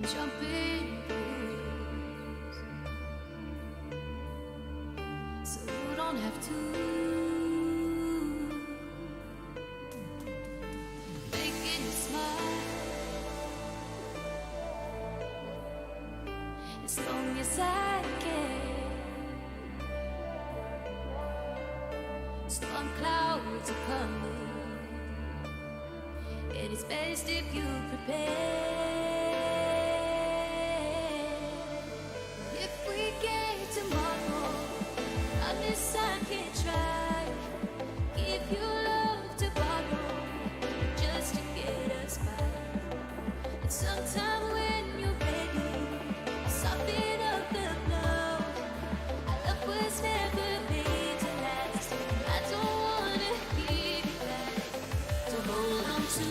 jumping blues, so you don't have to making you smile as long as I can. Storm clouds are coming, and it's best if you prepare. If we get tomorrow, promise I can try. Give you love to borrow, just to get us by. And sometime when you're ready, soften up the blow. Our love was never made to last. I don't wanna give you back to hold on to.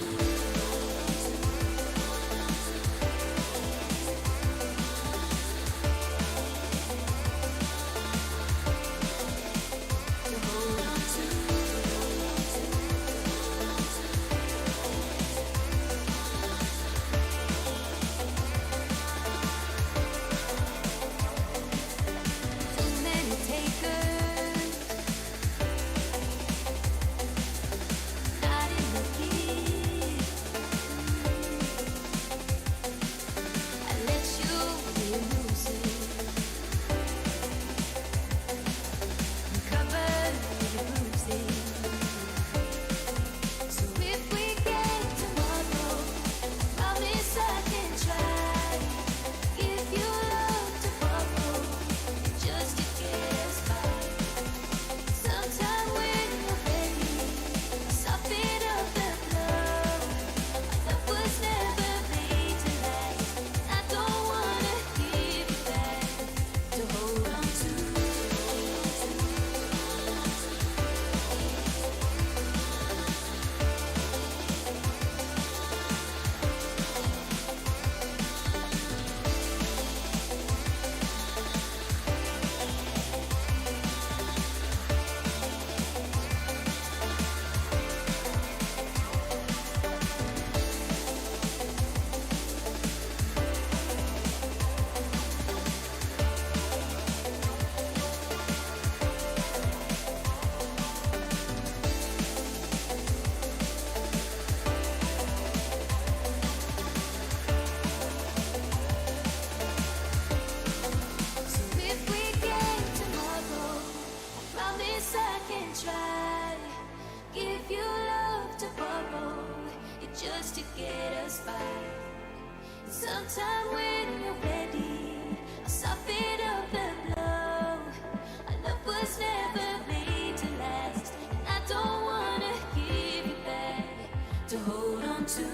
Just to get us by. Sometime when you're ready, I'll soften up the blow. Our love was never made to last, and I don't wanna give you back to hold on to.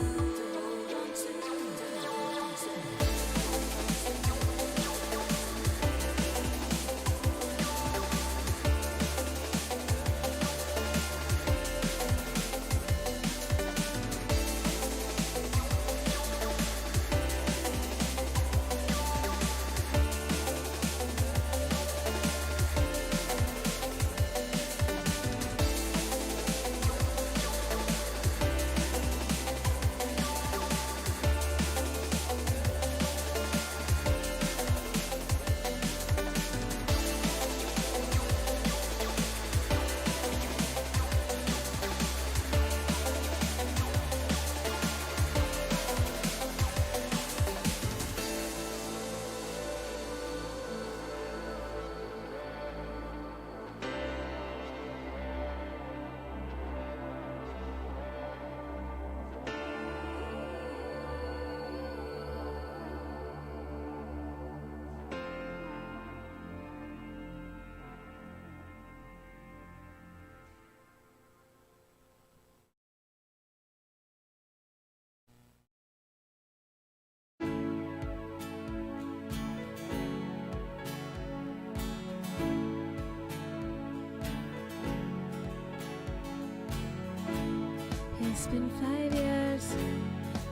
It's been 5 years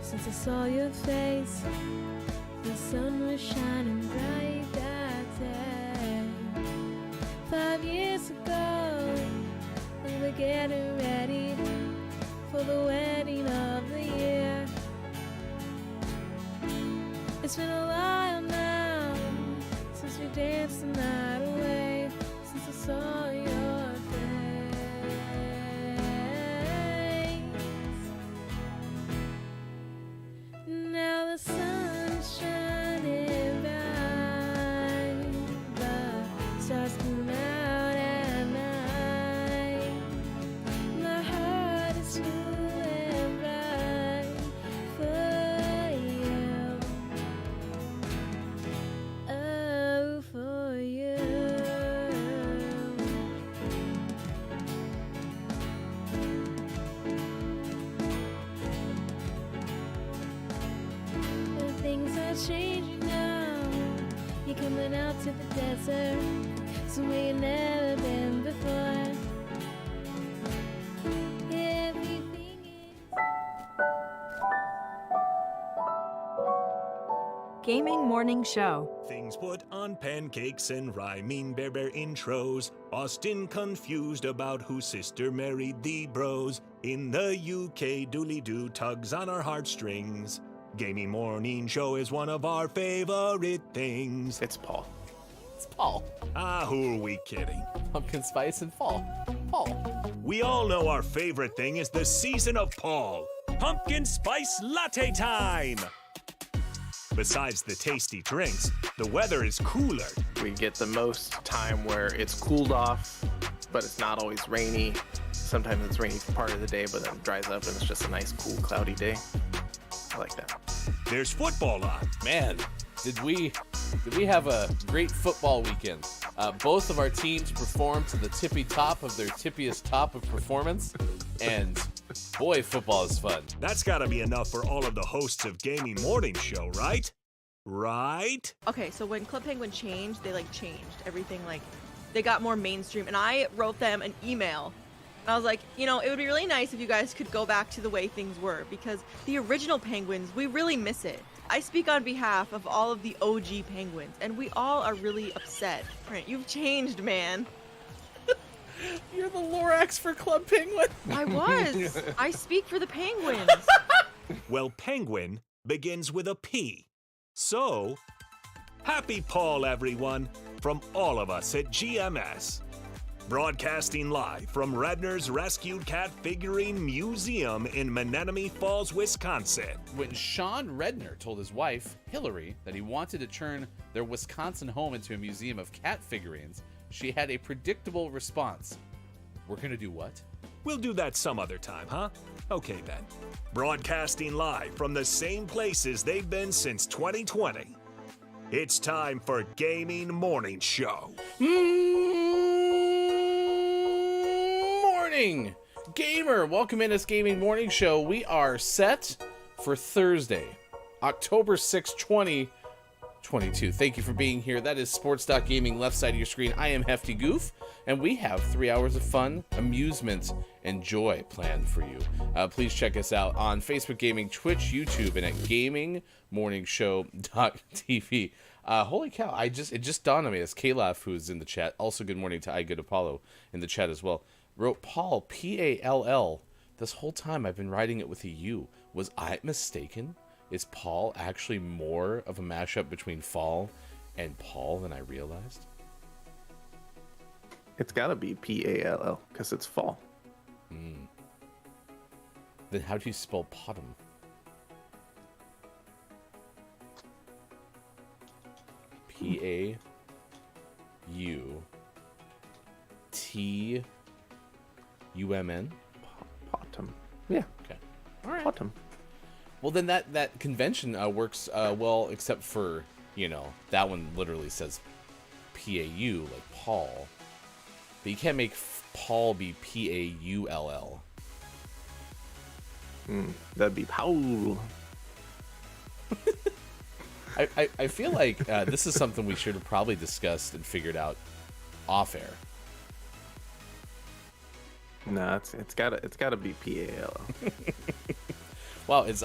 since I saw your face. The sun was shining bright that day. 5 years ago, we were getting ready for the wedding of the year. It's been a while now since we danced the night away, since I saw your face. Now the sun's shining bright, the stars come out at night. My heart is full and bright for you. Oh, for you. And things are changing now. You're coming out to the desert, somewhere you've never been before. Everything is Gaming Morning Show. Things put on pancakes and rhyming bear intros. Austin confused about whose sister married the bros. In the UK, dooley-doo tugs on our heartstrings. Gaming Morning Show is one of our favorite things. It's Paul. It's Paul. Ah, who are we kidding? Pumpkin spice and fall. Paul. We all know our favorite thing is the season of Paul. Pumpkin spice latte time! Besides the tasty drinks, the weather is cooler. We get the most time where it's cooled off, but it's not always rainy. Sometimes it's rainy for part of the day, but then it dries up and it's just a nice, cool, cloudy day. I like that. There's football on. Man, did we have a great football weekend? Both of our teams performed to the tippy top of their tippiest top of performance, and boy, football is fun. That's gotta be enough for all of the hosts of Gaming Morning Show, right? Right? Okay, so when Club Penguin changed, they changed everything. They got more mainstream, and I wrote them an email. And I was like, it would be really nice if you guys could go back to the way things were, because the original Penguins, we really miss it. I speak on behalf of all of the OG Penguins, and we all are really upset. Brent, you've changed, man. You're the Lorax for Club Penguin. I was. I speak for the Penguins. Well, penguin begins with a P. So, happy Paul, everyone, from all of us at GMS. Broadcasting live from Redner's Rescued Cat Figurine Museum in Menominee Falls, Wisconsin. When Sean Redner told his wife, Hillary, that he wanted to turn their Wisconsin home into a museum of cat figurines, she had a predictable response. We're gonna do what? We'll do that some other time, huh? Okay then. Broadcasting live from the same places they've been since 2020. It's time for Gaming Morning Show. Morning! Gamer, welcome in this Gaming Morning Show. We are set for Thursday, October 6, 2022. Thank you for being here. That is Sports.Gaming, left side of your screen. I am Hefty Goof, and we have 3 hours of fun, amusement, and joy planned for you. Please check us out on Facebook Gaming, Twitch, YouTube, and at gamingmorningshow.tv. Holy cow, it just dawned on me, as Kalaf, who's in the chat, also good morning to I Good Apollo in the chat as well, wrote Paul, P-A-L-L. This whole time I've been writing it with a U. Was I mistaken? Is Paul actually more of a mashup between Fall and Paul than I realized? It's gotta be P-A-L-L, because it's fall. Then how do you spell Potom? P-A-U-T-U-M-N? Potom. Yeah. Okay. All right. Potom. Well, then that convention works well, except for, that one literally says P-A-U, like Paul. But you can't make Paul be P-A-U-L-L. That'd be Paul. I feel like this is something we should have probably discussed and figured out off air. Nah, it's gotta be P-A-L-L. Wow, it's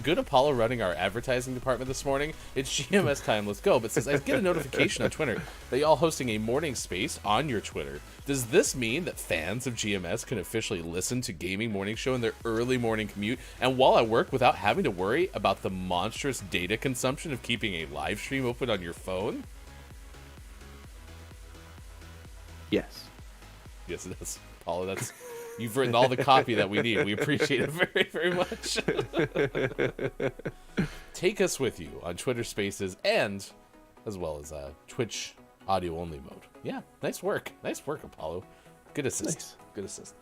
good Apollo running our advertising department this morning. It's GMS time, let's go. But says, I get a notification on Twitter that y'all hosting a morning space on your Twitter. Does this mean that fans of GMS can officially listen to Gaming Morning Show in their early morning commute and while at work without having to worry about the monstrous data consumption of keeping a live stream open on your phone? Yes. Yes, it does. Apollo, that's... You've written all the copy that we need. We appreciate it very, very much. Take us with you on Twitter Spaces and as well as Twitch audio-only mode. Yeah, nice work. Nice work, Apollo. Good assist. Nice. Good assist.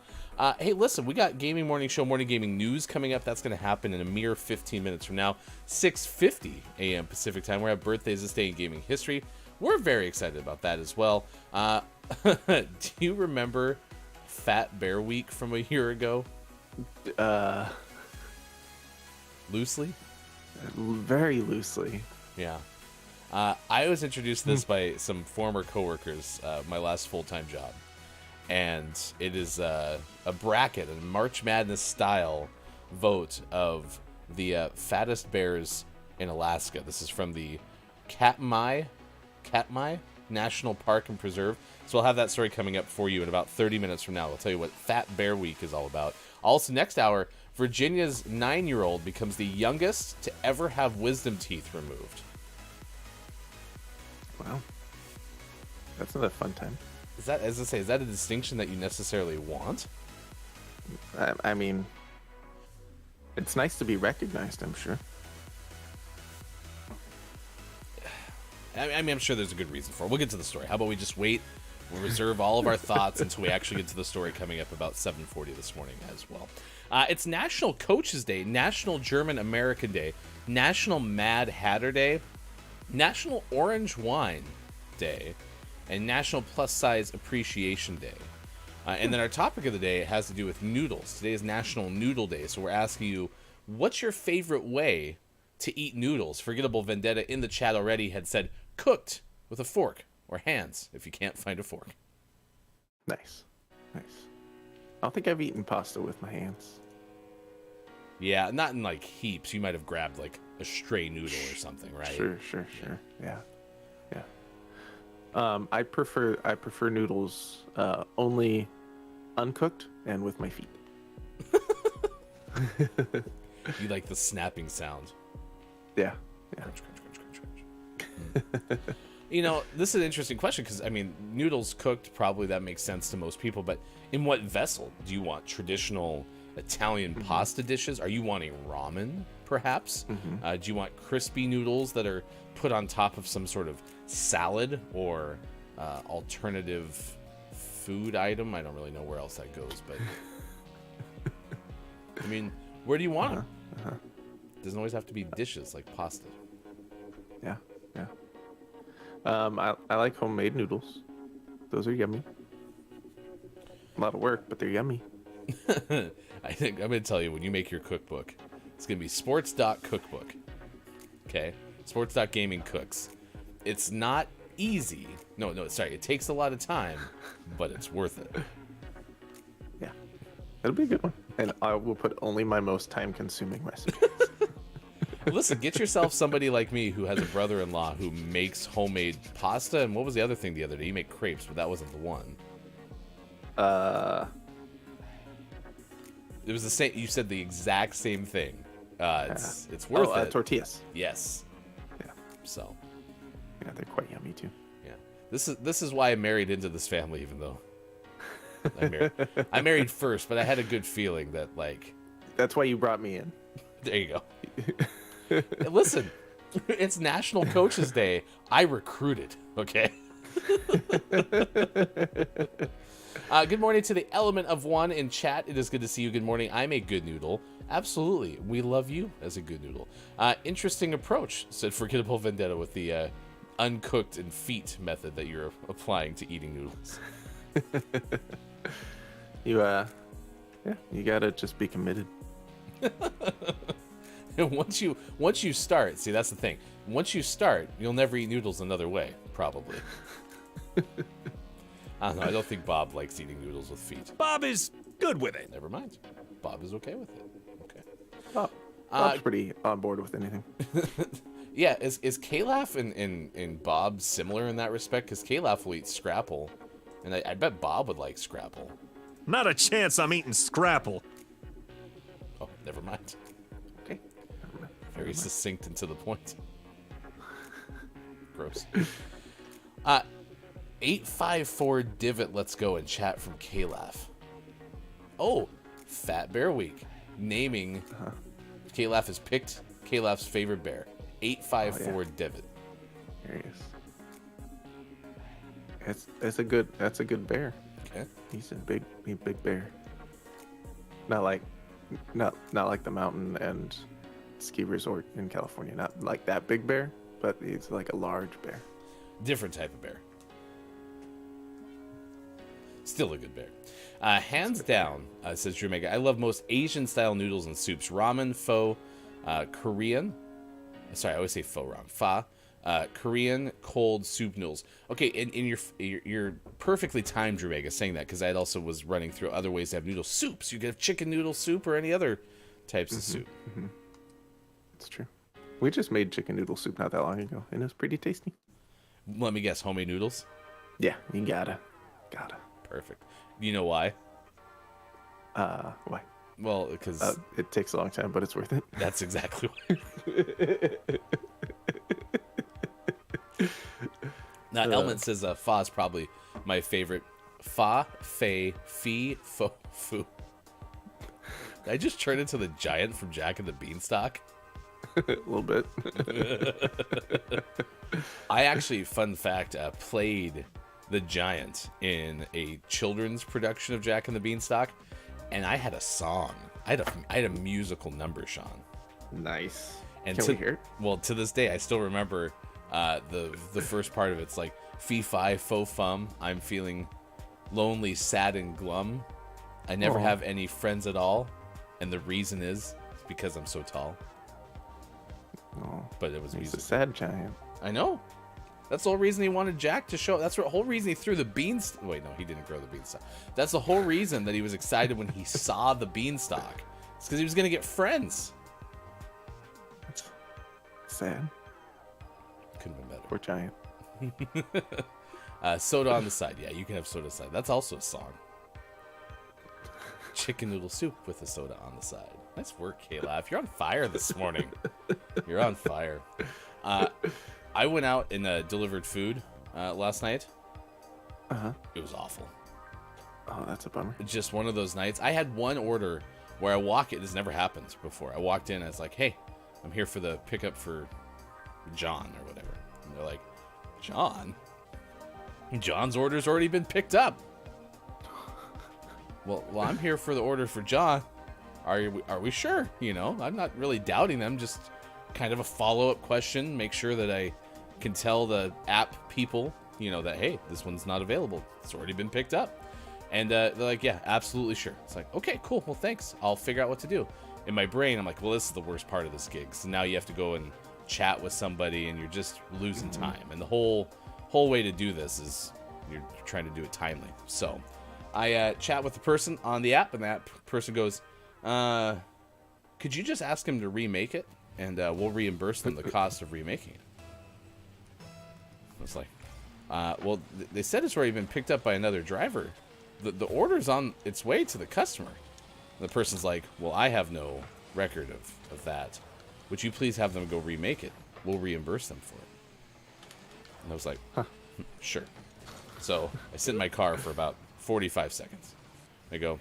Hey, listen, we got Gaming Morning Show, Morning Gaming News coming up. That's going to happen in a mere 15 minutes from now, 6:50 a.m. Pacific time. We're at Birthdays this day in gaming history. We're very excited about that as well. Do you remember Fat Bear Week from a year ago? Loosely? Very loosely. Yeah. I was introduced to this by some former coworkers, my last full-time job. And it is a bracket, a March Madness style vote of the fattest bears in Alaska. This is from the Katmai National Park and Preserve. So I'll have that story coming up for you in about 30 minutes from now. I'll tell you what Fat Bear Week is all about. Also, next hour, Virginia's 9-year-old becomes the youngest to ever have wisdom teeth removed. Wow. That's not a fun time. Is that, as I say, is that a distinction that you necessarily want? I mean, it's nice to be recognized, I'm sure. I mean, I'm sure there's a good reason for it. We'll get to the story. How about we just wait? We'll reserve all of our thoughts until we actually get to the story coming up about 7:40 this morning as well. It's National Coaches Day, National German American Day, National Mad Hatter Day, National Orange Wine Day, and National Plus Size Appreciation Day. And then our topic of the day has to do with noodles. Today is National Noodle Day, so we're asking you, what's your favorite way to eat noodles? Forgettable Vendetta in the chat already had said cooked with a fork or hands if you can't find a fork. Nice. Nice. I don't think I've eaten pasta with my hands. Yeah, not in like heaps. You might have grabbed like a stray noodle or something, right? Sure. Yeah. I prefer noodles only uncooked and with my feet. You like the snapping sound. Yeah. Crunch, crunch, crunch, crunch, crunch. You know, this is an interesting question because, I mean, noodles cooked, probably that makes sense to most people, but in what vessel? Do you want traditional Italian pasta dishes? Are you wanting ramen, perhaps? Do you want crispy noodles that are put on top of some sort of salad or alternative food item? I don't really know where else that goes, but I mean, where do you want them? Doesn't always have to be dishes like pasta. Yeah. I like homemade noodles. Those are yummy. A lot of work, but they're yummy. I think I'm going to tell you, when you make your cookbook, it's going to be sports.cookbook. Okay? Sports.gaming cooks. It's not easy. No, sorry. It takes a lot of time, but it's worth it. Yeah. It'll be a good one. And I will put only my most time-consuming recipes. Listen, get yourself somebody like me who has a brother-in-law who makes homemade pasta. And what was the other thing the other day? You make crepes, but that wasn't the one. It was the same. You said the exact same thing. It's worth it. Tortillas. Yes. Yeah. So. Yeah, they're quite yummy too. Yeah. This is why I married into this family, even though I married first, but I had a good feeling that like. That's why you brought me in. There you go. Listen, it's National Coaches Day. I recruited. Okay. Good morning to the Element of One in chat. It is good to see you. Good morning. I'm a good noodle. Absolutely. We love you as a good noodle. Interesting approach, said Forgettable Vendetta, with the uncooked and feet method that you're applying to eating noodles. You gotta just be committed. And once you start, see, that's the thing. Once you start, you'll never eat noodles another way, probably. I don't know. I don't think Bob likes eating noodles with feet. Bob is good with it. Never mind. Bob is okay with it. Okay. Oh. Bob's pretty on board with anything. Yeah, is Calaf and Bob similar in that respect? Because Calaf will eat Scrapple, and I bet Bob would like Scrapple. Not a chance I'm eating Scrapple. Oh, never mind. Okay. Very succinct and to the point. Gross. 854 Divot, let's go and chat from Calaf. Oh, Fat Bear Week. Naming Calaf has picked Calaf's favorite bear. 854 Divot. There he is. That's a good bear. Okay. He's a big bear. Not like the mountain and ski resort in California. Not like that big bear, but he's like a large bear. Different type of bear. Still a good bear. Hands down, says Drew Mega, I love most Asian-style noodles and soups. Ramen, pho, Korean. Sorry, I always say pho wrong. Pho. Korean cold soup noodles. Okay, and you're perfectly timed, Drew Mega, saying that, because I also was running through other ways to have noodle soups. You could have chicken noodle soup or any other types of soup. Mm-hmm. It's true. We just made chicken noodle soup not that long ago, and it was pretty tasty. Let me guess, homemade noodles? Yeah, you gotta. Perfect. You know why? Why? Well, because... it takes a long time, but it's worth it. That's exactly why. Now, Elman says pho is probably my favorite. Pho, fei, fee, fo, fu. Did I just turn into the giant from Jack and the Beanstalk? A little bit. I actually, fun fact, played the giant in a children's production of Jack and the Beanstalk, and I had a song. I had a musical number, Sean. Nice. And Can we hear it? Well, to this day, I still remember the first part of it. It's like, fee fi fo fum, I'm feeling lonely, sad, and glum. I never have any friends at all, and the reason is because I'm so tall. Oh, but it was he's music. a sad giant. I know. That's the whole reason he wanted Jack to show. That's the whole reason he threw the beans. Wait, no, he didn't grow the beanstalk. That's the whole reason that he was excited when he saw the beanstalk. It's because he was gonna get friends. That's sad. Couldn't have been better. Poor giant. Soda on the side. Yeah, you can have soda side. That's also a song. Chicken noodle soup with a soda on the side. Nice work, Calaf. You're on fire this morning. You're on fire. I went out and delivered food last night. It was awful. Oh, that's a bummer. Just one of those nights. I had one order where I walk it. This never happened before. I walked in and it's like, hey, I'm here for the pickup for John or whatever. And they're like, John? John's order's already been picked up. Well, I'm here for the order for John. Are we sure? You know, I'm not really doubting them. Just kind of a follow-up question. Make sure that I can tell the app people, you know, that, hey, this one's not available. It's already been picked up. And they're like, yeah, absolutely sure. It's like, okay, cool. Well, thanks. I'll figure out what to do. In my brain, I'm like, well, this is the worst part of this gig. So now you have to go and chat with somebody and you're just losing time. And the whole way to do this is you're trying to do it timely. So I chat with the person on the app, and that person goes, could you just ask him to remake it? And we'll reimburse them the cost of remaking it. I was like, well, they said it's already been picked up by another driver. The order's on its way to the customer. And the person's like, well, I have no record of that. Would you please have them go remake it? We'll reimburse them for it. And I was like, sure. So I sit in my car for about 45 seconds. I go,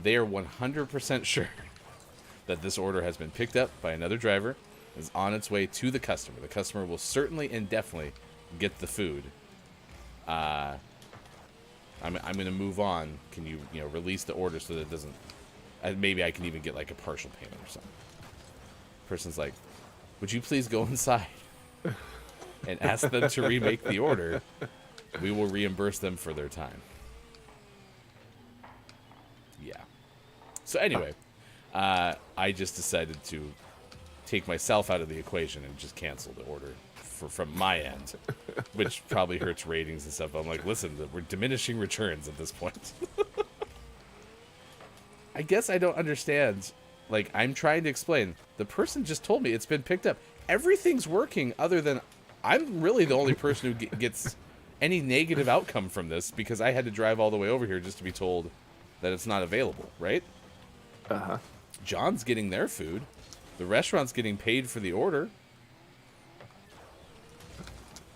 they are 100% sure that this order has been picked up by another driver, is on its way to the customer. The customer will certainly and definitely get the food. I'm going to move on. Can you release the order so that it doesn't... maybe I can even get like a partial payment or something. Person's like, would you please go inside and ask them to remake the order? We will reimburse them for their time. Yeah. So anyway, I just decided to take myself out of the equation and just cancel the order from my end, which probably hurts ratings and stuff. I'm like, listen, we're diminishing returns at this point. I guess I don't understand Like, I'm trying to explain. The person just told me it's been picked up. Everything's working other than I'm really the only person who gets any negative outcome from this because I had to drive all the way over here just to be told that it's not available, right? Uh-huh. John's getting their food. The restaurant's getting paid for the order.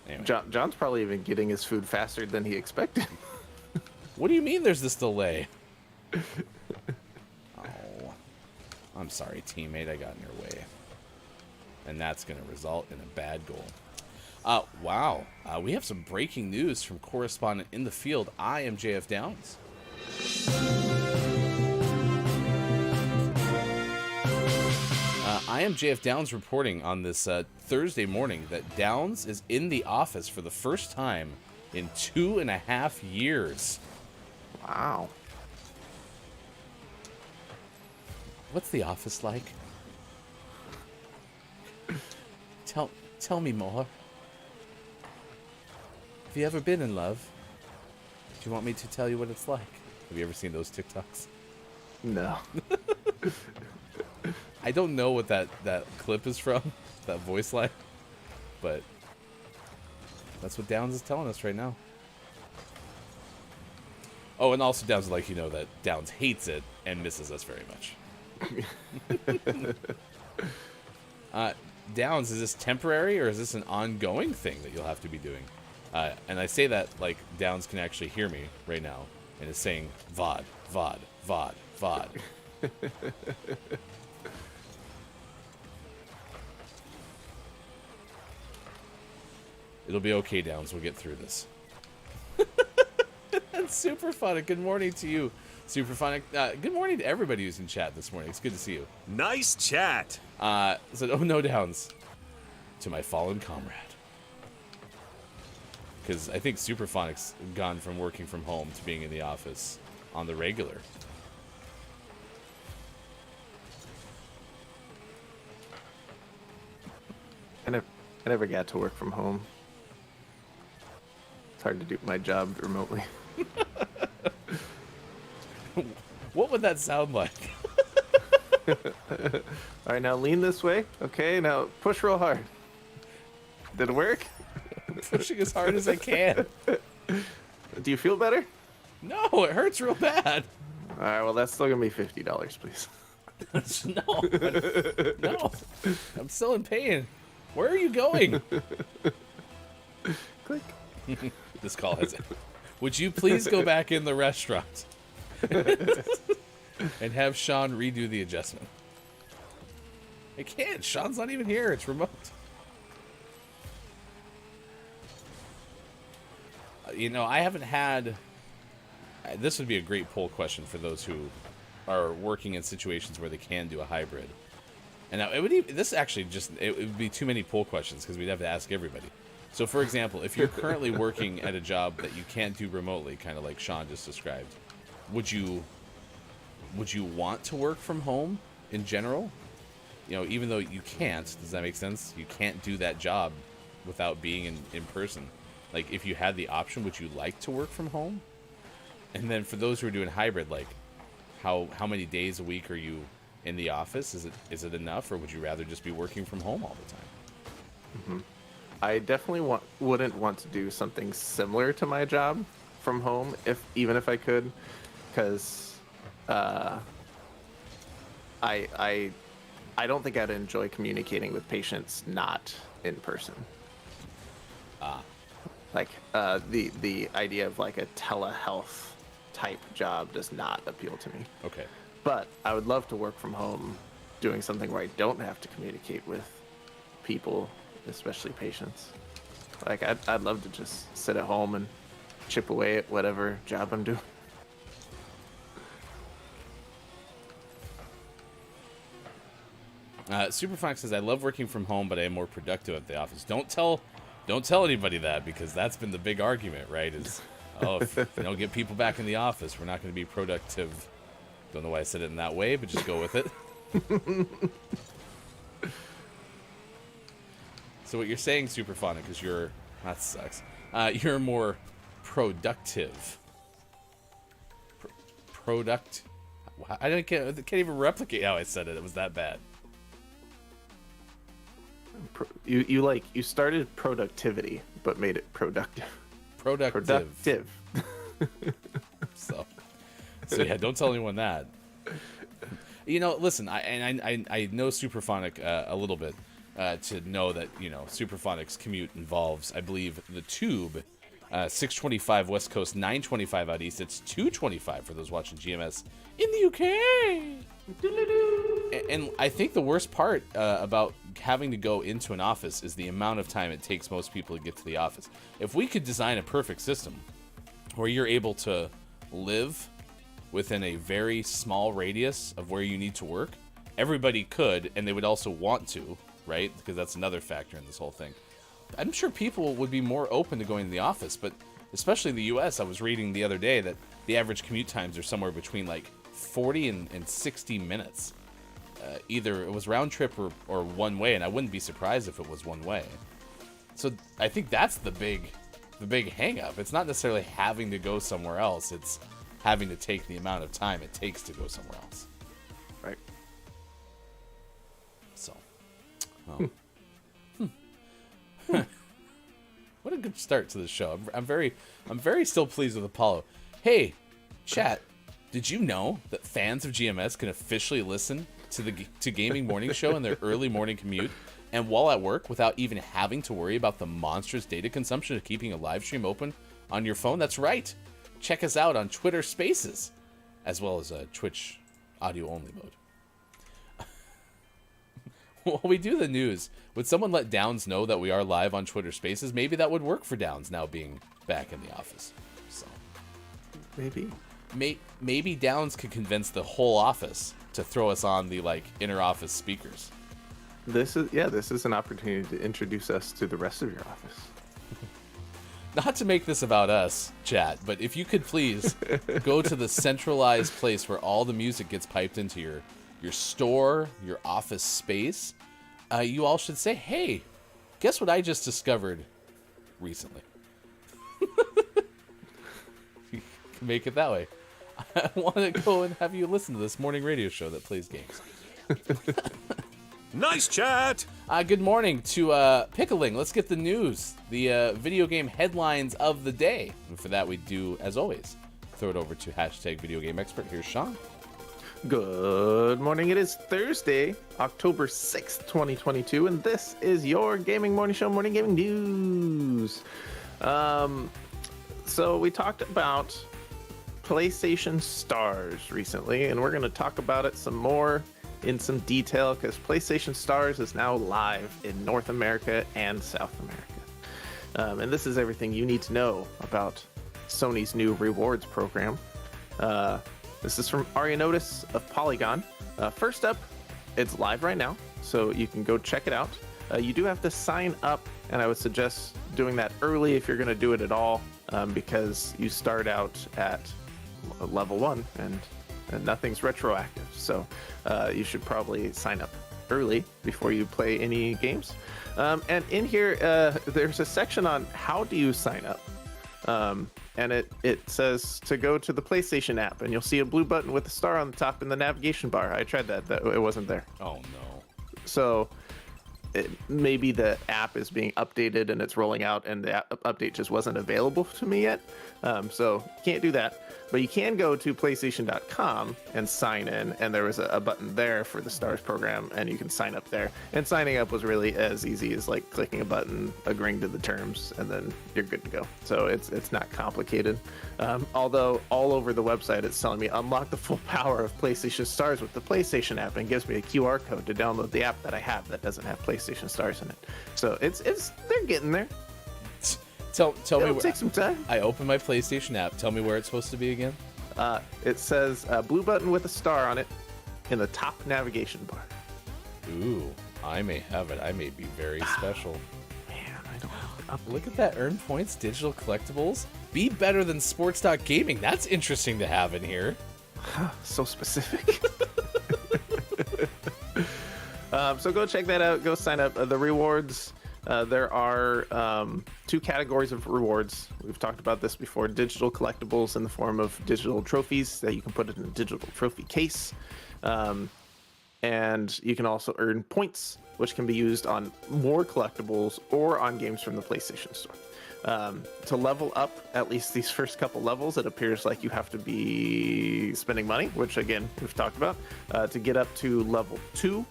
Anyway. John's probably even getting his food faster than he expected. What do you mean there's this delay? I'm sorry, teammate. I got in your way. And that's going to result in a bad goal. Wow. We have some breaking news from correspondent in the field. I am JF Downs. I am JF Downs reporting on this Thursday morning that Downs is in the office for the first time in 2.5 years. Wow. What's the office like? Tell me more. Have you ever been in love? Do you want me to tell you what it's like? Have you ever seen those TikToks? No. I don't know what that clip is from, that voice line, but that's what Downs is telling us right now. Oh, and also Downs would like you know that Downs hates it and misses us very much. Downs, is this temporary or is this an ongoing thing that you'll have to be doing? And I say that like Downs can actually hear me right now and is saying VOD, VOD, VOD, VOD. It'll be okay, Downs. We'll get through this. That's Superphonic. Good morning to you, Superphonic. Good morning to everybody who's in chat this morning. It's good to see you. Nice chat. Said, oh no, Downs. To my fallen comrade. Because I think Superphonic's gone from working from home to being in the office on the regular. I never got to work from home. It's hard to do my job remotely. What would that sound like? All right, now lean this way. Okay, now push real hard. Did it work? Pushing as hard as I can. Do you feel better? No, it hurts real bad. All right, well, that's still going to be $50, please. No. I'm still in pain. Where are you going? Click. This call has it. Would you please go back in the restaurant and have Sean redo the adjustment? I can't. Sean's not even here. It's remote. You know, I haven't had... This would be a great poll question for those who are working in situations where they can do a hybrid. And now, it would be too many poll questions because we'd have to ask everybody. So, for example, if you're currently working at a job that you can't do remotely, kind of like Sean just described, would you want to work from home in general? You know, even though you can't, does that make sense? You can't do that job without being in person. Like, if you had the option, would you like to work from home? And then for those who are doing hybrid, like, how many days a week are you in the office? Is it enough, or would you rather just be working from home all the time? Mm-hmm. I definitely wouldn't want to do something similar to my job from home, even if I could, because I don't think I'd enjoy communicating with patients not in person. Like the idea of like a telehealth type job does not appeal to me. Okay. But I would love to work from home doing something where I don't have to communicate with people, especially patients. Like, I'd love to just sit at home and chip away at whatever job I'm doing. Superfox says, I love working from home, but I am more productive at the office. Don't tell anybody that, because that's been the big argument, right? Is, if you don't get people back in the office, we're not going to be productive. Don't know why I said it in that way, but just go with it. So what you're saying, Superphonic, is that sucks. You're more productive. can't even replicate how I said it. It was that bad. You started productivity, but made it productive. Productive. So yeah, don't tell anyone that. Listen, I know Superphonic a little bit to know that Superphonic's commute involves, I believe, the Tube, 6:25 West Coast, 9:25 out east. It's 2:25 for those watching GMS in the UK. And I think the worst part about having to go into an office is the amount of time it takes most people to get to the office. If we could design a perfect system where you're able to live within a very small radius of where you need to work, everybody could, and they would also want to, right? Because that's another factor in this whole thing. I'm sure people would be more open to going to the office, but especially in the US, I was reading the other day that the average commute times are somewhere between like 40 and 60 minutes. Either it was round trip or one way, and I wouldn't be surprised if it was one way. So I think that's the big hang up. It's not necessarily having to go somewhere else, it's having to take the amount of time it takes to go somewhere else. Right. So. What a good start to the show. I'm very still pleased with Apollo. Hey, chat, did you know that fans of GMS can officially listen to Gaming Morning Show in their early morning commute and while at work without even having to worry about the monstrous data consumption of keeping a live stream open on your phone? That's right. Check us out on Twitter Spaces, as well as Twitch audio only mode. While we do the news, would someone let Downs know that we are live on Twitter Spaces? Maybe that would work for Downs now being back in the office. So maybe Downs could convince the whole office to throw us on the inner office speakers. This is an opportunity to introduce us to the rest of your office. Not to make this about us, chat, but if you could please go to the centralized place where all the music gets piped into your store, your office space, you all should say, hey, guess what I just discovered recently? You can make it that way. I want to go and have you listen to this morning radio show that plays games. Nice chat! Good morning to Pickling. Let's get the news, the video game headlines of the day. And for that, we do, as always, throw it over to #VideoGameExpert. Here's Sean. Good morning. It is Thursday, October 6th, 2022, and this is your Gaming Morning Show Morning Gaming News. So we talked about PlayStation Stars recently, and we're going to talk about it some more in some detail because PlayStation Stars is now live in North America and South America. And this is everything you need to know about Sony's new rewards program. This is from Ioan of Polygon. First up, it's live right now, so you can go check it out. You do have to sign up, and I would suggest doing that early if you're going to do it at all, because you start out at level 1 and nothing's retroactive. So you should probably sign up early before you play any games. And in here, there's a section on how do you sign up. And it says to go to the PlayStation app, and you'll see a blue button with a star on the top in the navigation bar. I tried that it wasn't there. Oh no. So maybe the app is being updated and it's rolling out, and the update just wasn't available to me yet. So you can't do that. But you can go to PlayStation.com and sign in, and there was a button there for the Stars program, and you can sign up there. And signing up was really as easy as clicking a button, agreeing to the terms, and then you're good to go. So it's not complicated. Although all over the website it's telling me unlock the full power of PlayStation Stars with the PlayStation app, and gives me a QR code to download the app that I have that doesn't have PlayStation Stars in it. So they're getting there. Tell me. It'll take some time. I open my PlayStation app. Tell me where it's supposed to be again. It says blue button with a star on it in the top navigation bar. Ooh, I may have it. I may be very special. Man, I don't have to update. Look at that. Earn points, digital collectibles. Be better than sports.gaming. That's interesting to have in here. So specific. So go check that out. Go sign up. The rewards There are 2 categories of rewards. We've talked about this before. Digital collectibles in the form of digital trophies that you can put in a digital trophy case. And you can also earn points, which can be used on more collectibles or on games from the PlayStation Store. To level up at least these first couple levels, it appears like you have to be spending money, which again, we've talked about. To get up to level 2,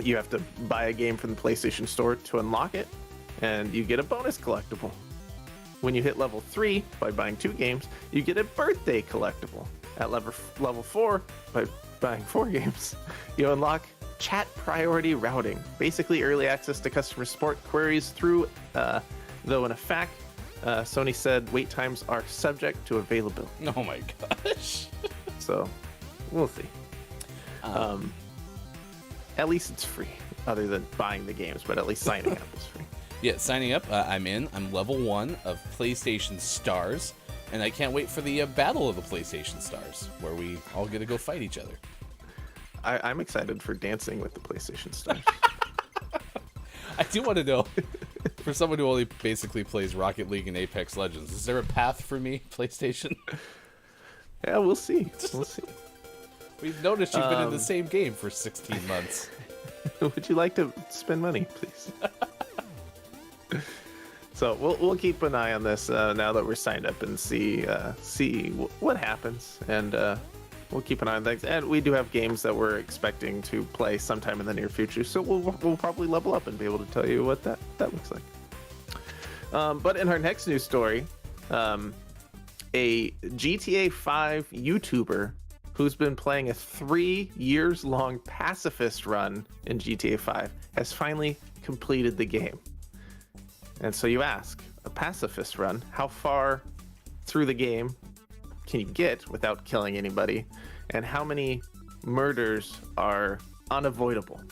you have to buy a game from the PlayStation Store to unlock it, and you get a bonus collectible. When you hit level 3 by buying 2 games, you get a birthday collectible. At level 4, by buying 4 games, you unlock chat priority routing, basically early access to customer support queries through, though in a fact, Sony said wait times are subject to availability. Oh my gosh. So, we'll see. At least it's free, other than buying the games, but at least signing up is free. Yeah, signing up, I'm in. I'm level 1 of PlayStation Stars, and I can't wait for the Battle of the PlayStation Stars, where we all get to go fight each other. I'm excited for dancing with the PlayStation Stars. I do want to know, for someone who only basically plays Rocket League and Apex Legends, is there a path for me, PlayStation? Yeah, we'll see. We'll see. We've noticed you've been in the same game for 16 months. Would you like to spend money, please? So we'll keep an eye on this now that we're signed up and see what happens, and we'll keep an eye on things. And we do have games that we're expecting to play sometime in the near future, so we'll probably level up and be able to tell you what that looks like. But in our next news story, a GTA 5 YouTuber who's been playing a 3 years long pacifist run in GTA 5 has finally completed the game. And so you ask, a pacifist run, how far through the game can you get without killing anybody? And how many murders are unavoidable?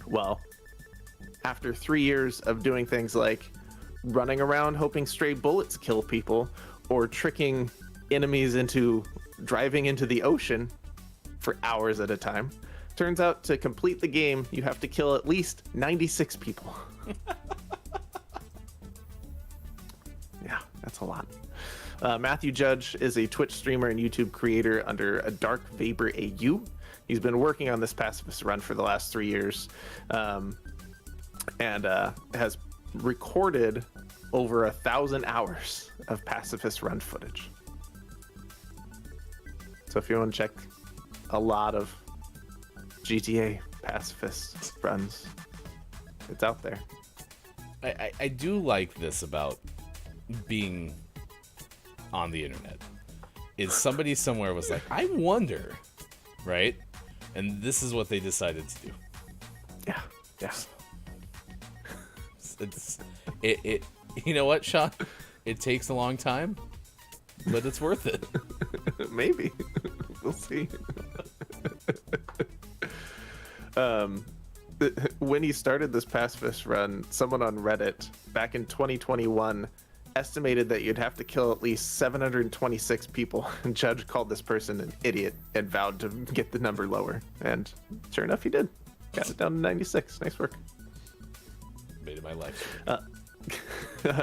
Well, after 3 years of doing things like running around hoping stray bullets kill people, or tricking enemies into driving into the ocean for hours at a time, turns out to complete the game, you have to kill at least 96 people. Yeah, that's a lot. Matthew Judge is a Twitch streamer and YouTube creator under a Dark Vapor AU. He's been working on this pacifist run for the last 3 years, and has recorded over 1,000 hours of pacifist run footage. So if you want to check a lot of GTA pacifist runs, it's out there. I do like this about being on the internet. Is somebody somewhere was like, I wonder, right? And this is what they decided to do. Yeah. It you know what, Sean? It takes a long time, but it's worth it. Maybe. We'll see. When he started this pacifist run, someone on Reddit back in 2021 estimated that you'd have to kill at least 726 people, and Judge called this person an idiot and vowed to get the number lower. And sure enough, he did. Got it down to 96. Nice work. Made it my life.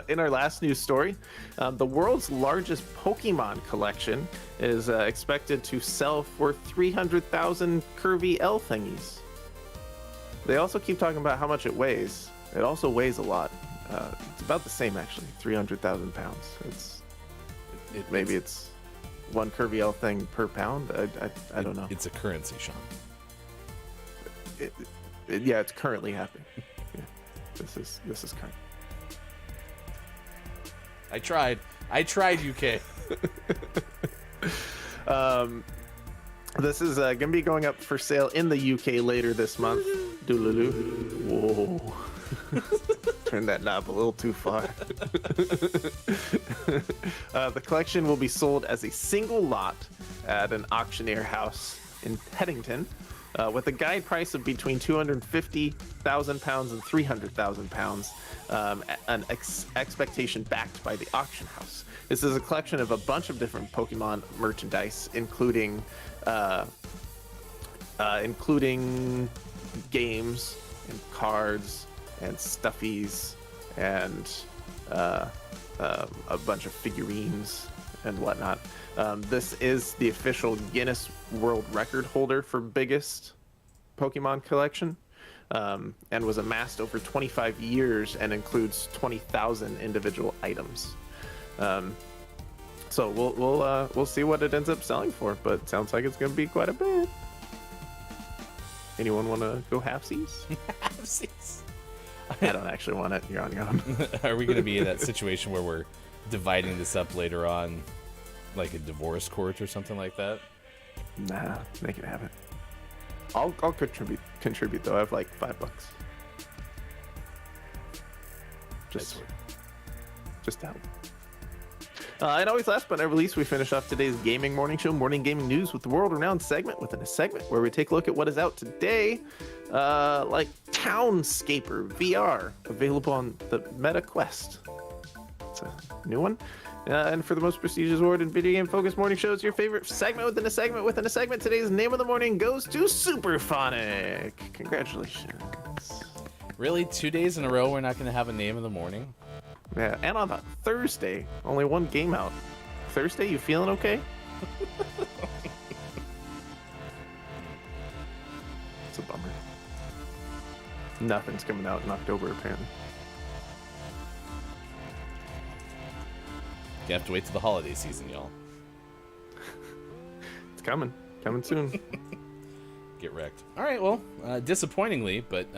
In our last news story, the world's largest Pokemon collection is expected to sell for 300,000 curvy L thingies. They also keep talking about how much it weighs. It also weighs a lot. It's about the same, actually, 300,000 pounds. Maybe it's one curvy L thing per pound. I don't know. It's a currency, Sean. Yeah, it's currently happening. Yeah, this is current. I tried, UK. This is going to be going up for sale in the UK later this month. Doodaloo. Whoa. Turn that knob a little too far. The collection will be sold as a single lot at an auctioneer house in Headington, with a guide price of between £250,000 and £300,000, an expectation backed by the auction house. This is a collection of a bunch of different Pokemon merchandise, including games, and cards and stuffies and a bunch of figurines and whatnot. This is the official Guinness World Record holder for biggest Pokemon collection, and was amassed over 25 years and includes 20,000 individual items. So we'll see what it ends up selling for, but it sounds like it's going to be quite a bit. Anyone want to go halfsies? Halfsies. I don't actually want it. You're on your own. Are we going to be in that situation where we're dividing this up later on, like a divorce court or something like that? Nah, make it happen. I'll contribute though. I have like $5. Just to help. And always last but not least, we finish off today's gaming morning show, Morning Gaming News, with the world-renowned segment within a segment where we take a look at what is out today, like Townscaper VR, available on the Meta Quest. It's a new one. And for the most prestigious award in video game focused morning shows, your favorite segment within a segment within a segment, today's name of the morning goes to Superphonic. Congratulations. Really? 2 days in a row we're not going to have a name of the morning? Yeah, and on a Thursday, only one game out. Thursday, you feeling okay? It's a bummer. Nothing's coming out in October, apparently. You have to wait till the holiday season, y'all. It's coming soon. Get wrecked. All right, well, disappointingly, but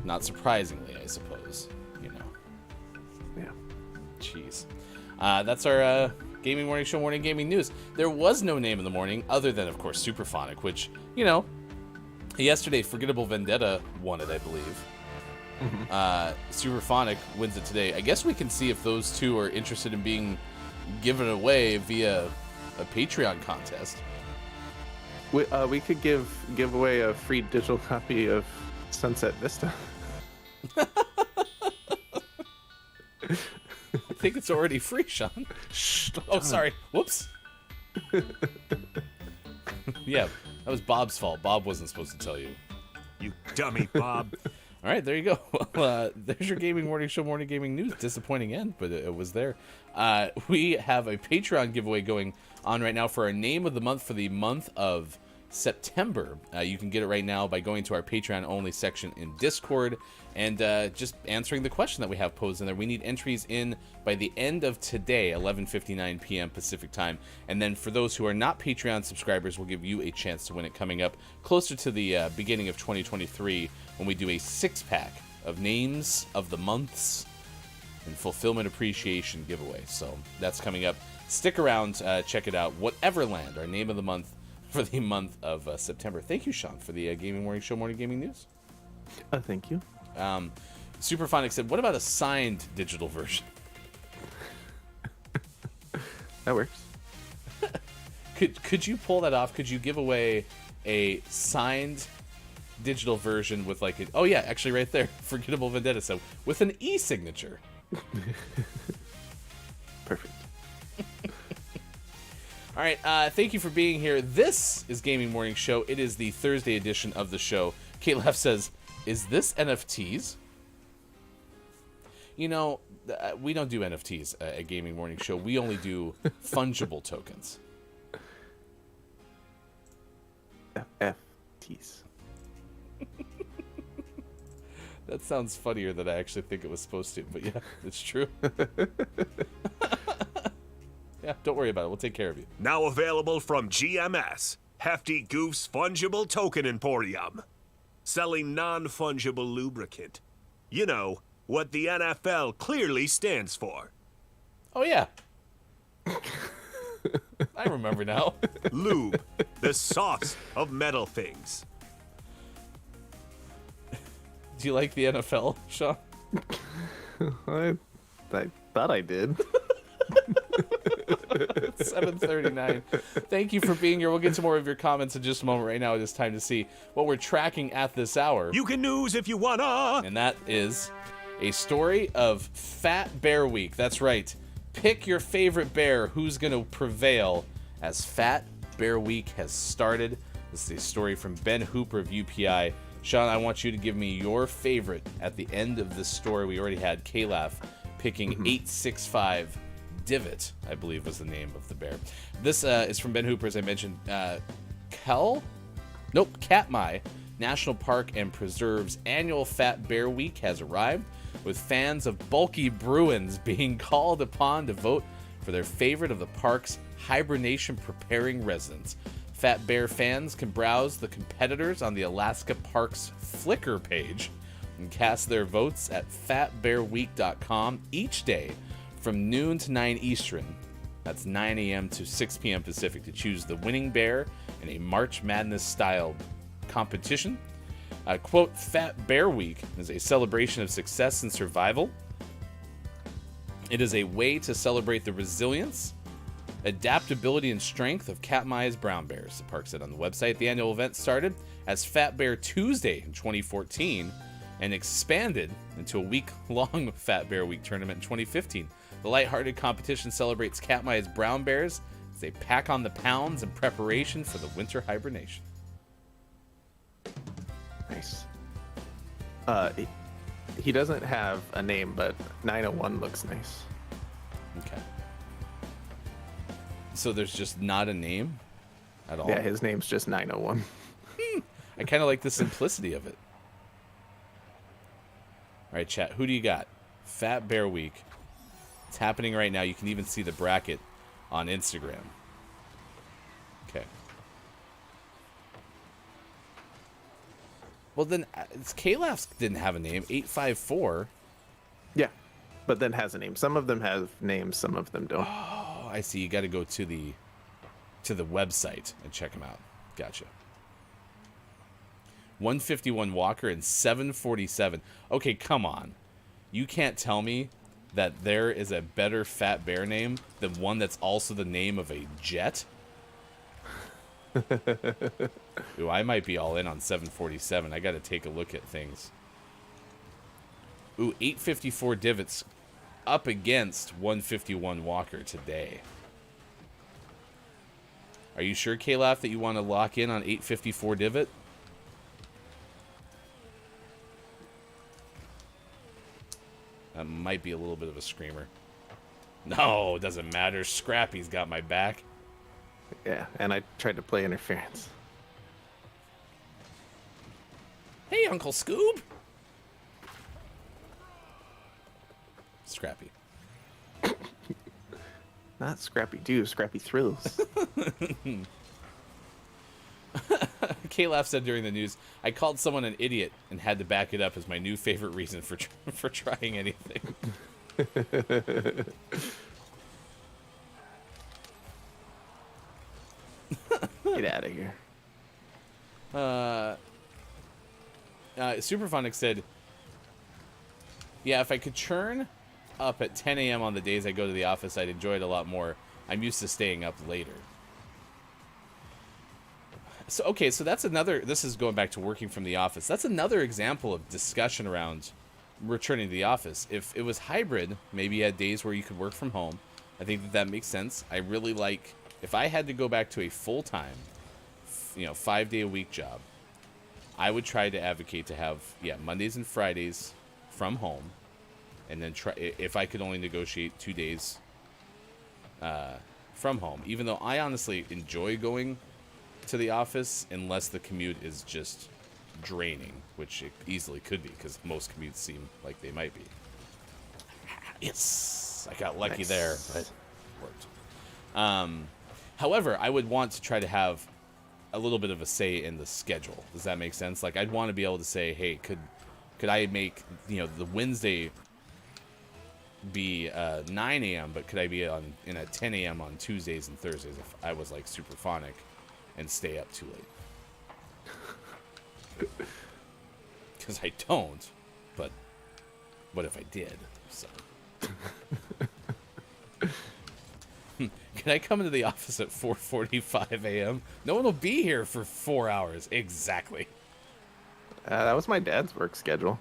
not surprisingly, I suppose. You know. Yeah. Jeez. That's our gaming morning show, Morning Gaming News. There was no name in the morning other than, of course, Superphonic, which, you know, yesterday, Forgettable Vendetta won it, I believe. Superphonic wins it today. I guess we can see if those two are interested in being given away via a Patreon contest. We could give away a free digital copy of Sunset Vista. I think it's already free, Sean. Shh. Oh, sorry. Whoops. Yeah, that was Bob's fault. Bob wasn't supposed to tell you. You dummy, Bob. All right, there you go. Well, there's your gaming morning show, Morning Gaming News. Disappointing end, but it was there. We have a Patreon giveaway going on right now for our name of the month for the month of September. You can get it right now by going to our Patreon only section in Discord and just answering the question that we have posed in there. We need entries in by the end of today, 11:59 p.m. Pacific time. And then for those who are not Patreon subscribers, we'll give you a chance to win it coming up closer to the beginning of 2023 when we do a 6-pack of names of the months and fulfillment appreciation giveaway. So that's coming up. Stick around, check it out. Whateverland, our name of the month for the month of September. Thank you, Sean, for the Gaming Morning Show, Morning Gaming News. Thank you. Superphonic said, what about a signed digital version? That works. Could you pull that off? Could you give away a signed digital version with like oh yeah, actually right there, Forgettable Vendetta, so with an e-signature. Perfect. All right, thank you for being here. This is Gaming Morning Show. It is the Thursday edition of the show. Kate Leff says, is this NFTs? You know, we don't do NFTs at Gaming Morning Show. We only do fungible tokens. FTs. That sounds funnier than I actually think it was supposed to, but yeah, it's true. Yeah, don't worry about it. We'll take care of you. Now available from GMS, Hefty Goof's Fungible Token Emporium. Selling non-fungible lubricant. You know, what the NFL clearly stands for. Oh, yeah. I remember now. Lube, the sauce of metal things. Do you like the NFL, Sean? I thought I did. 7:39. Thank you for being here. We'll get to more of your comments in just a moment. Right now, it is time to see what we're tracking at this hour. You can news if you wanna. And that is a story of Fat Bear Week. That's right. Pick your favorite bear. Who's going to prevail as Fat Bear Week has started. This is a story from Ben Hooper of UPI. Sean, I want you to give me your favorite at the end of this story. We already had Calaf picking 865 Divot, I believe was the name of the bear. This is from Ben Hooper, as I mentioned. Katmai National Park and Preserve's annual Fat Bear Week has arrived, with fans of bulky Bruins being called upon to vote for their favorite of the park's hibernation-preparing residents. Fat Bear fans can browse the competitors on the Alaska Park's Flickr page and cast their votes at fatbearweek.com each day from noon to 9 Eastern. That's 9 a.m. to 6 p.m. Pacific to choose the winning bear in a March Madness-style competition. Quote, Fat Bear Week is a celebration of success and survival. It is a way to celebrate the resilience, adaptability, and strength of Katmai's brown bears, the park said on the website. The annual event started as Fat Bear Tuesday in 2014 and expanded into a week-long Fat Bear Week tournament in 2015. The lighthearted competition celebrates Katmai's brown bears as they pack on the pounds in preparation for the winter hibernation. Nice. He doesn't have a name, but 901 looks nice. Okay. So there's just not a name at all? Yeah, his name's just 901. I kind of like the simplicity of it. All right, chat. Who do you got? Fat Bear Week. It's happening right now. You can even see the bracket on Instagram. Okay. Well, then, Calaf's didn't have a name. 854. Yeah, but then has a name. Some of them have names, some of them don't. Oh, I see. You got to go to the website and check them out. Gotcha. 151 Walker and 747. Okay, come on. You can't tell me that there is a better Fat Bear name than one that's also the name of a jet? Ooh, I might be all in on 747. I got to take a look at things. Ooh, 854 Divots up against 151 Walker today. Are you sure, Calaf, that you want to lock in on 854 Divot? That might be a little bit of a screamer. No, it doesn't matter. Scrappy's got my back. Yeah, and I tried to play interference. Hey, Uncle Scoob. Scrappy. Not Scrappy Doo, Scrappy Thrills. Calaf said during the news, I called someone an idiot and had to back it up as my new favorite reason for trying anything. Get out of here. Superphonic said, yeah, if I could churn up at 10 a.m. on the days I go to the office, I'd enjoy it a lot more. I'm used to staying up later. So, okay, so that's another, this is going back to working from the office. That's another example of discussion around returning to the office. If it was hybrid, maybe you had days where you could work from home. I think that makes sense. I really like, if I had to go back to a full-time, 5-day-a-week job, I would try to advocate to have, Mondays and Fridays from home, and then try, if I could only negotiate 2 days from home, even though I honestly enjoy going to the office unless the commute is just draining, which it easily could be because most commutes seem like they might be. Yes, I got lucky there, but it worked. However, I would want to try to have a little bit of a say in the schedule. Does that make sense? Like, I'd want to be able to say, hey, could I make the Wednesday be 9 a.m., but could I be in at 10 a.m. on Tuesdays and Thursdays if I was like Superphonic and stay up too late? Because I don't, but what if I did? So, can I come into the office at 4:45 a.m.? No one will be here for 4 hours. Exactly. That was my dad's work schedule.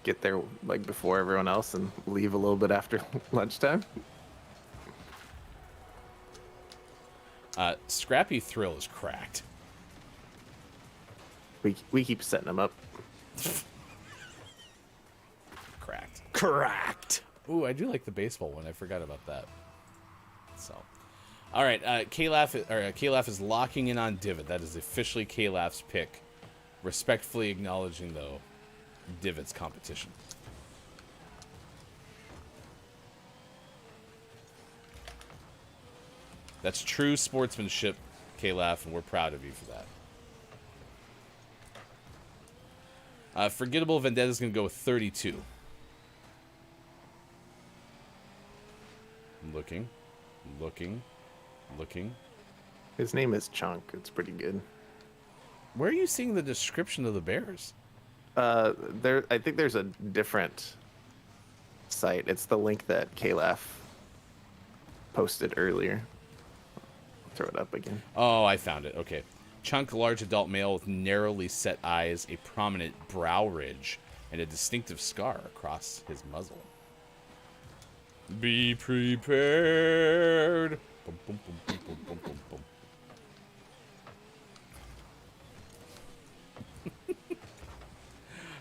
Get there like before everyone else and leave a little bit after lunchtime. Scrappy Thrill is cracked. We keep setting them up. Cracked. Ooh, I do like the baseball one. I forgot about that. So, all right. K-Laugh is locking in on Divot. That is officially K-Laugh's pick. Respectfully acknowledging, though, Divot's competition. That's true sportsmanship, K-Laugh, and we're proud of you for that. Forgettable Vendetta is going to go with 32. Looking. His name is Chunk. It's pretty good. Where are you seeing the description of the bears? I think there's a different site. It's the link that K-Laugh posted earlier. I'll throw it up again. Oh, I found it. Okay. Chunk, large adult male with narrowly set eyes, a prominent brow ridge, and a distinctive scar across his muzzle. Be prepared. Boom, boom, boom, boom, boom, boom, boom,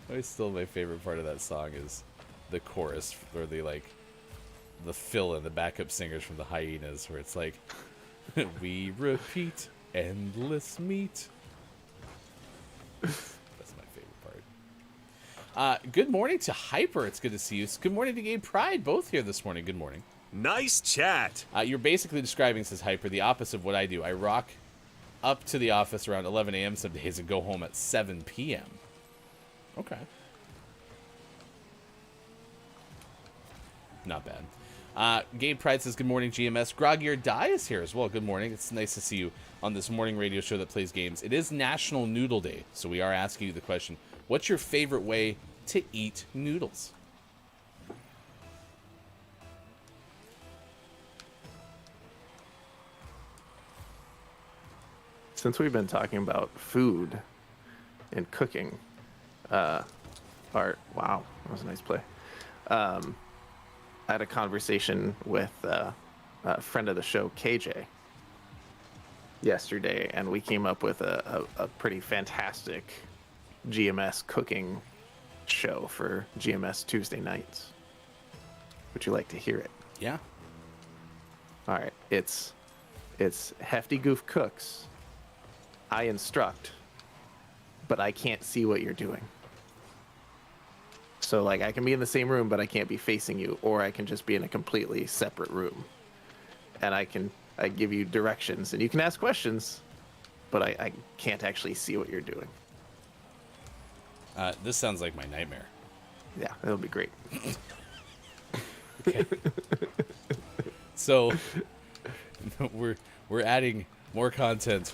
boom. Still, my favorite part of that song is the chorus, where they like the fill in the backup singers from the Hyenas, where it's like, we repeat endless meat. That's my favorite part. Good morning to Hyper. It's good to see you. Good morning to Gabe Pride. Both here this morning. Good morning. Nice chat. You're basically describing, says Hyper, the opposite of what I do. I rock up to the office around 11 a.m. some days and go home at 7 p.m. Okay. Not bad. Gabe Pride says, good morning, GMS. Groggy or Die is here as well. Good morning. It's nice to see you on this morning radio show that plays games. It is National Noodle Day, so we are asking you the question, what's your favorite way to eat noodles? Since we've been talking about food and cooking, art, wow, that was a nice play. I had a conversation with a friend of the show, KJ, yesterday, and we came up with a pretty fantastic GMS cooking show for GMS Tuesday nights. Would you like to hear it? Yeah. All right, it's Hefty Goof Cooks. I instruct, but I can't see what you're doing. So, like, I can be in the same room, but I can't be facing you, or I can just be in a completely separate room. And I give you directions, and you can ask questions, but I can't actually see what you're doing. This sounds like my nightmare. Yeah, it'll be great. Okay. So, we're adding more content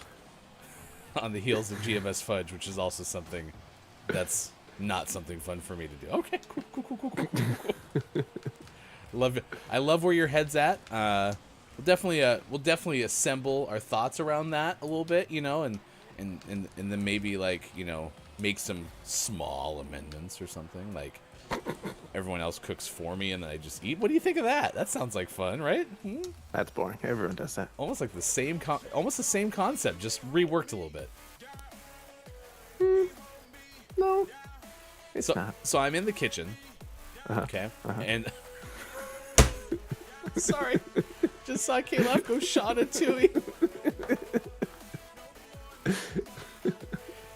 on the heels of GMS Fudge, which is also something that's not something fun for me to do. Okay, cool. Love it. I love where your head's at. We'll definitely assemble our thoughts around that a little bit, and then maybe, like, make some small amendments or something. Like, everyone else cooks for me and then I just eat. What do you think of that? That sounds like fun, right? That's boring. Everyone does that. Almost like the same concept, just reworked a little bit. No, it's not. So I'm in the kitchen, okay, and sorry, just saw Caleb go shot at Tui.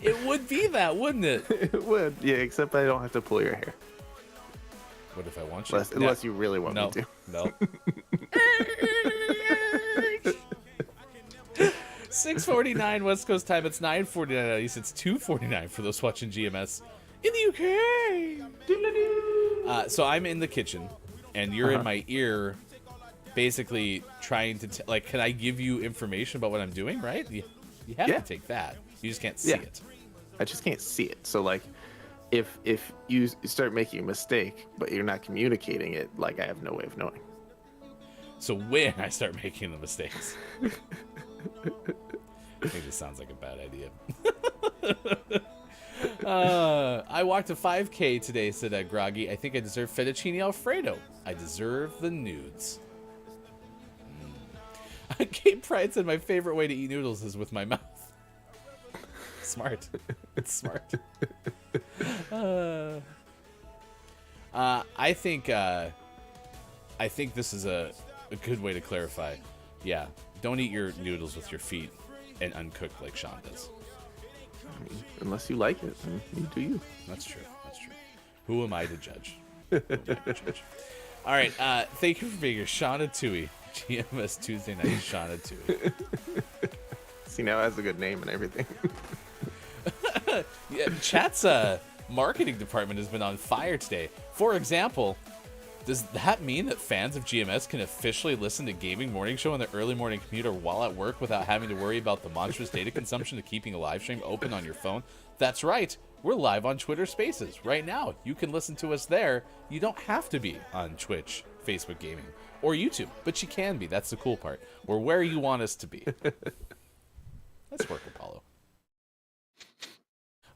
It would be that, wouldn't it? It would, yeah. Except I don't have to pull your hair. What if I want you? Unless you really want me to. No. 6:49 West Coast time. It's 9:49 at least. It's 2:49 for those watching GMS in the UK. So I'm in the kitchen, and you're in my ear, basically trying to like, can I give you information about what I'm doing? Right? You have to take that. You just can't see it. I just can't see it. So, like, if you start making a mistake, but you're not communicating it, like, I have no way of knowing. So when I start making the mistakes, I think this sounds like a bad idea. I walked a 5K today, said Groggy. I think I deserve fettuccine Alfredo. I deserve the nudes. Kate Pride said my favorite way to eat noodles is with my mouth. Smart. It's smart. I think this is a good way to clarify. Yeah, don't eat your noodles with your feet and uncooked like Sean does. I mean, unless you like it, then you do you. That's true. That's true. Who am I to judge? All right. Thank you for being here, Sean and Tui. GMS Tuesday night, Sean and Tui. See, now it has a good name and everything. Yeah, chat's marketing department has been on fire today. For example, does that mean that fans of GMS can officially listen to Gaming Morning Show on the early morning commuter while at work without having to worry about the monstrous data consumption of keeping a live stream open on your phone? That's right. We're live on Twitter Spaces right now. You can listen to us there. You don't have to be on Twitch, Facebook Gaming, or YouTube, but you can be. That's the cool part. We're where you want us to be. Let's work, Apollo.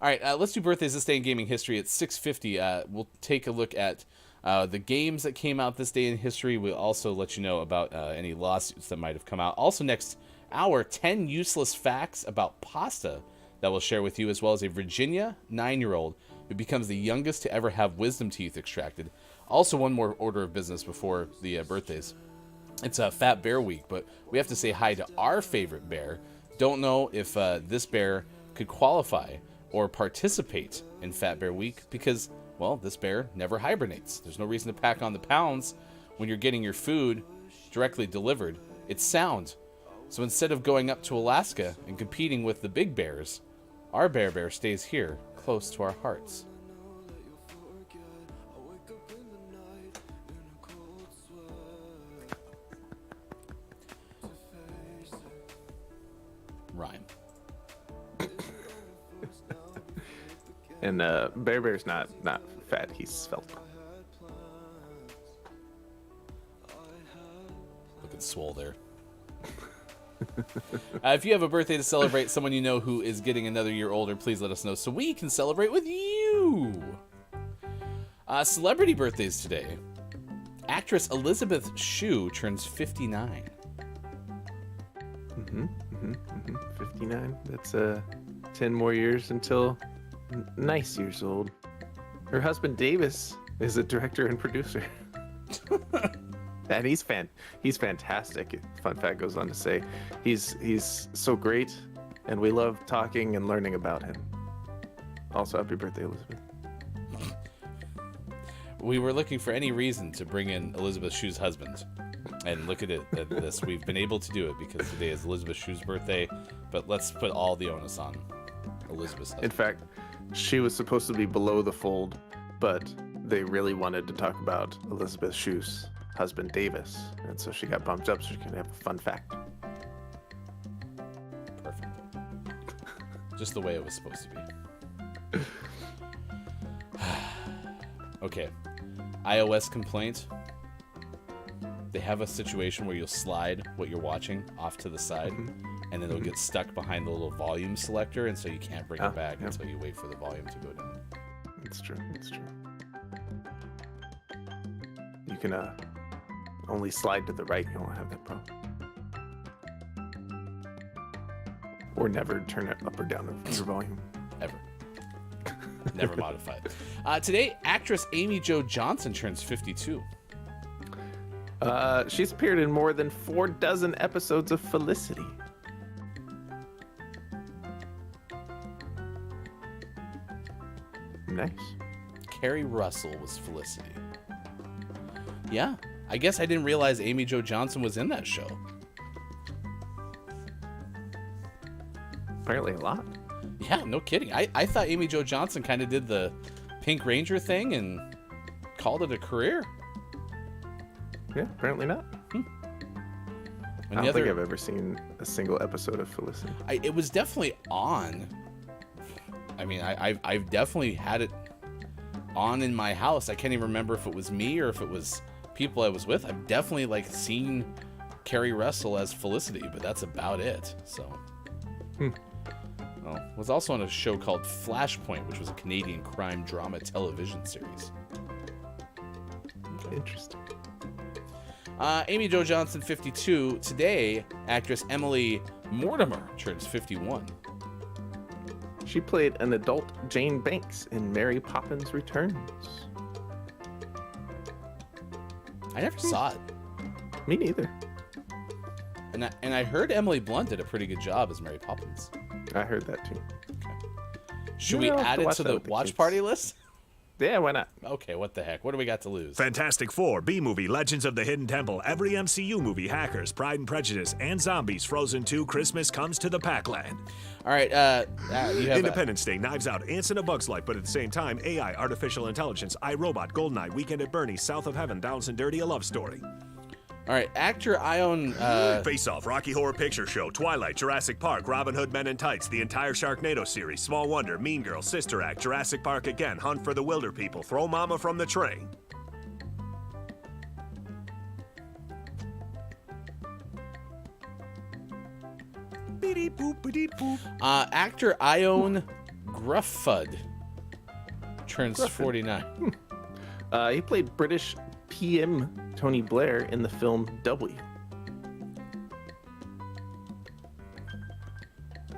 All right, let's do birthdays this day in gaming history at 6:50. We'll take a look at the games that came out this day in history. We'll also let you know about any lawsuits that might have come out. Also, next hour, 10 useless facts about pasta that we'll share with you, as well as a Virginia 9-year-old who becomes the youngest to ever have wisdom teeth extracted. Also, one more order of business before the birthdays. It's Fat Bear Week, but we have to say hi to our favorite bear. Don't know if this bear could qualify or participate in Fat Bear Week because, well, this bear never hibernates. There's no reason to pack on the pounds when you're getting your food directly delivered. It's sound. So instead of going up to Alaska and competing with the big bears, our bear stays here, close to our hearts. Rhyme. And Bear's not fat, he's svelte. Looking swole there. If you have a birthday to celebrate, someone you know who is getting another year older, please let us know so we can celebrate with you. Celebrity birthdays today. Actress Elisabeth Shue turns 59. 59. That's 10 more years until nice years old. Her husband Davis is a director and producer. And he's fantastic. Fun fact goes on to say he's so great, and we love talking and learning about him. Also, happy birthday, Elizabeth. We were looking for any reason to bring in Elisabeth Shue's husband. And look at this. We've been able to do it because today is Elisabeth Shue's birthday, but let's put all the onus on Elizabeth's husband. In fact, she was supposed to be below the fold, but they really wanted to talk about Elisabeth Shue's husband, Davis, and so she got bumped up so she can have a fun fact. Perfect. Just the way it was supposed to be. Okay. iOS complaint. They have a situation where you'll slide what you're watching off to the side, and then it'll get stuck behind the little volume selector, and so you can't bring it back until you wait for the volume to go down. It's true. You can only slide to the right. You won't have that problem. Or never turn it up or down your volume. Ever. Never modify it. Today, actress Amy Jo Johnson turns 52. She's appeared in more than 46 episodes of Felicity. Nice. Carrie Russell was Felicity. Yeah, I guess I didn't realize Amy Jo Johnson was in that show. Apparently a lot. Yeah, no kidding. I thought Amy Jo Johnson kind of did the Pink Ranger thing and called it a career. Yeah, apparently not. I don't think I've ever seen a single episode of Felicity. It was definitely on. I mean, I've definitely had it on in my house. I can't even remember if it was me or if it was people I was with. I've definitely seen Carrie Russell as Felicity, but that's about it. So, well, was also on a show called Flashpoint, which was a Canadian crime drama television series. Okay. Interesting. Amy Jo Johnson, 52. Today, actress Emily Mortimer turns 51. She played an adult Jane Banks in Mary Poppins Returns. I never saw it. Me neither. And I heard Emily Blunt did a pretty good job as Mary Poppins. I heard that too. Should we add it to the watch party list? Yeah, why not? Okay, what the heck? What do we got to lose? Fantastic Four, B-Movie, Legends of the Hidden Temple, every MCU movie, Hackers, Pride and Prejudice, and Zombies, Frozen 2, Christmas Comes to the Packland. All right, you have Independence Day, Knives Out, Ants in a Bug's Life, but at the same time, AI, Artificial Intelligence, iRobot, Goldeneye, Weekend at Bernie's, South of Heaven, Down and Dirty, A Love Story. All right, actor Ioan... Face Off, Rocky Horror Picture Show, Twilight, Jurassic Park, Robin Hood Men in Tights, the entire Sharknado series, Small Wonder, Mean Girl, Sister Act, Jurassic Park Again, Hunt for the Wilder People, Throw Mama from the Train. actor Ioan Gruffudd turns 49. He played British PM Tony Blair in the film W.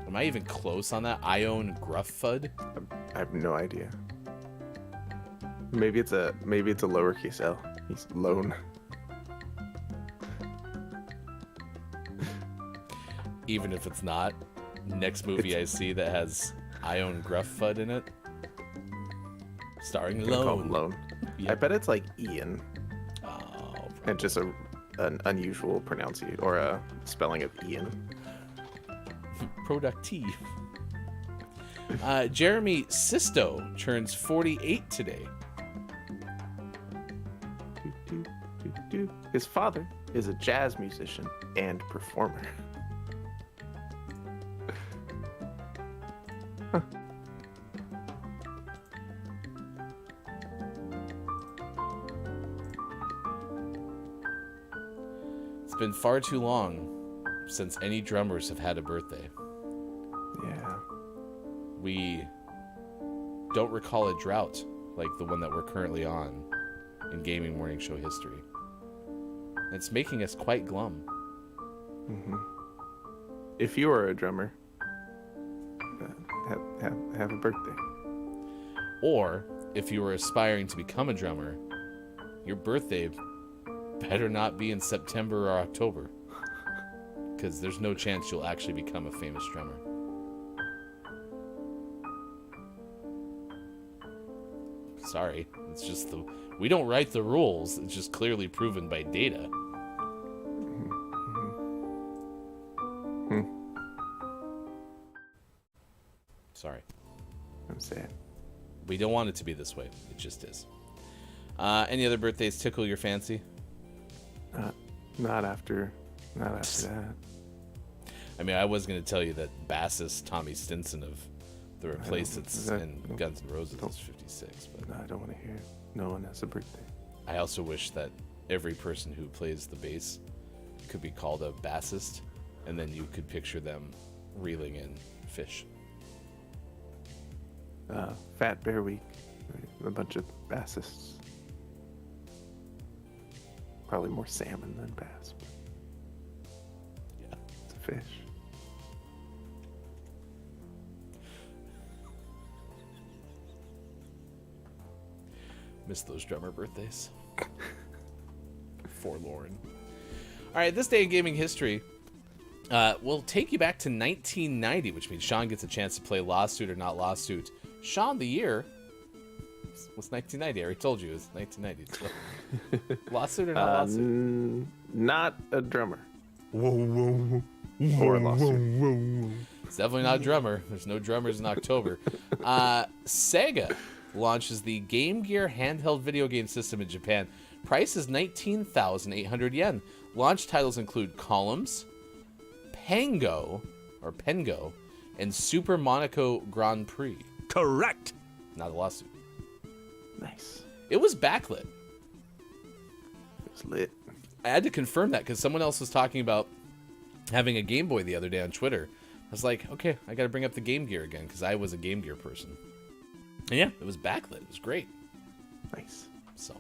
Am I even close on that? Ioan Gruffudd? I have no idea. Maybe it's a lowercase L. He's lone. Even if it's not, next movie I see that has Ioan Gruffudd in it, starring Call him Lone. Lone. Yeah. I bet it's like Ian, Oh, and just an unusual pronunciation or a spelling of Ian. productive. Jeremy Sisto turns 48 today. His father is a jazz musician and performer. It's been far too long since any drummers have had a birthday. Yeah. We don't recall a drought like the one that we're currently on in gaming morning show history. It's making us quite glum. Mm-hmm. If you were a drummer, have a birthday. Or if you were aspiring to become a drummer, your birthday better not be in September or October, because there's no chance you'll actually become a famous drummer. Sorry, it's just we don't write the rules. It's just clearly proven by data. Sorry. I'm sad. We don't want it to be this way. It just is. Any other birthdays tickle your fancy? Not after that. I mean, I was going to tell you that bassist Tommy Stinson of The Replacements and Guns N' Roses is 56. But No, I don't want to hear it. No one has a birthday. I also wish that every person who plays the bass could be called a bassist, and then you could picture them reeling in fish. Fat Bear Week. A bunch of bassists. Probably more salmon than bass. But Yeah. it's a fish. Miss those drummer birthdays. Forlorn. All right, this day in gaming history, we'll take you back to 1990, which means Sean gets a chance to play Lawsuit or Not Lawsuit. Sean, the year was 1990. I already told you it was 1990. So. Lawsuit or Not Lawsuit? Not a drummer. Whoa. Or a lawsuit. It's definitely not a drummer. There's no drummers in October. Sega launches the Game Gear handheld video game system in Japan. Price is 19,800 yen. Launch titles include Columns, Pengo, and Super Monaco Grand Prix. Correct. Not a lawsuit. Nice. It was backlit. It's lit. I had to confirm that because someone else was talking about having a Game Boy the other day on Twitter. I was like, okay, I got to bring up the Game Gear again because I was a Game Gear person. And yeah, it was backlit. It was great. Nice. So,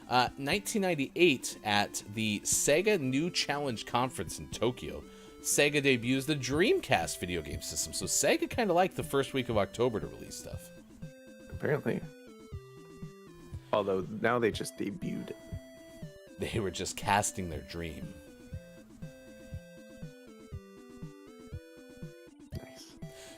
1998 at the Sega New Challenge Conference in Tokyo, Sega debuts the Dreamcast video game system. So Sega kind of liked the first week of October to release stuff. Apparently. Although now they just debuted it. They were just casting their dream. Nice.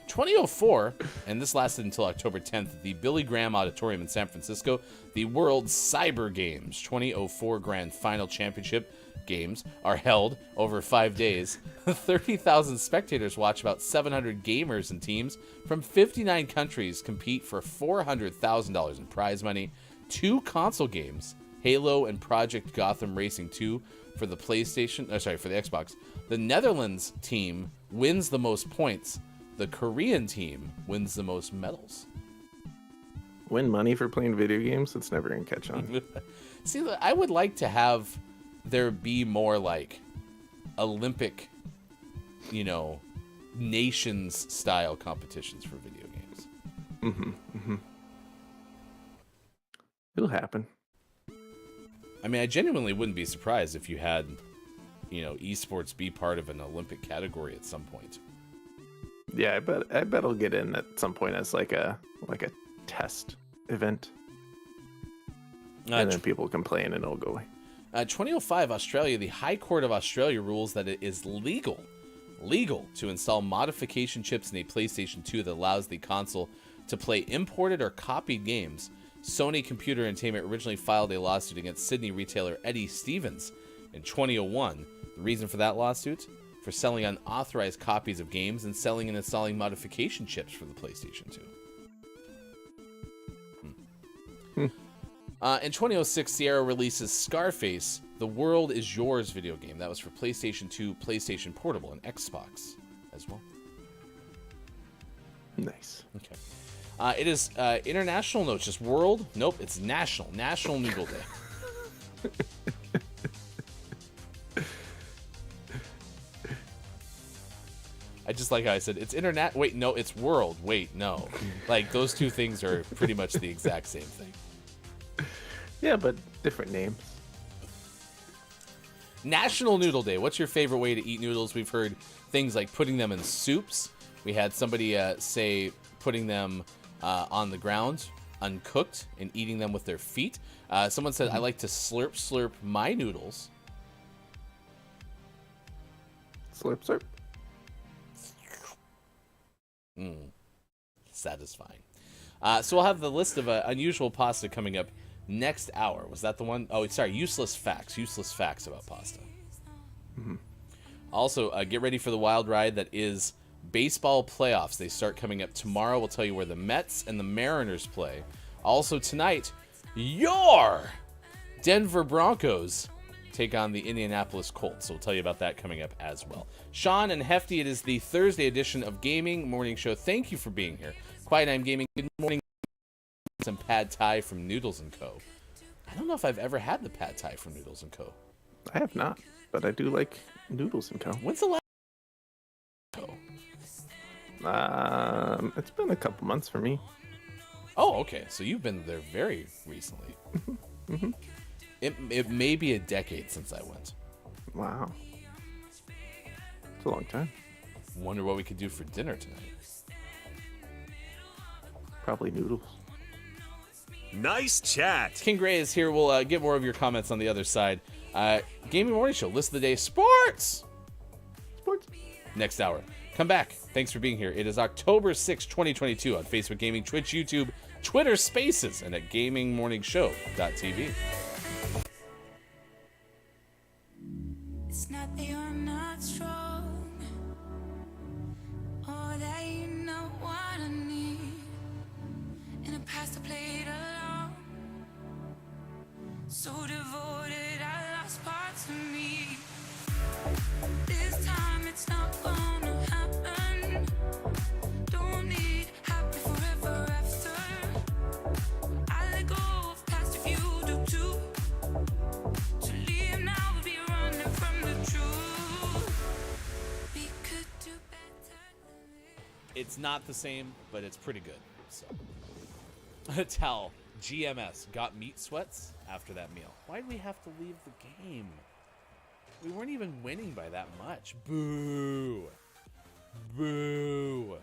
2004, and this lasted until October 10th, at the Billy Graham Auditorium in San Francisco, the World Cyber Games 2004 Grand Final Championship games are held over 5 days. 30,000 spectators watch. About 700 gamers and teams from 59 countries compete for $400,000 in prize money. 2 console games, Halo and Project Gotham Racing 2 for the PlayStation, for the Xbox. The Netherlands team wins the most points. The Korean team wins the most medals. Win money for playing video games? It's never going to catch on. See, I would like to have there be more like Olympic, nations style competitions for video games. It'll happen. I mean, I genuinely wouldn't be surprised if you had, esports be part of an Olympic category at some point. Yeah, I bet it'll get in at some point as like a test event. And then people complain and it'll go away. 2005, Australia, the High Court of Australia rules that it is legal to install modification chips in a PlayStation 2 that allows the console to play imported or copied games. Sony Computer Entertainment originally filed a lawsuit against Sydney retailer Eddie Stevens in 2001. The reason for that lawsuit? For selling unauthorized copies of games and selling and installing modification chips for the PlayStation 2. In 2006, Sierra releases Scarface, The World Is Yours video game. That was for PlayStation 2, PlayStation Portable, and Xbox as well. Nice. Okay. It is international. No, it's just world. Nope, it's national. National Noodle Day. I just like how I said it's internet. Wait, no, it's world. Wait, no. Like those two things are pretty much the exact same thing. Yeah, but different names. National Noodle Day. What's your favorite way to eat noodles? We've heard things like putting them in soups. We had somebody say putting them on the ground, uncooked, and eating them with their feet. Someone said, I like to slurp my noodles. Slurp. Satisfying. So we'll have the list of unusual pasta coming up next hour. Was that the one? Oh, sorry. Useless facts about pasta. Also, get ready for the wild ride that is baseball playoffs. They start coming up tomorrow. We'll tell you where the Mets and the Mariners play. Also tonight, your Denver Broncos take on the Indianapolis Colts. So we'll tell you about that coming up as well. Sean and Hefty, it is the Thursday edition of Gaming Morning Show. Thank you for being here. Quiet Time Gaming, good morning. Some pad thai from Noodles & Co. I don't know if I've ever had the pad thai from Noodles & Co. I have not, but I do like Noodles & Co. When's the last? It's been a couple months for me. Oh, okay. So you've been there very recently. It may be a decade since I went. Wow. It's a long time. Wonder what we could do for dinner tonight. Probably noodles. Nice chat. King Gray is here. We'll get more of your comments on the other side. Gaming Morning Show, list of the day, sports. Next hour. Come back. Thanks for being here. It is October 6, 2022 on Facebook Gaming, Twitch, YouTube, Twitter Spaces, and at gamingmorningshow.tv. It's not that you're not strong, or that you know what I need. In the past I played along, so devoted I lost parts of me. This time it's not gonna happen. Don't need happy forever after. I let go of past if you do too. To leave now would be running from the truth. We could do better than this. It's not the same, but it's pretty good. So, tell GMS got meat sweats after that meal. Why did we have to leave the game? We weren't even winning by that much. Boo. Boo.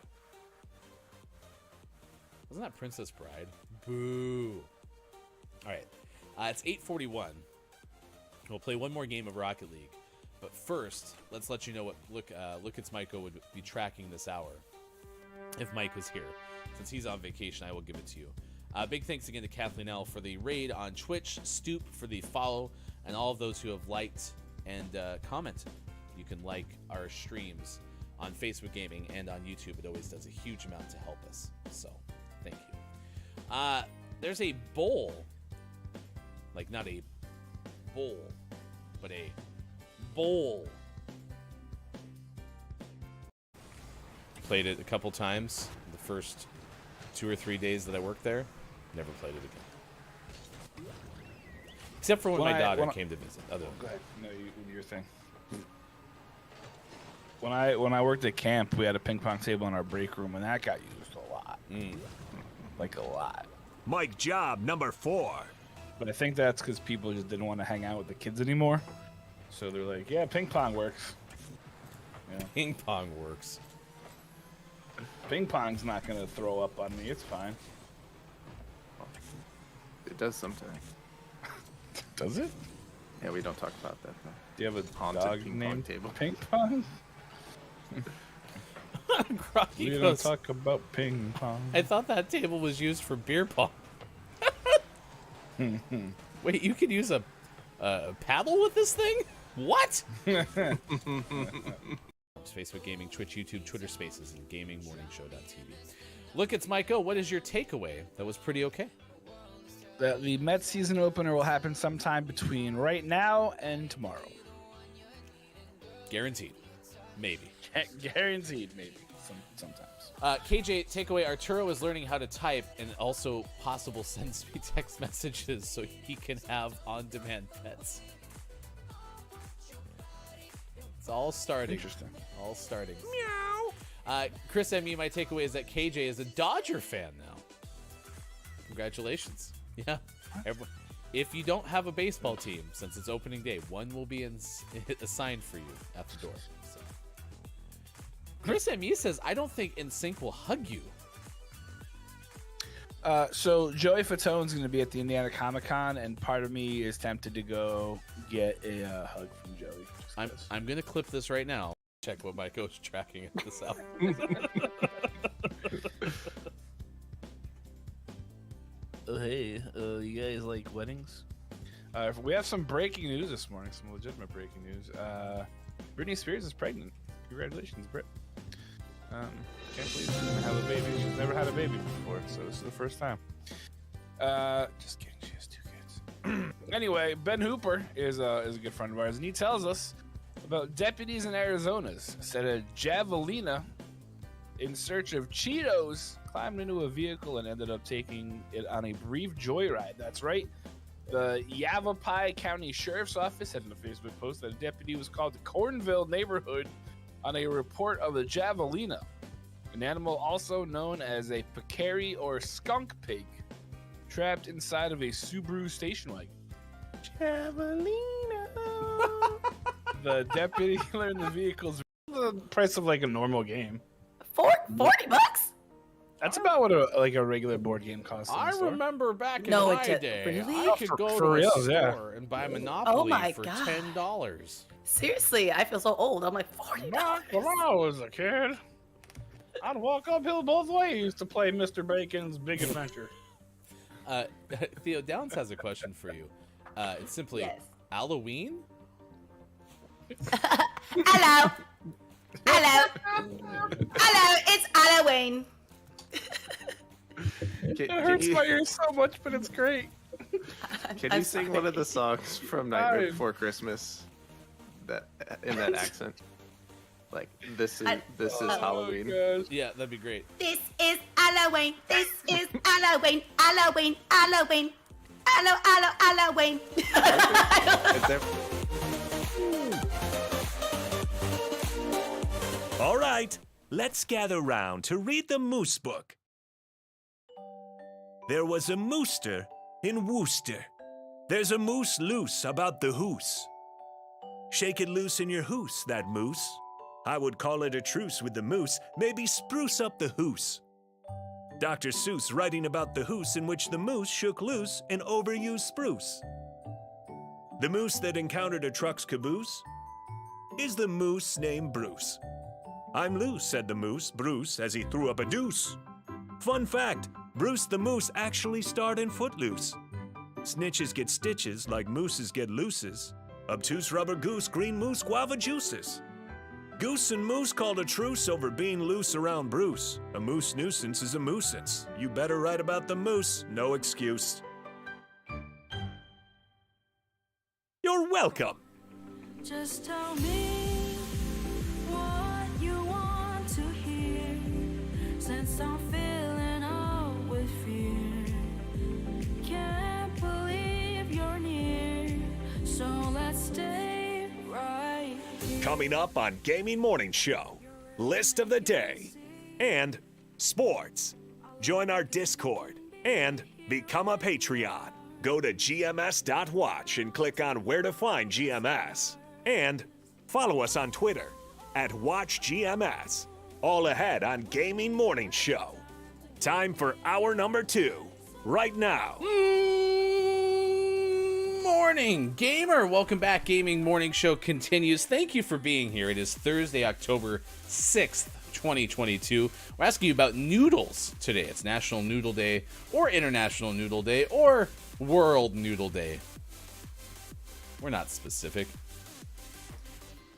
Wasn't that Princess Bride? Boo. All right. It's 8:41. We'll play one more game of Rocket League. But first, let's let you know what Look-It's Michael would be tracking this hour. If Mike was here. Since he's on vacation, I will give it to you. Big thanks again to Kathleen L. for the raid on Twitch, Stoop for the follow, and all of those who have liked and commented. You can like our streams on Facebook Gaming and on YouTube. It always does a huge amount to help us. So, thank you. There's a bowl. Like, not a bowl, but a bowl. Played it a couple times the first 2 or 3 days that I worked there. Never played it again. Except for when my daughter came to visit. Other than that. No, your thing. When I worked at camp, we had a ping pong table in our break room, and that got used a lot. Like a lot. Mike job number 4. But I think that's because people just didn't want to hang out with the kids anymore. So they're like, yeah, ping pong works. Yeah. Ping pong works. Ping pong's not going to throw up on me. It's fine. It does sometimes. Does it? Yeah, we don't talk about that. Though. Do you have a Haunted dog ping pong named table. Ping Pong? Groggy We don't goes, talk about ping pong. I thought that table was used for beer pong. Wait, you could use a paddle with this thing? What? Facebook Gaming, Twitch, YouTube, Twitter Spaces, and GamingMorningShow.tv. Look, it's Michael. What is your takeaway? That was pretty okay. The Mets season opener will happen sometime between right now and tomorrow. Guaranteed. Maybe. Guaranteed, maybe. Sometimes. KJ, takeaway, Arturo is learning how to type and also possible sends me text messages so he can have on-demand pets. It's all starting. Interesting. All starting. Meow. Chris and me, my takeaway is that KJ is a Dodger fan now. Congratulations. Yeah. If you don't have a baseball team, since it's opening day, one will be assigned for you at the door. So. Chris M.E. says, I don't think NSYNC will hug you. So Joey Fatone's going to be at the Indiana Comic-Con, and part of me is tempted to go get a hug from Joey. I'm going to clip this right now. Check what my coach is tracking at this hour. Oh, hey, you guys like weddings? We have some breaking news this morning, some legitimate breaking news. Britney Spears is pregnant. Congratulations, Brit. Can't believe she's gonna have a baby. She's never had a baby before, so this is the first time. Just kidding, she has 2 kids. Anyway, Ben Hooper is a good friend of ours, and he tells us about deputies in Arizona said a javelina in search of Cheetos climbed into a vehicle and ended up taking it on a brief joyride. That's right. The Yavapai County Sheriff's Office said in a Facebook post that a deputy was called to Cornville neighborhood on a report of a javelina, an animal also known as a peccary or skunk pig, trapped inside of a Subaru station wagon. Javelina. The deputy learned the vehicle's the price of like a normal game. $40? That's about what a regular board game costs. I remember back in No, my day, really? I could go to a store and buy Monopoly my for God. $10. Seriously, I feel so old. I'm like, $40. When I was a kid, I'd walk uphill both ways to play Mr. Bacon's Big Adventure. Theo Downs has a question for you. It's simply Yes. Halloween? Hello. Hello, it's Halloween. It hurts my ears so much, but it's great. Can you sing one of the songs from Nightmare Before Christmas that in that accent? Like this is Halloween. Gosh. Yeah, that'd be great. This is Halloween. This is Halloween. Halloween. Halloween. Halloween. Is there- All right, let's gather round to read the Moose Book. There was a mooster in Worcester. There's a moose loose about the hoose. Shake it loose in your hoose, that moose. I would call it a truce with the moose, maybe spruce up the hoose. Dr. Seuss writing about the hoose in which the moose shook loose an overused spruce. The moose that encountered a truck's caboose is the moose named Bruce. I'm loose, said the moose, Bruce, as he threw up a deuce. Fun fact, Bruce the moose actually starred in Footloose. Snitches get stitches like mooses get looses. Obtuse rubber goose, green moose, guava juices. Goose and moose called a truce over being loose around Bruce. A moose nuisance is a moosance. You better write about the moose, no excuse. You're welcome. Just tell me what you want to hear, since I'm feeling out with fear. Can't believe you're near, so let's stay right here. Coming up on Gaming Morning Show, list of the day and sports. Join our Discord and become a Patreon. Go to GMS.watch and click on where to find GMS. And follow us on Twitter at WatchGMS. All ahead on Gaming Morning Show. Time for hour number 2, right now. Morning, gamer. Welcome back. Gaming Morning Show continues. Thank you for being here. It is Thursday, October 6th, 2022. We're asking you about noodles today. It's National Noodle Day, or International Noodle Day, or World Noodle Day. We're not specific.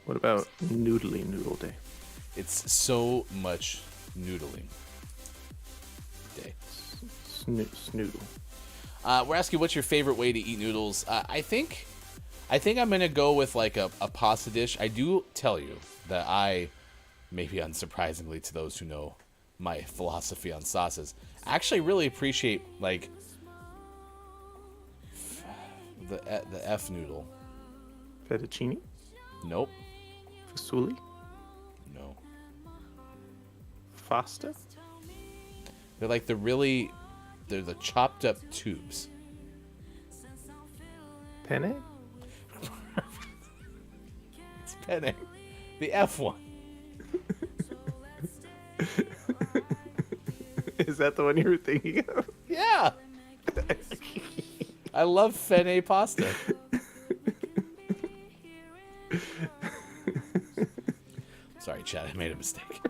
What about Noodly Noodle Day? It's so much noodling day. Snoodle. We're asking what's your favorite way to eat noodles. I think I'm gonna go with like a pasta dish. I do tell you that I, maybe unsurprisingly to those who know my philosophy on sauces, actually really appreciate like the F noodle. Fettuccine? Nope. Fasuli? No. Fasta? They're like they're the chopped up tubes. Penne? It's penne. The F one. Is that the one you were thinking of? Yeah. I love penne pasta. Sorry, Chad, I made a mistake.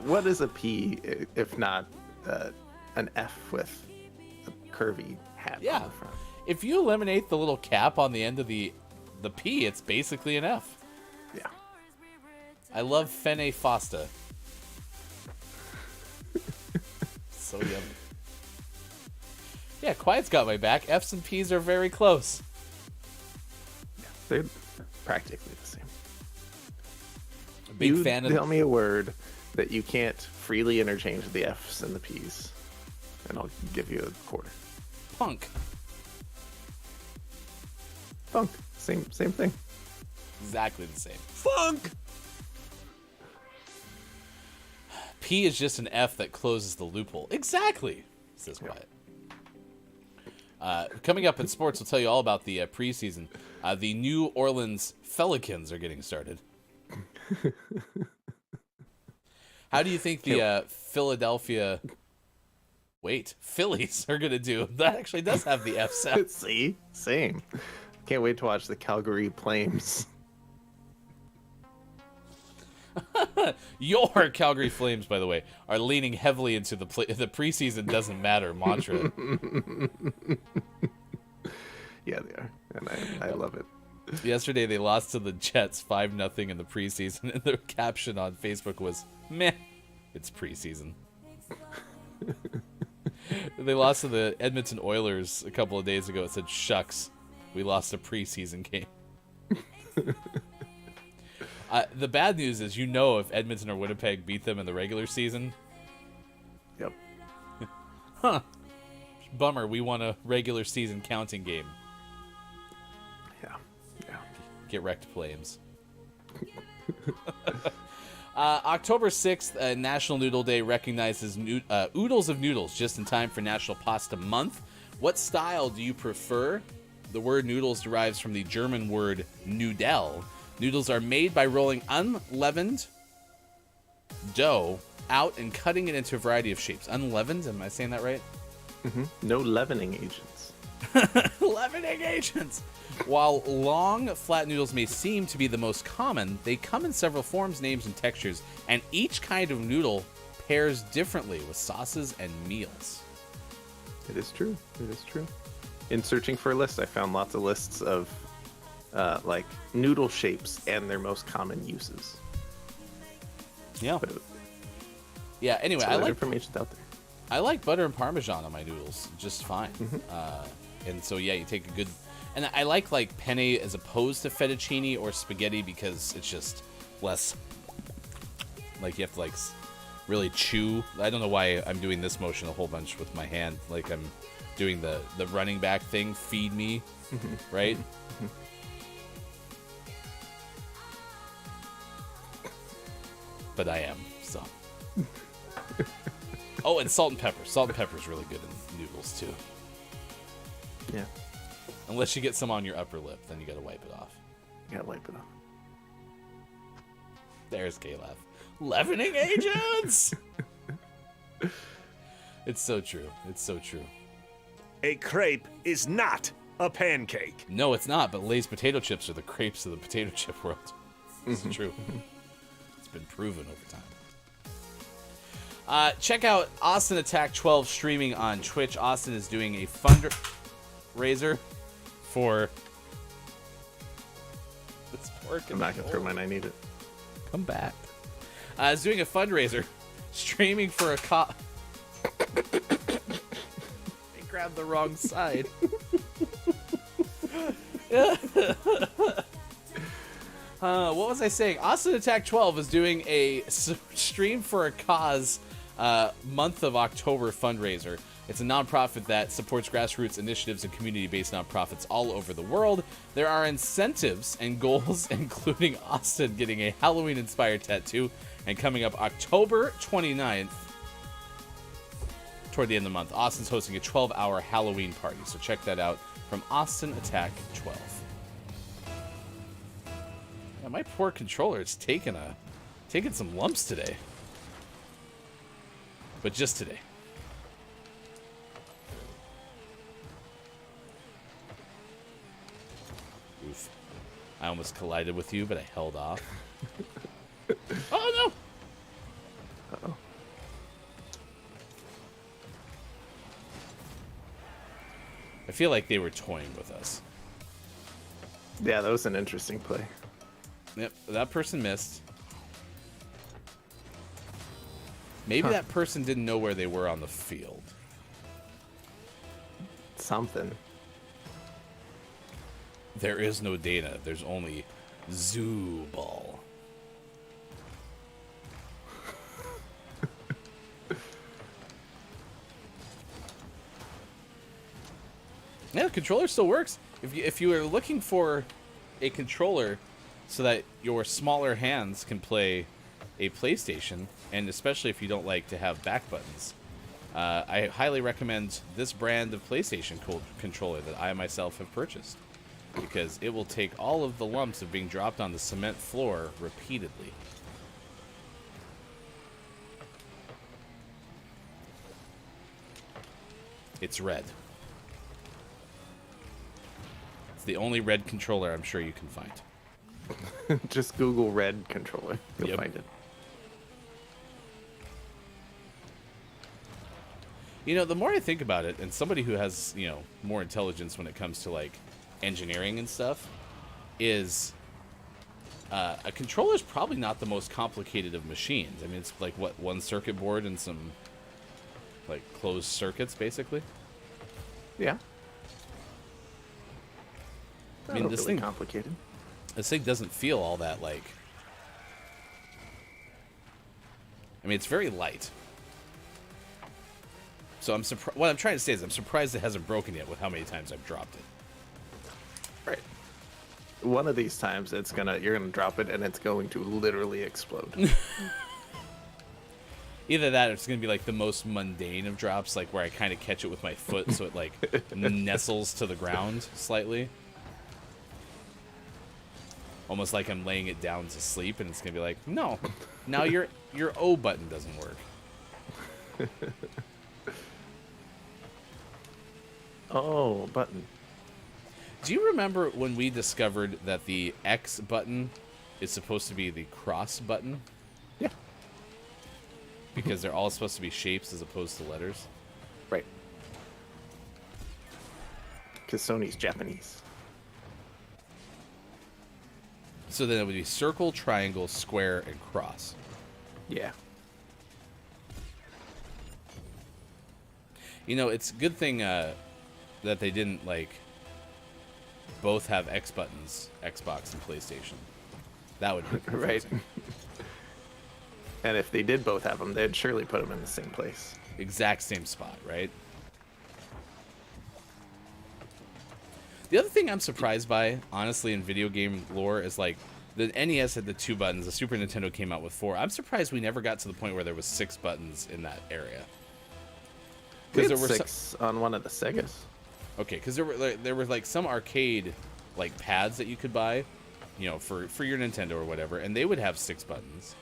What is a P if not an F with a curvy hat Yeah. on the front? If you eliminate the little cap on the end of the P, it's basically an F. Yeah. I love penne pasta. So yummy. Yeah, Quiet's got my back. F's and P's are very close. They're practically the same. A big fan of. Tell me a word that you can't freely interchange the F's and the P's, and I'll give you a quarter. Punk. Funk. Same thing. Exactly the same. Funk! P is just an F that closes the loophole. Exactly, says Quiet. Coming up in sports, we'll tell you all about the preseason. The New Orleans Pelicans are getting started. How do you think the Philadelphia Phillies are going to do? That actually does have the F sound. See? Same. Can't wait to watch the Calgary Flames. Your Calgary Flames, by the way, are leaning heavily into the preseason doesn't matter mantra. Yeah, they are. And I love it. Yesterday, they lost to the Jets 5-0 in the preseason, and their caption on Facebook was, "Meh, it's preseason." They lost to the Edmonton Oilers a couple of days ago. It said, "Shucks, we lost a preseason game." The bad news is, if Edmonton or Winnipeg beat them in the regular season. Yep. Huh. Bummer, we won a regular season counting game. Yeah. Get wrecked, Flames. October 6th, National Noodle Day recognizes oodles of noodles just in time for National Pasta Month. What style do you prefer? The word noodles derives from the German word Noodle. Noodles are made by rolling unleavened dough out and cutting it into a variety of shapes. Unleavened? Am I saying that right? Mm-hmm. No leavening agents. Leavening agents! While long, flat noodles may seem to be the most common, they come in several forms, names, and textures, and each kind of noodle pairs differently with sauces and meals. It is true. It is true. In searching for a list, I found lots of lists of like noodle shapes and their most common uses. Yeah. But Yeah, anyway, so I like information's out there. I like butter and Parmesan on my noodles just fine. Mm-hmm. And so, yeah, you take a good... And I like penne as opposed to fettuccine or spaghetti because it's just less... Like, you have to, like, really chew. I don't know why I'm doing this motion a whole bunch with my hand. Like, I'm doing the running back thing, feed me, right? But I am, so... Oh, and salt and pepper. Salt and pepper is really good in noodles, too. Yeah. Unless you get some on your upper lip, then you gotta wipe it off. You gotta wipe it off. There's K-Laugh. Leavening agents! It's so true. It's so true. A crepe is not a pancake. No, it's not, but Lay's potato chips are the crepes of the potato chip world. It's true. It's been proven over time. Check out Austin Attack 12 streaming on Twitch. Austin is doing a fundraiser for this poor I'm not gonna throw mine. I need it. Come back. Is doing a fundraiser, streaming for a cop. I grabbed the wrong side. What was I saying? Austin Attack 12 is doing a stream for a cause month of October fundraiser. It's a nonprofit that supports grassroots initiatives and community-based nonprofits all over the world. There are incentives and goals, including Austin getting a Halloween-inspired tattoo, and coming up October 29th, toward the end of the month, Austin's hosting a 12-hour Halloween party. So check that out from Austin Attack 12. Yeah, my poor controller is taking some lumps today. But just today. Oof. I almost collided with you, but I held off. Oh, no! Uh-oh. I feel like they were toying with us. Yeah, that was an interesting play. Yep, that person missed. Maybe that person didn't know where they were on the field. Something. There is no Dana. There's only Zubal. Yeah, the controller still works. If you are looking for a controller so that your smaller hands can play a PlayStation, and especially if you don't like to have back buttons, I highly recommend this brand of PlayStation controller that I myself have purchased, because it will take all of the lumps of being dropped on the cement floor repeatedly. It's red. It's the only red controller I'm sure you can find. Just Google red controller. You'll Yep. find it. You know, the more I think about it, and somebody who has, you know, more intelligence when it comes to, like, engineering and stuff, is a controller is probably not the most complicated of machines. I mean, it's like, what, one circuit board and some, like, closed circuits, basically? Yeah. I mean, this really thing, complicated. this thing doesn't feel all that, like... I mean, it's very light. So I'm surprised. What I'm trying to say is I'm surprised it hasn't broken yet with how many times I've dropped it. Right. One of these times you're gonna drop it and it's going to literally explode. Either that or it's going to be like the most mundane of drops, like where I kind of catch it with my foot so it like nestles to the ground slightly. Almost like I'm laying it down to sleep, and it's going to be like, no, now your O button doesn't work. Oh, button. Do you remember when we discovered that the X button is supposed to be the cross button? Yeah. Because they're all supposed to be shapes as opposed to letters? Right. Because Sony's Japanese. So then it would be circle, triangle, square, and cross. Yeah. You know, it's a good thing that they didn't, like, both have X buttons, Xbox and PlayStation. That would be Right. And if they did both have them, they'd surely put them in the same place. Exact same spot, right? The other thing I'm surprised by, honestly, in video game lore is, like, the NES had the 2 buttons, the Super Nintendo came out with 4. I'm surprised we never got to the point where there was 6 buttons in that area. Because there were 6 on one of the Segas. Okay, because there were like some arcade like pads that you could buy, you know, for your Nintendo or whatever, and they would have 6 buttons,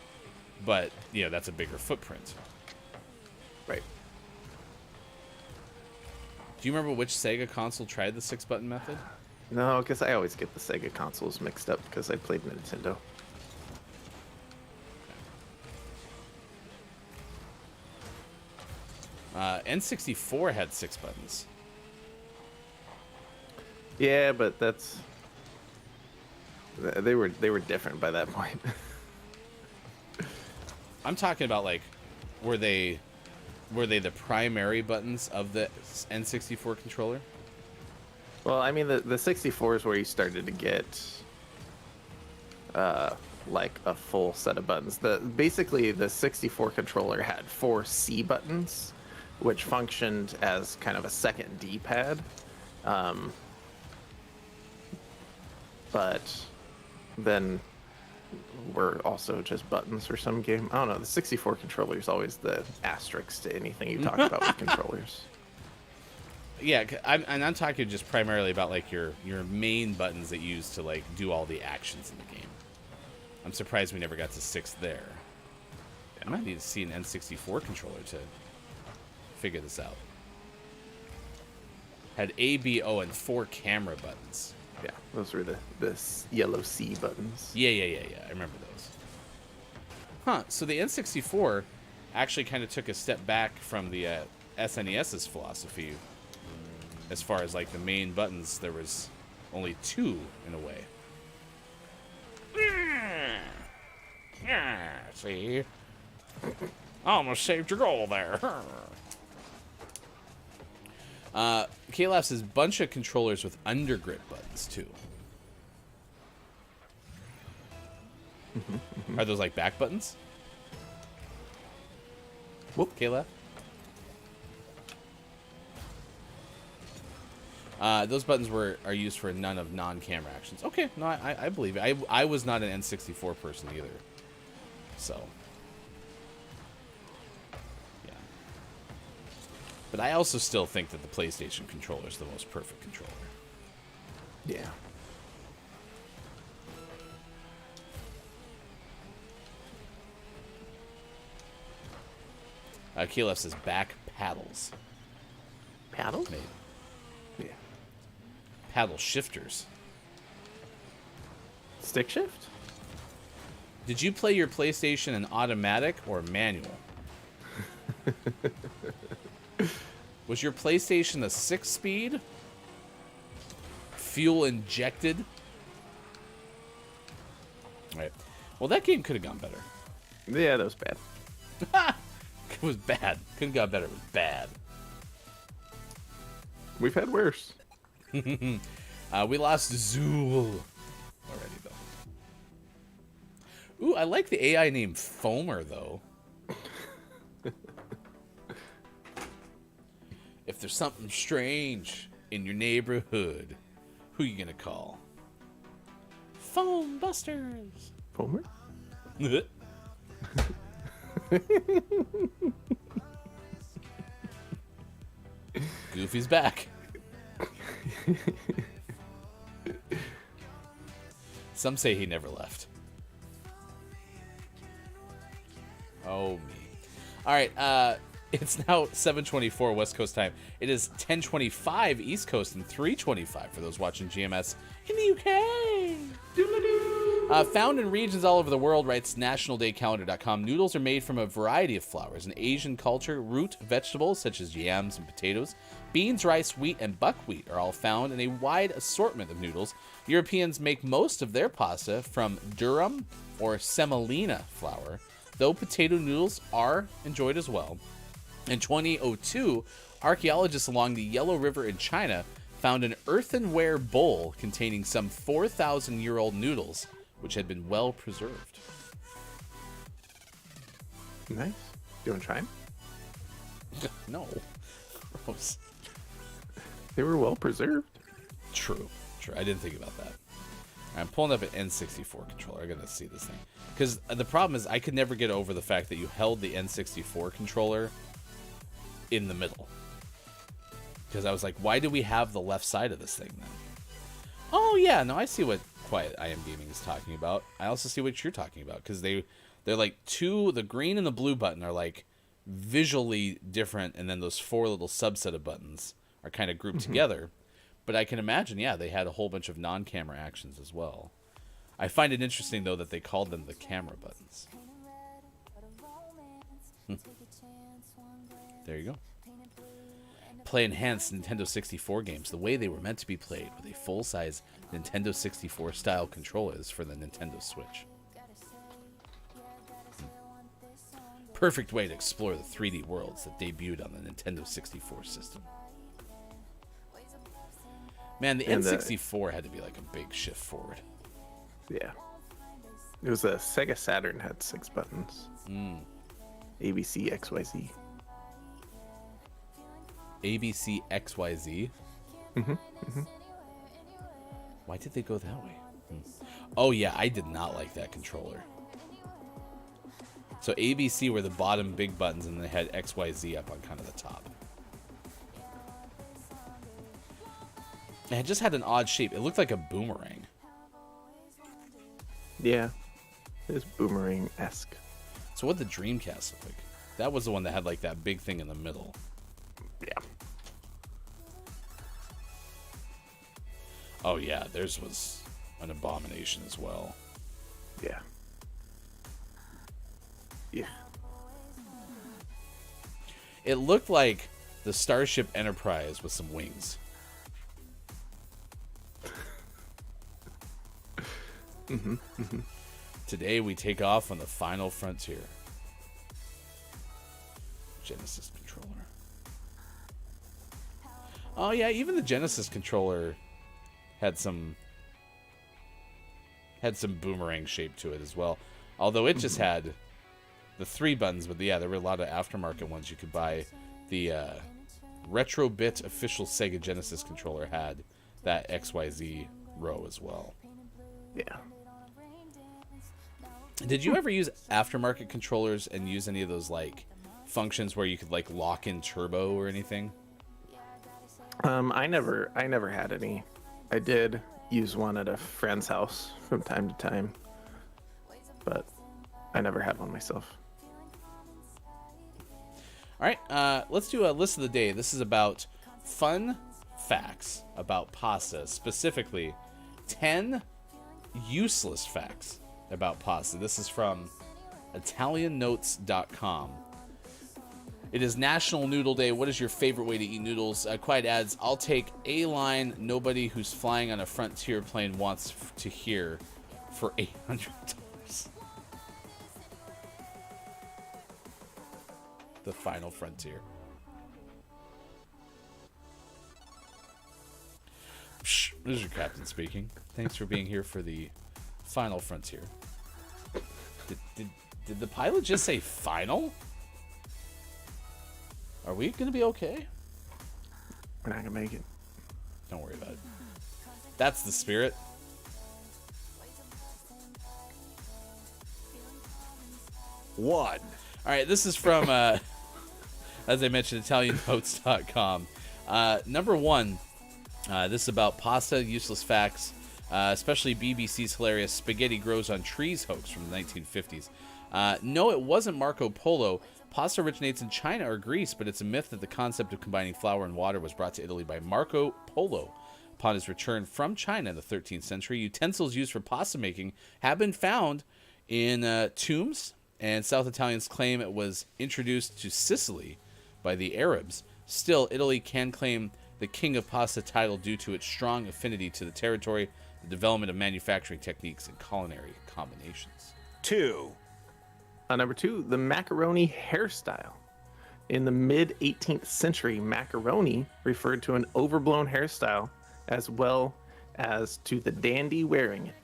but you know that's a bigger footprint. Right. Do you remember which Sega console tried the 6-button method? No, because I always get the Sega consoles mixed up because I played Nintendo. N64 had 6 buttons. Yeah, but that's they were different by that point. I'm talking about like, were they the primary buttons of the N64 controller? Well, I mean the 64 is where you started to get like a full set of buttons. Basically the 64 controller had 4 C buttons, which functioned as kind of a second D-pad. But then were also just buttons for some game. I don't know. The 64 controller is always the asterisk to anything you talk about with controllers. Yeah, I'm talking just primarily about like your main buttons that you use to like do all the actions in the game. I'm surprised we never got to 6 there. I might need to see an N64 controller to figure this out. Had A, B, O, and 4 camera buttons. Yeah, those were the yellow C buttons. Yeah. I remember those. Huh, so the N64 actually kind of took a step back from the SNES's philosophy. As far as like the main buttons, there was only 2 in a way. Yeah, see? Almost saved your goal there. K-Labs has a bunch of controllers with undergrip buttons, too. Are those like back buttons? Whoop, K-Lab? Those buttons are used for none of non-camera actions. Okay, no, I believe it. I was not an N64 person either. So... But I also still think that the PlayStation controller is the most perfect controller. Yeah. Keylef says back paddles. Paddles? Maybe. Yeah. Paddle shifters. Stick shift? Did you play your PlayStation in automatic or manual? Was your PlayStation a 6-speed? Fuel injected? Right. Well, that game could have gone better. Yeah, that was bad. It was bad. Couldn't got better. It was bad. We've had worse. We lost Zool already, though. Ooh, I like the AI name Foamer, though. If there's something strange in your neighborhood, who you gonna call? Phone Busters. Foamer? Goofy's back. Some say he never left. Oh, me. All right, it's now 7:24 West Coast time. It is 10:25 East Coast and 3:25 for those watching GMS in the UK. Found in regions all over the world, writes nationaldaycalendar.com, noodles are made from a variety of flours. In Asian culture, root vegetables such as yams and potatoes, beans, rice, wheat, and buckwheat are all found in a wide assortment of noodles. Europeans make most of their pasta from durum or semolina flour, though potato noodles are enjoyed as well. In 2002, archaeologists along the Yellow River in China found an earthenware bowl containing some 4,000-year-old noodles, which had been well preserved. Nice. You want to try them? No. Gross. They were well preserved. True. I didn't think about that. I'm pulling up an N64 controller. I gotta see this thing. Because the problem is I could never get over the fact that you held the N64 controller in the middle. Because I was like, why do we have the left side of this thing then? Oh yeah, no, I see what Quiet I Am Gaming is talking about. I also see what you're talking about. Because they're like the green and the blue button are like visually different. And then those four little subset of buttons are kind of grouped together. But I can imagine, yeah, they had a whole bunch of non-camera actions as well. I find it interesting, though, that they called them the camera buttons. There you go. Play enhanced Nintendo 64 games the way they were meant to be played with a full-size Nintendo 64 style controllers for the Nintendo Switch. Perfect way to explore the 3D worlds that debuted on the Nintendo 64 system. Man, the N64 had to be like a big shift forward. Yeah. It was a Sega Saturn, had 6 buttons. ABC, XYZ. ABC, XYZ? Why did they go that way? Oh, yeah, I did not like that controller. So ABC were the bottom big buttons, and they had XYZ up on kind of the top. And it just had an odd shape. It looked like a boomerang. Yeah. It was boomerang-esque. So what did the Dreamcast look like? That was the one that had like that big thing in the middle. Yeah. Oh yeah, theirs was an abomination as well. Yeah. Yeah. It looked like the Starship Enterprise with some wings. Today we take off on the final frontier. Genesis controller. Oh yeah, even the Genesis controller had some boomerang shape to it as well. Although it just had the 3 buttons, but yeah, there were a lot of aftermarket ones you could buy. The Retrobit official Sega Genesis controller had that XYZ row as well. Yeah. Did you ever use aftermarket controllers and use any of those like functions where you could like lock in turbo or anything? I never had any. I did use one at a friend's house from time to time, but I never had one myself. All right, let's do a list of the day. This is about fun facts about pasta, specifically 10 useless facts about pasta. This is from ItalianNotes.com. It is National Noodle Day. What is your favorite way to eat noodles? Quiet adds, I'll take a line nobody who's flying on a Frontier plane wants to hear for $800. The final frontier. Psh, this is your captain speaking. Thanks for being here for the final frontier. Did the pilot just say final? Are we going to be okay? We're not going to make it. Don't worry about it. That's the spirit. One. All right, this is from, as I mentioned, ItalianNotes.com. Number one, this is about pasta, useless facts, especially BBC's hilarious spaghetti grows on trees hoax from the 1950s. No, it wasn't Marco Polo. Pasta originates in China or Greece, but it's a myth that the concept of combining flour and water was brought to Italy by Marco Polo. Upon his return from China in the 13th century, utensils used for pasta making have been found in tombs, and South Italians claim it was introduced to Sicily by the Arabs. Still, Italy can claim the king of pasta title due to its strong affinity to the territory, the development of manufacturing techniques, and culinary combinations. 2, Number 2, the macaroni hairstyle. In the mid-18th century, macaroni referred to an overblown hairstyle as well as to the dandy wearing it.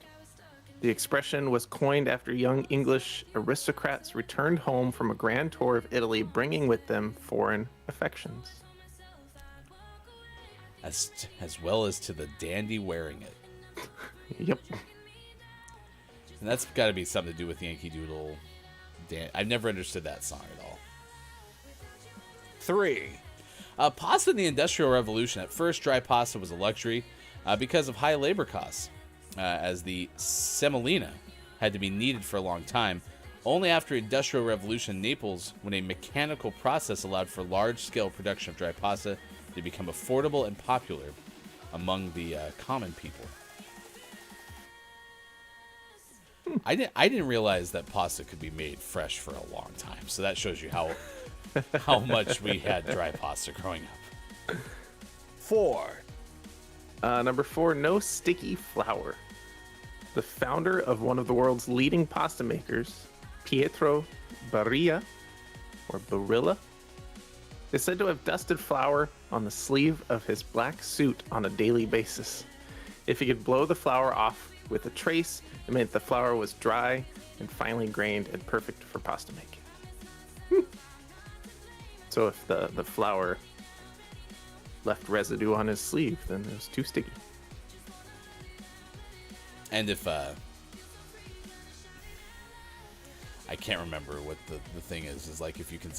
The expression was coined after young English aristocrats returned home from a grand tour of Italy, bringing with them foreign affections. As well as to the dandy wearing it. Yep. And that's got to be something to do with Yankee Doodle. I've never understood that song at all. 3, Pasta in the Industrial Revolution. At first, dry pasta was a luxury because of high labor costs, as the semolina had to be kneaded for a long time. Only after Industrial Revolution in Naples, when a mechanical process allowed for large-scale production of dry pasta, did it become affordable and popular among the common people. I didn't realize that pasta could be made fresh for a long time. So that shows you how much we had dry pasta growing up. 4, Number 4, no sticky flour. The founder of one of the world's leading pasta makers, Pietro Barilla, or Barilla, is said to have dusted flour on the sleeve of his black suit on a daily basis. If he could blow the flour off with a trace, it meant the flour was dry and finely grained and perfect for pasta making. So if the flour left residue on his sleeve, then it was too sticky. And if I can't remember what the thing is like if you can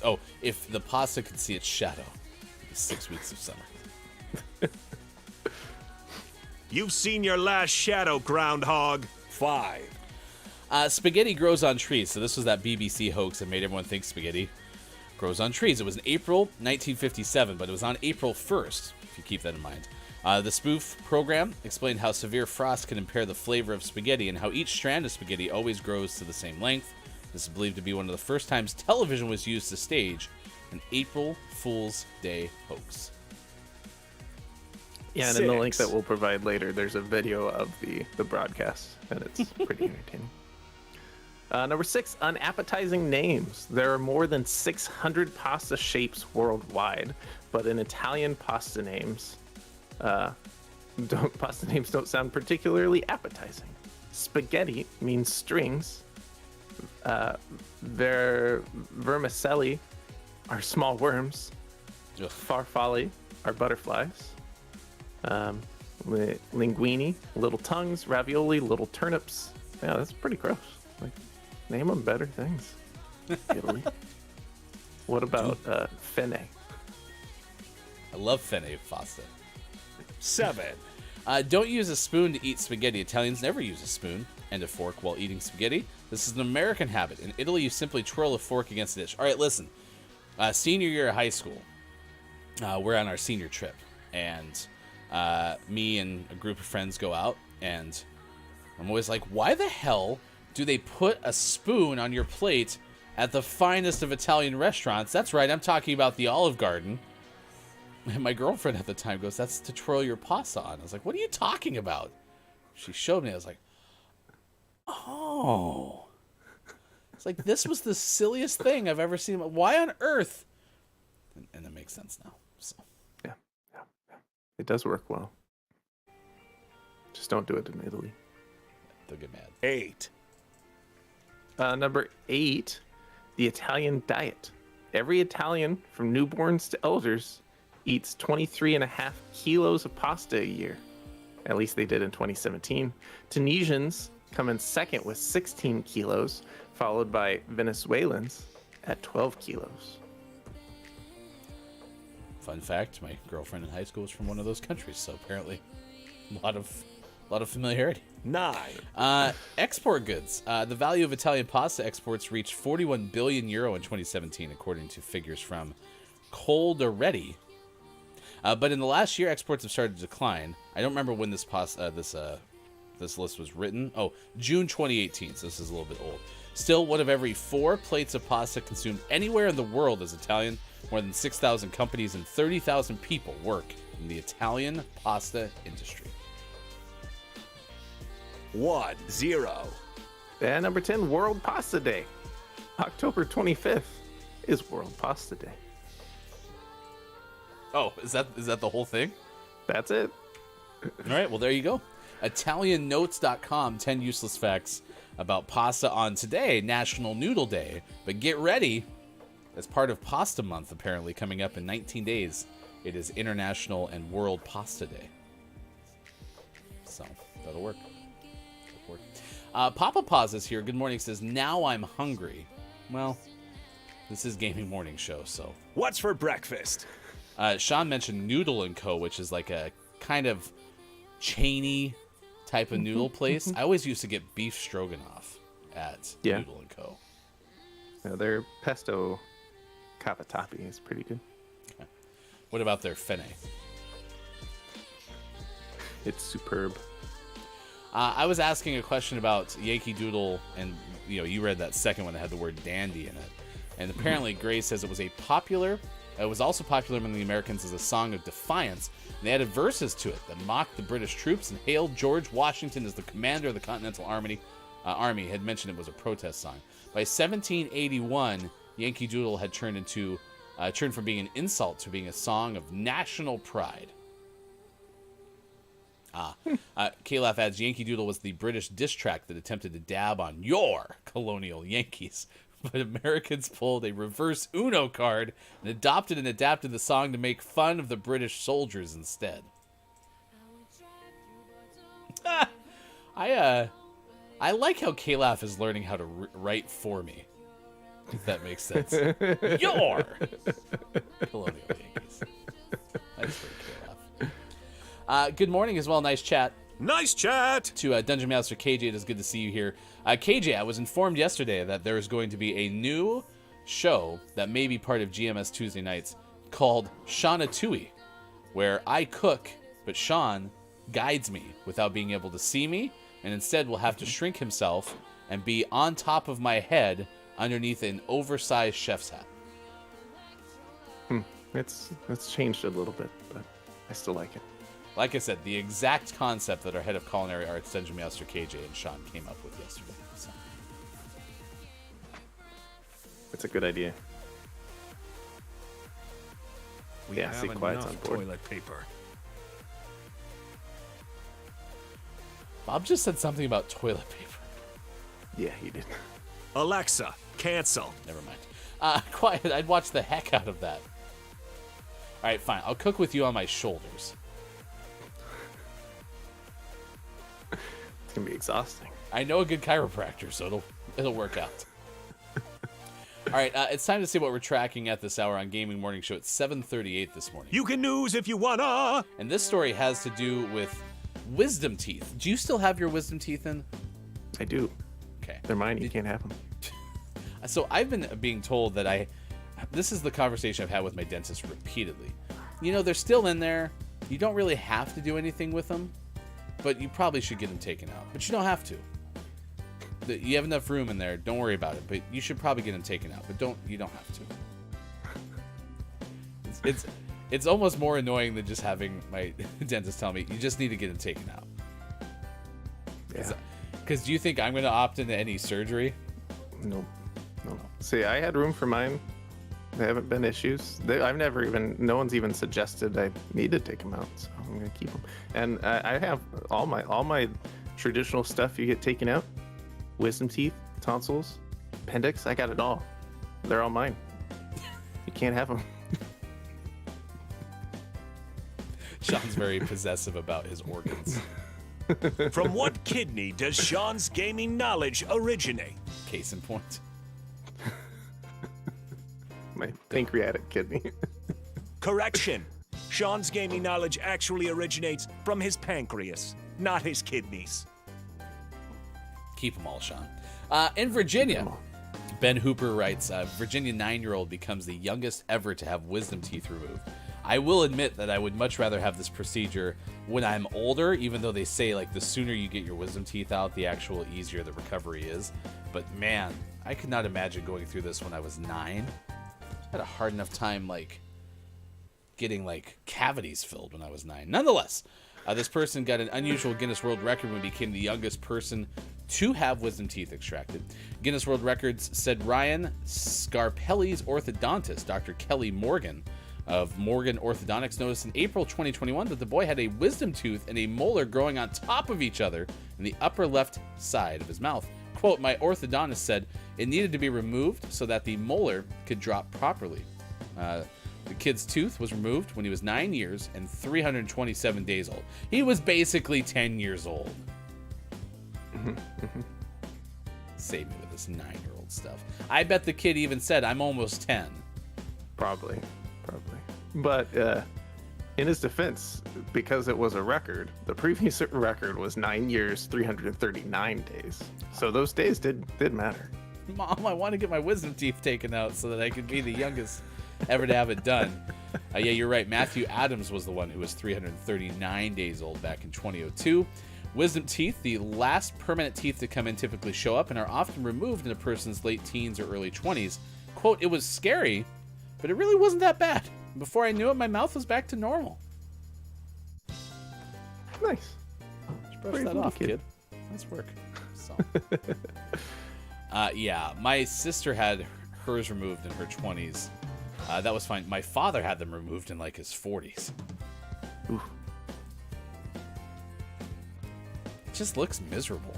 if the pasta could see its shadow, it's 6 weeks of summer. you've seen your last shadow, groundhog. 5, Spaghetti grows on trees. So this was that BBC hoax that made everyone think spaghetti grows on trees. It was in April 1957, but it was on April 1st, if you keep that in mind. The spoof program explained how severe frost can impair the flavor of spaghetti and how each strand of spaghetti always grows to the same length. This is believed to be one of the first times television was used to stage an April Fool's Day hoax. Yeah, and in the link 6, that we'll provide later, there's a video of the broadcast, and it's pretty entertaining. Number 6, unappetizing names. There are more than 600 pasta shapes worldwide, but in Italian pasta names don't sound particularly appetizing. Spaghetti means strings. Vermicelli are small worms. Ugh. Farfalle are butterflies. Linguine, little tongues. Ravioli, little turnips. Yeah, that's pretty gross. Like, name them better things. Italy. What about fenne? I love fenne pasta. 7, Don't use a spoon to eat spaghetti. Italians never use a spoon and a fork while eating spaghetti. This is an American habit. In Italy, you simply twirl a fork against the dish. All right, listen. Senior year of high school, we're on our senior trip, and me and a group of friends go out, and I'm always like, why the hell do they put a spoon on your plate at the finest of Italian restaurants? That's right, I'm talking about the Olive Garden. And my girlfriend at the time goes, that's to twirl your pasta on. I was like, what are you talking about? She showed me. I was like, oh. It's like, this was the silliest thing I've ever seen. Why on earth? And it makes sense now. So. Yeah. It does work well. Just don't do it in Italy. They'll get mad. 8, Number 8, the Italian diet. Every Italian, from newborns to elders, eats 23.5 kilos of pasta a year. At least they did in 2017. Tunisians come in second with 16 kilos, followed by Venezuelans at 12 kilos. Fun fact, my girlfriend in high school was from one of those countries, so apparently a lot of familiarity. 9. Export goods. The value of Italian pasta exports reached 41 billion euro in 2017, according to figures from Coldiretti. But in the last year, exports have started to decline. I don't remember when this list was written. Oh, June 2018, so this is a little bit old. Still, one of every 4 plates of pasta consumed anywhere in the world is Italian. More than 6,000 companies and 30,000 people work in the Italian pasta industry. 1, 0. And number 10, World Pasta Day. October 25th is World Pasta Day. Oh, is that the whole thing? That's it. All right, well, there you go. ItalianNotes.com, 10 useless facts about pasta on today, National Noodle Day. But get ready, as part of Pasta Month, apparently, coming up in 19 days, it is International and World Pasta Day. So, that'll work. Papa Paz is here. Good morning. Says, now I'm hungry. Well, this is Gaming Morning Show, so. What's for breakfast? Sean mentioned Noodle & Co., which is like a kind of chainy type of noodle place. I always used to get beef stroganoff at Noodle & Co. Yeah, their pesto cavatappi is pretty good. Okay. What about their fenne? It's superb. I was asking a question about Yankee Doodle, and you read that second one that had the word dandy in it. And apparently Gray says it was also popular among the Americans as a song of defiance, and they added verses to it that mocked the British troops and hailed George Washington as the commander of the Continental Army. Had mentioned it was a protest song. By 1781, Yankee Doodle had turned from being an insult to being a song of national pride. Calaf adds, Yankee Doodle was the British diss track that attempted to dab on your colonial Yankees. But Americans pulled a reverse Uno card and adopted and adapted the song to make fun of the British soldiers instead. I like how Calaf is learning how to write for me, if that makes sense. Your colonial Yankees. That's for Calaf. Good morning as well. Nice chat. Nice chat! To Dungeon Master KJ, it is good to see you here. KJ, I was informed yesterday that there is going to be a new show that may be part of GMS Tuesday nights called Shawnatui, where I cook, but Sean guides me without being able to see me, and instead will have to shrink himself and be on top of my head underneath an oversized chef's hat. It's changed a little bit, but I still like it. Like I said, the exact concept that our head of culinary arts, Dungeon Master KJ and Sean, came up with yesterday. So. It's a good idea. We yeah, have Quiet's on enough board. toilet paper. Bob just said something about toilet paper. Yeah, he did. Alexa, cancel. Never mind. Quiet, I'd watch the heck out of that. All right, fine. I'll cook with you on my shoulders. It's going to be exhausting. I know a good chiropractor, so it'll work out. All right, it's time to see what we're tracking at this hour on Gaming Morning Show. It's 7:38 this morning. You can news if you wanna. And this story has to do with wisdom teeth. Do you still have your wisdom teeth in? I do. Okay. They're mine. You can't have them. So I've been being told that this is the conversation I've had with my dentist repeatedly. They're still in there. You don't really have to do anything with them, but you probably should get them taken out. But you don't have to. You have enough room in there. Don't worry about it. But you should probably get them taken out. But you don't have to. It's almost more annoying than just having my dentist tell me you just need to get them taken out. Yeah. Because do you think I'm going to opt into any surgery? No. See, I had room for mine. There haven't been issues. No one's even suggested I need to take them out, so I'm gonna keep them. And I have all my traditional stuff you get taken out: wisdom teeth, tonsils, appendix. I got it all. They're all mine. You can't have them. Sean's very possessive about his organs. From what kidney does Sean's gaming knowledge originate? Case in point. My pancreatic kidney. Correction. Sean's gaming knowledge actually originates from his pancreas, not his kidneys. Keep them all, Sean. In Virginia, Ben Hooper writes, Virginia 9-year-old becomes the youngest ever to have wisdom teeth removed. I will admit that I would much rather have this procedure when I'm older, even though they say like the sooner you get your wisdom teeth out, the actual easier the recovery is. But man, I could not imagine going through this when I was 9. I had a hard enough time like getting like cavities filled when I was 9. Nonetheless, this person got an unusual Guinness World Record when he became the youngest person to have wisdom teeth extracted. Guinness World Records said Ryan Scarpelli's orthodontist, Dr. Kelly Morgan of Morgan Orthodontics, noticed in April 2021 that the boy had a wisdom tooth and a molar growing on top of each other in the upper left side of his mouth. Quote, my orthodontist said it needed to be removed so that the molar could drop properly. The kid's tooth was removed when he was 9 years and 327 days old. He was basically 10 years old. Save me with this 9-year-old stuff. I bet the kid even said, I'm almost 10. Probably. But in his defense, because it was a record, the previous record was 9 years, 339 days. So those days did matter. Mom, I want to get my wisdom teeth taken out so that I could be the youngest ever to have it done. Yeah, you're right. Matthew Adams was the one who was 339 days old back in 2002. Wisdom teeth, the last permanent teeth to come in, typically show up and are often removed in a person's late teens or early 20s. Quote, it was scary, but it really wasn't that bad. Before I knew it, my mouth was back to normal. Nice. Just brush that off, kid. Nice work. So, yeah, my sister had hers removed in her 20s. That was fine. My father had them removed in like his 40s. Ooh. It just looks miserable.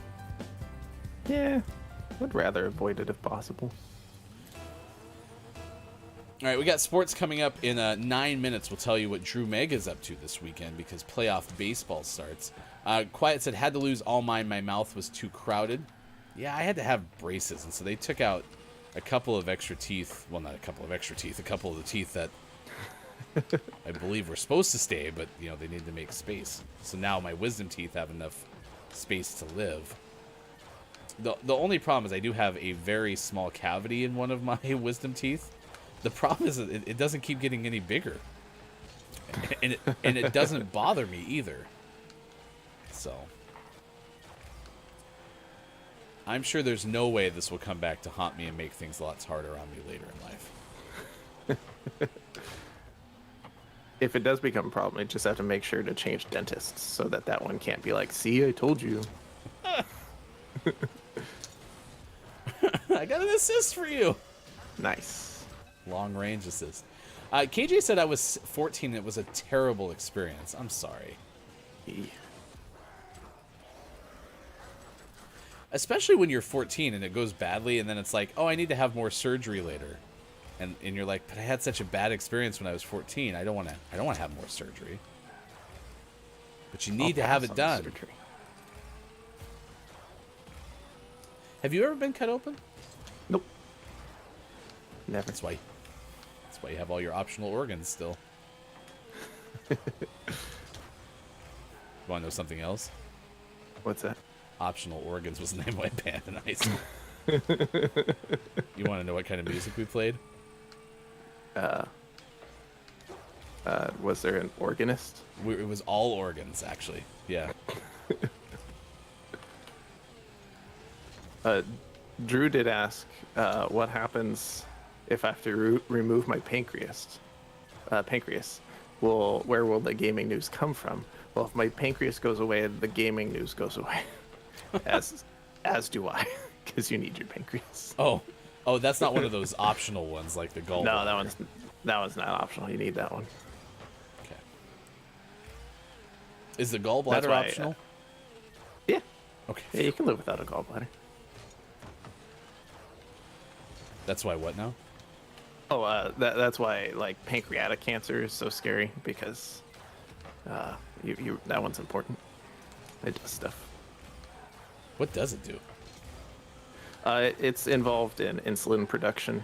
Yeah, I'd rather avoid it if possible. All right, we got sports coming up in 9 minutes. We'll tell you what Drew Mega's up to this weekend because playoff baseball starts. Quiet said, had to lose all mine. My mouth was too crowded. Yeah, I had to have braces, and so they took out a couple of extra teeth. Well, not a couple of extra teeth. A couple of the teeth that I believe were supposed to stay, but, you know, they needed to make space. So now my wisdom teeth have enough space to live. The only problem is I do have a very small cavity in one of my wisdom teeth. The problem is it doesn't keep getting any bigger. And it doesn't bother me either. So I'm sure there's no way this will come back to haunt me and make things a lot harder on me later in life. If it does become a problem, you just have to make sure to change dentists so that one can't be like, see, I told you. I got an assist for you. Nice. Long range assist. KJ said I was 14 and it was a terrible experience. I'm sorry. Yeah. Especially when you're 14 and it goes badly and then it's like, oh, I need to have more surgery later. And you're like, but I had such a bad experience when I was 14. I don't want to have more surgery. But you need to have it done. Surgery. Have you ever been cut open? Nope. Never. That's why you have all your optional organs still. You want to know something else? What's that? Optional Organs was the name of my band in high school. You want to know what kind of music we played? Was there an organist? It was all organs, actually. Yeah. Drew did ask, what happens if I have to remove my pancreas? Where will the gaming news come from? Well, if my pancreas goes away, the gaming news goes away. As do I, because you need your pancreas. Oh, that's not one of those optional ones like the gallbladder. No, that one's not optional. You need that one. Okay. Is the gallbladder optional? Yeah. Okay. Yeah, you can live without a gallbladder. That's why what now? Oh, that's why like pancreatic cancer is so scary because that one's important. It does stuff. What does it do? It's involved in insulin production.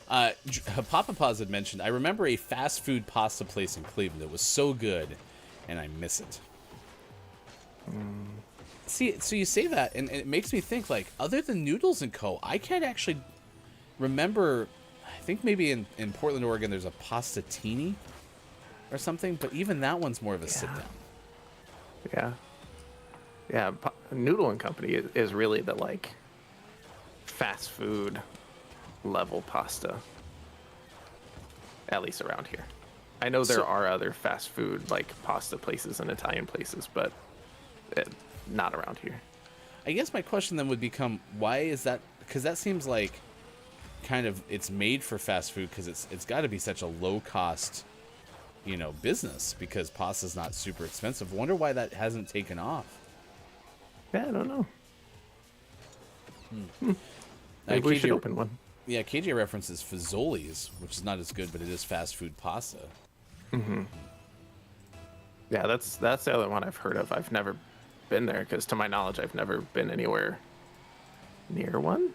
Papa Paws had mentioned, I remember a fast food pasta place in Cleveland that was so good, and I miss it. See, so you say that, and it makes me think, like, other than Noodles & Co., I can't actually remember. I think maybe in Portland, Oregon, there's a Pastatini or something, but even that one's more of a sit-down. Yeah, Noodle and Company is really the, like, fast food level pasta, at least around here. I know there are other fast food, like, pasta places and Italian places, but not around here. I guess my question then would become, why is that? Because that seems like kind of it's made for fast food, because it's got to be such a low cost, business, because pasta's not super expensive. Wonder why that hasn't taken off. Yeah, I don't know. Maybe we should open one. Yeah, KJ references Fazoli's, which is not as good, but it is fast food pasta. Mm-hmm. Yeah, that's the other one I've heard of. I've never been there, because to my knowledge, I've never been anywhere near one.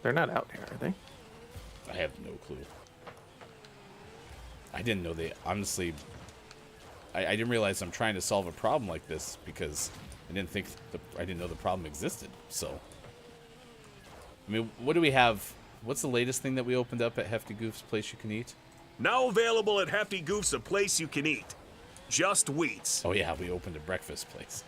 They're not out here, are they? I have no clue. I didn't know they, honestly, I didn't realize I'm trying to solve a problem like this, because I didn't know the problem existed. So, I mean, what do we have? What's the latest thing that we opened up at Hefty Goof's Place You Can Eat? Now available at Hefty Goof's A Place You Can Eat. Just Wheats. Oh yeah, we opened a breakfast place.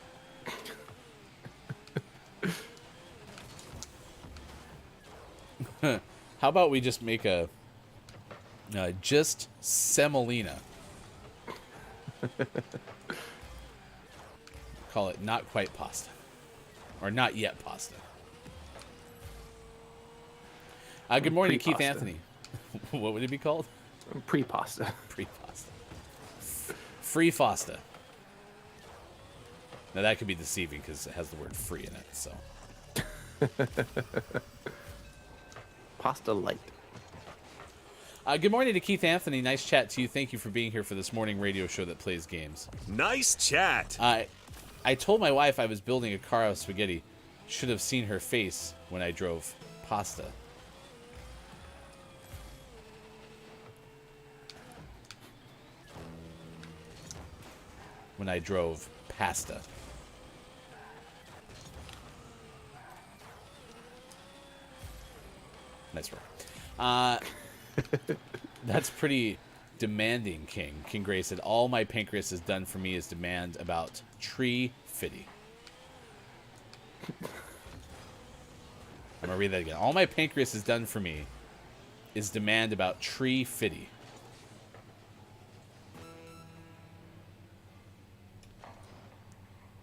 How about we just make a just semolina? Call it not quite pasta, or not yet pasta. Good morning, Keith Anthony. What would it be called? Pre-pasta. Pre-pasta. Free pasta. Now that could be deceiving because it has the word free in it. So. Pasta light. Good morning to Keith Anthony. Nice chat to you. Thank you for being here for this morning radio show that plays games. Nice chat. I told my wife I was building a car out of spaghetti. Should have seen her face when I drove pasta. When I drove pasta. Nice work. That's pretty demanding, King. King Gray said, all my pancreas has done for me is demand about tree fitty. I'm going to read that again. All my pancreas has done for me is demand about tree fitty.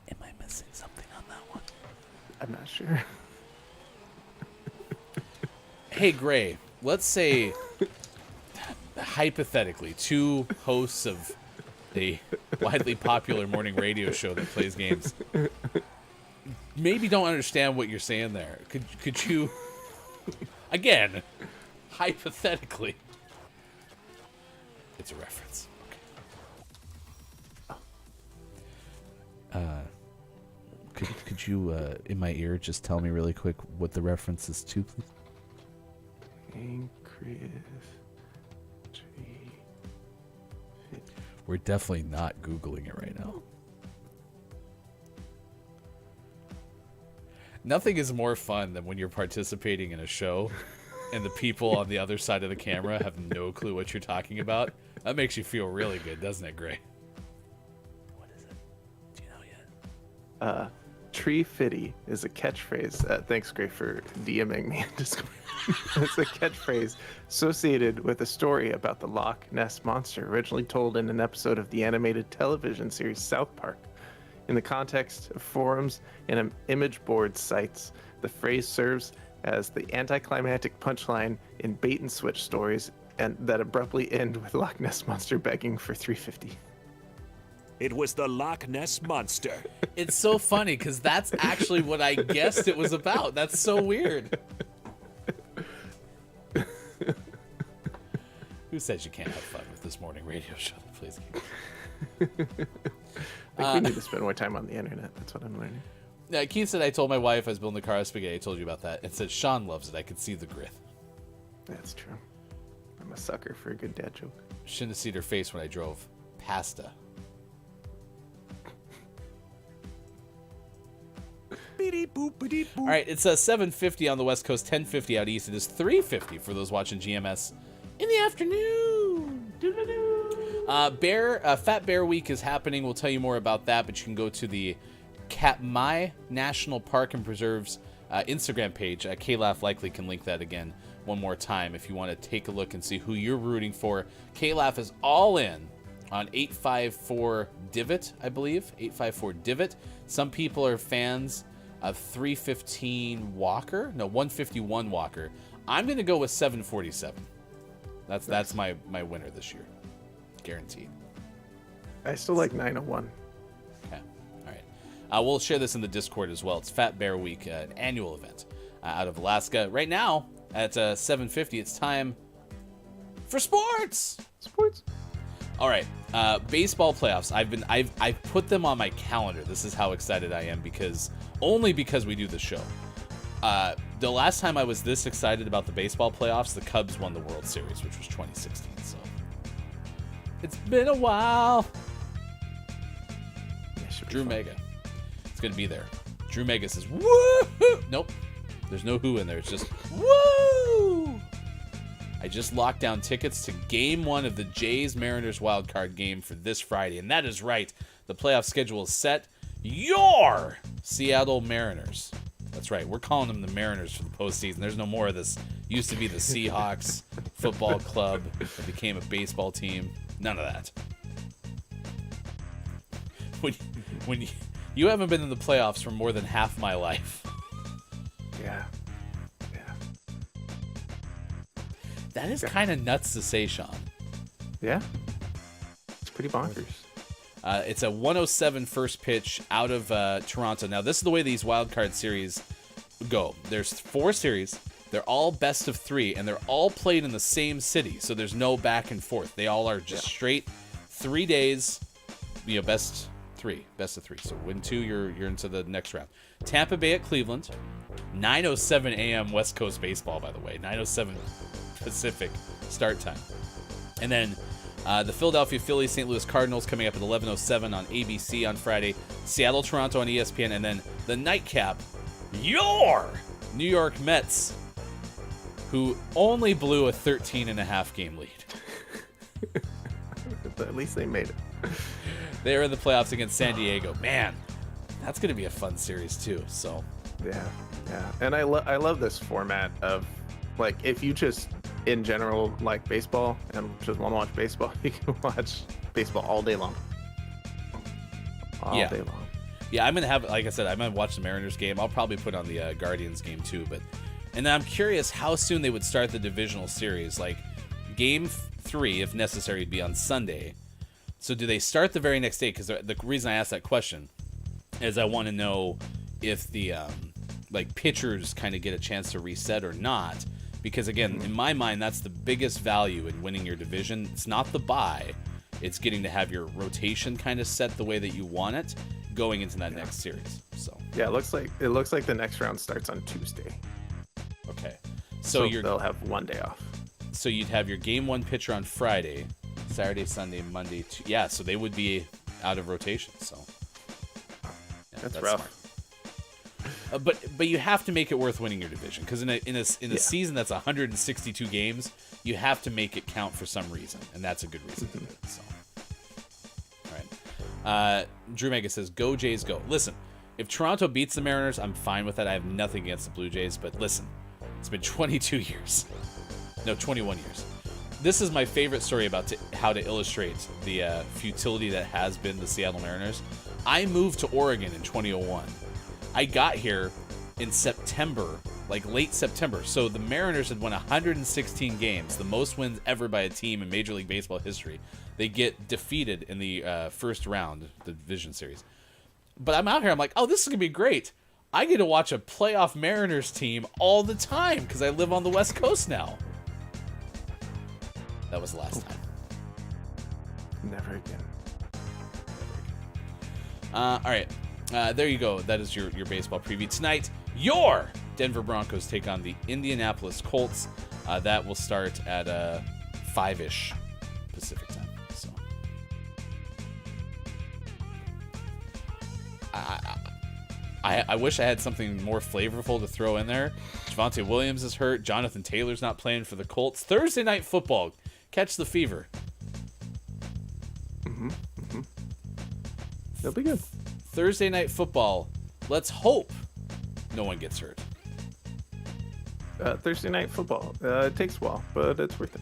Am I missing something on that one? I'm not sure. Hey, Gray, let's say, hypothetically, two hosts of a widely popular morning radio show that plays games maybe don't understand what you're saying there. Could you, again, hypothetically, it's a reference. Okay. Could you, in my ear, just tell me really quick what the reference is to, please? Pancreas tree. We're definitely not Googling it right now. Nothing is more fun than when you're participating in a show and the people on the other side of the camera have no clue what you're talking about. That makes you feel really good, doesn't it, Gray? What is it? Do you know yet? Tree fitty is a catchphrase. Thanks, Gray, for DMing me. It's a catchphrase associated with a story about the Loch Ness Monster, originally told in an episode of the animated television series South Park. In the context of forums and image board sites, the phrase serves as the anticlimactic punchline in bait and switch stories, and that abruptly end with Loch Ness Monster begging for $3.50. It was the Loch Ness Monster. It's so funny because that's actually what I guessed it was about. That's so weird. Who says you can't have fun with this morning radio show that plays games? I think we need to spend more time on the internet. That's what I'm learning. Yeah, Keith said, I told my wife I was building a car of spaghetti. I told you about that. And said, Sean loves it. I could see the grit. That's true. I'm a sucker for a good dad joke. Shouldn't have seen her face when I drove. Pasta. All right, it's 7:50 on the West Coast, 10:50 out east. It is 3:50 for those watching GMS in the afternoon. Fat Bear Week is happening. We'll tell you more about that, but you can go to the Katmai National Park and Preserves Instagram page. K-Laugh likely can link that again one more time if you want to take a look and see who you're rooting for. K-Laugh is all in on 854 Divot, I believe. 854 Divot. Some people are fans of 315 Walker. No, 151 Walker. I'm going to go with 747. That's my winner this year. Guaranteed. I still like 901. Okay. All right. We'll share this in the Discord as well. It's Fat Bear Week, an annual event out of Alaska. Right now, at 7:50, it's time for sports. Sports. All right. Baseball playoffs. I've put them on my calendar. This is how excited I am because we do the show. The last time I was this excited about the baseball playoffs, the Cubs won the World Series, which was 2016. So it's been a while. Drew Mega. It's going to be there. Drew Mega says, woo! Nope. There's no who in there. It's just, woo! I just locked down tickets to Game 1 of the Jays-Mariners wildcard game for this Friday. And that is right. The playoff schedule is set. Your Seattle Mariners. That's right. We're calling them the Mariners for the postseason. There's no more of this. Used to be the Seahawks football club that became a baseball team. None of that. When you haven't been in the playoffs for more than half my life. Yeah. That is kind of nuts to say, Sean. Yeah. It's pretty bonkers. It's a 107 first pitch out of Toronto. Now, this is the way these wildcard series go. There's 4 series. They're all best of 3, and they're all played in the same city, so there's no back and forth. They all are just straight 3 days, best of 3. So win 2, you're into the next round. Tampa Bay at Cleveland, 9:07 a.m. West Coast baseball, by the way, 9:07 Pacific start time. And then the Philadelphia Phillies, St. Louis Cardinals coming up at 11:07 on ABC on Friday. Seattle, Toronto on ESPN. And then the nightcap, your New York Mets, who only blew a 13.5 game lead. At least they made it. They're in the playoffs against San Diego. Man, that's going to be a fun series too. So Yeah. And I love this format of, like, if you just in general like baseball and just want to watch baseball, you can watch baseball all day long. All day long. Yeah, I'm gonna have, like I said, I'm gonna watch the Mariners game. I'll probably put on the Guardians game too. And then I'm curious how soon they would start the divisional series. Like, game 3, if necessary, would be on Sunday. So do they start the very next day? Because the reason I asked that question is I want to know if the pitchers kind of get a chance to reset or not. Because, again, in my mind, that's the biggest value in winning your division. It's not the bye. It's getting to have your rotation kind of set the way that you want it going into that next series. So yeah, it looks like the next round starts on Tuesday. Okay. So they'll have 1 day off. So you'd have your game 1 pitcher on Friday, Saturday, Sunday, Monday. So they would be out of rotation. So yeah, that's rough. Smart. But you have to make it worth winning your division, because in a season that's 162 games, you have to make it count for some reason, and that's a good reason to do it. So, all right. Drew Mega says, "Go Jays, go!" Listen, if Toronto beats the Mariners, I'm fine with that. I have nothing against the Blue Jays, but listen, it's been 22 years, no, 21 years. This is my favorite story about how to illustrate the futility that has been the Seattle Mariners. I moved to Oregon in 2001. I got here in September, like late September. So the Mariners had won 116 games, the most wins ever by a team in Major League Baseball history. They get defeated in the first round, the division series. But I'm out here, I'm like, oh, this is going to be great. I get to watch a playoff Mariners team all the time because I live on the West Coast now. That was the last time. Never again. All right. There you go. That is your baseball preview. Tonight, your Denver Broncos take on the Indianapolis Colts. That will start at 5-ish Pacific time. So I wish I had something more flavorful to throw in there. Javonte Williams is hurt. Jonathan Taylor's not playing for the Colts. Thursday night football. Catch the fever. It'll be good. Thursday night football. Let's hope no one gets hurt. Thursday night football. It takes a while, but it's worth it.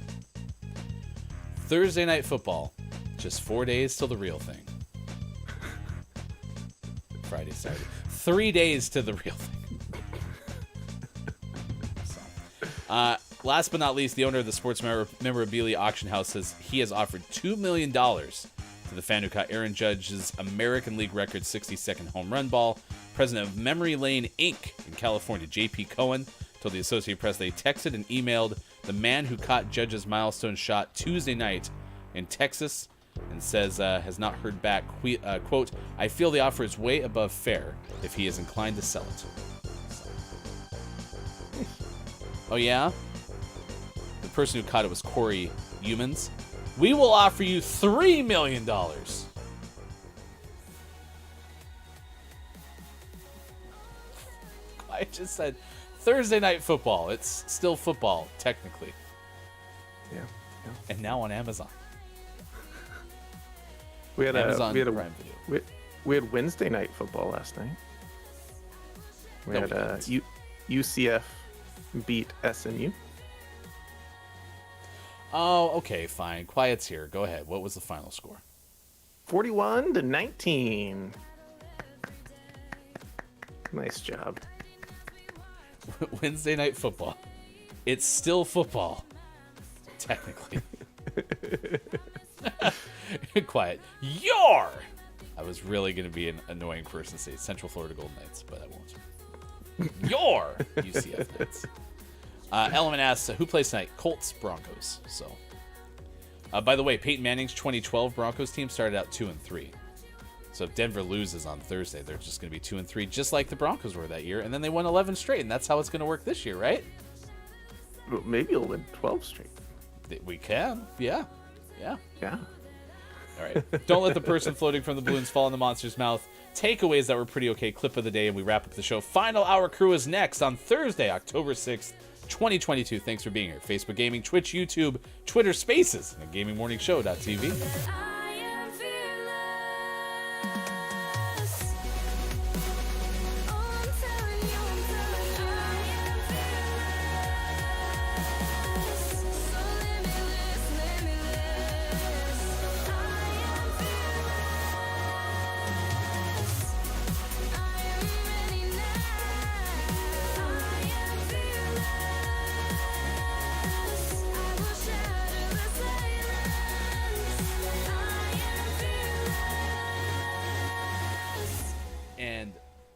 Thursday night football. Just 4 days till the real thing. Friday, Saturday. 3 days to the real thing. Last but not least, the owner of the sports memorabilia auction house says he has offered $2 million to the fan who caught Aaron Judge's American League record 60-second home run ball. President of Memory Lane Inc. in California, J.P. Cohen, told the Associated Press they texted and emailed the man who caught Judge's milestone shot Tuesday night in Texas and says has not heard back. Quote, I feel the offer is way above fair if he is inclined to sell it. Oh, yeah? The person who caught it was Corey Humans. We will offer you $3 million. I just said Thursday night football. It's still football, technically. Yeah. And now on Amazon. We had Amazon Prime Video. We had Wednesday night football last night. We No, had we didn't. UCF beat SMU. Oh, okay, fine. Quiet's here. Go ahead. What was the final score? 41-19. Nice job. Wednesday night football. It's still football, technically. Quiet. Your! I was really going to be an annoying person to say Central Florida Golden Knights, but I won't. Your UCF Knights. Element asks, who plays tonight? Colts, Broncos. So, by the way, Peyton Manning's 2012 Broncos team started out 2-3. So if Denver loses on Thursday, they're just going to be 2-3, just like the Broncos were that year. And then they won 11 straight, and that's how it's going to work this year, right? Well, maybe you'll win 12 straight. We can. Yeah. Yeah. All right. Don't let the person floating from the balloons fall in the monster's mouth. Takeaways that were pretty okay. Clip of the day, and we wrap up the show. Final Hour Crew is next on Thursday, October 6th, 2022. Thanks for being here. Facebook Gaming, Twitch, YouTube, Twitter Spaces, and GamingMorningShow.tv. I am fearless. Oh, I'm telling you, I am fearless. So limitless, limitless. I am fearless. I am ready now. I am fearless. I will shatter the silence. I am fearless.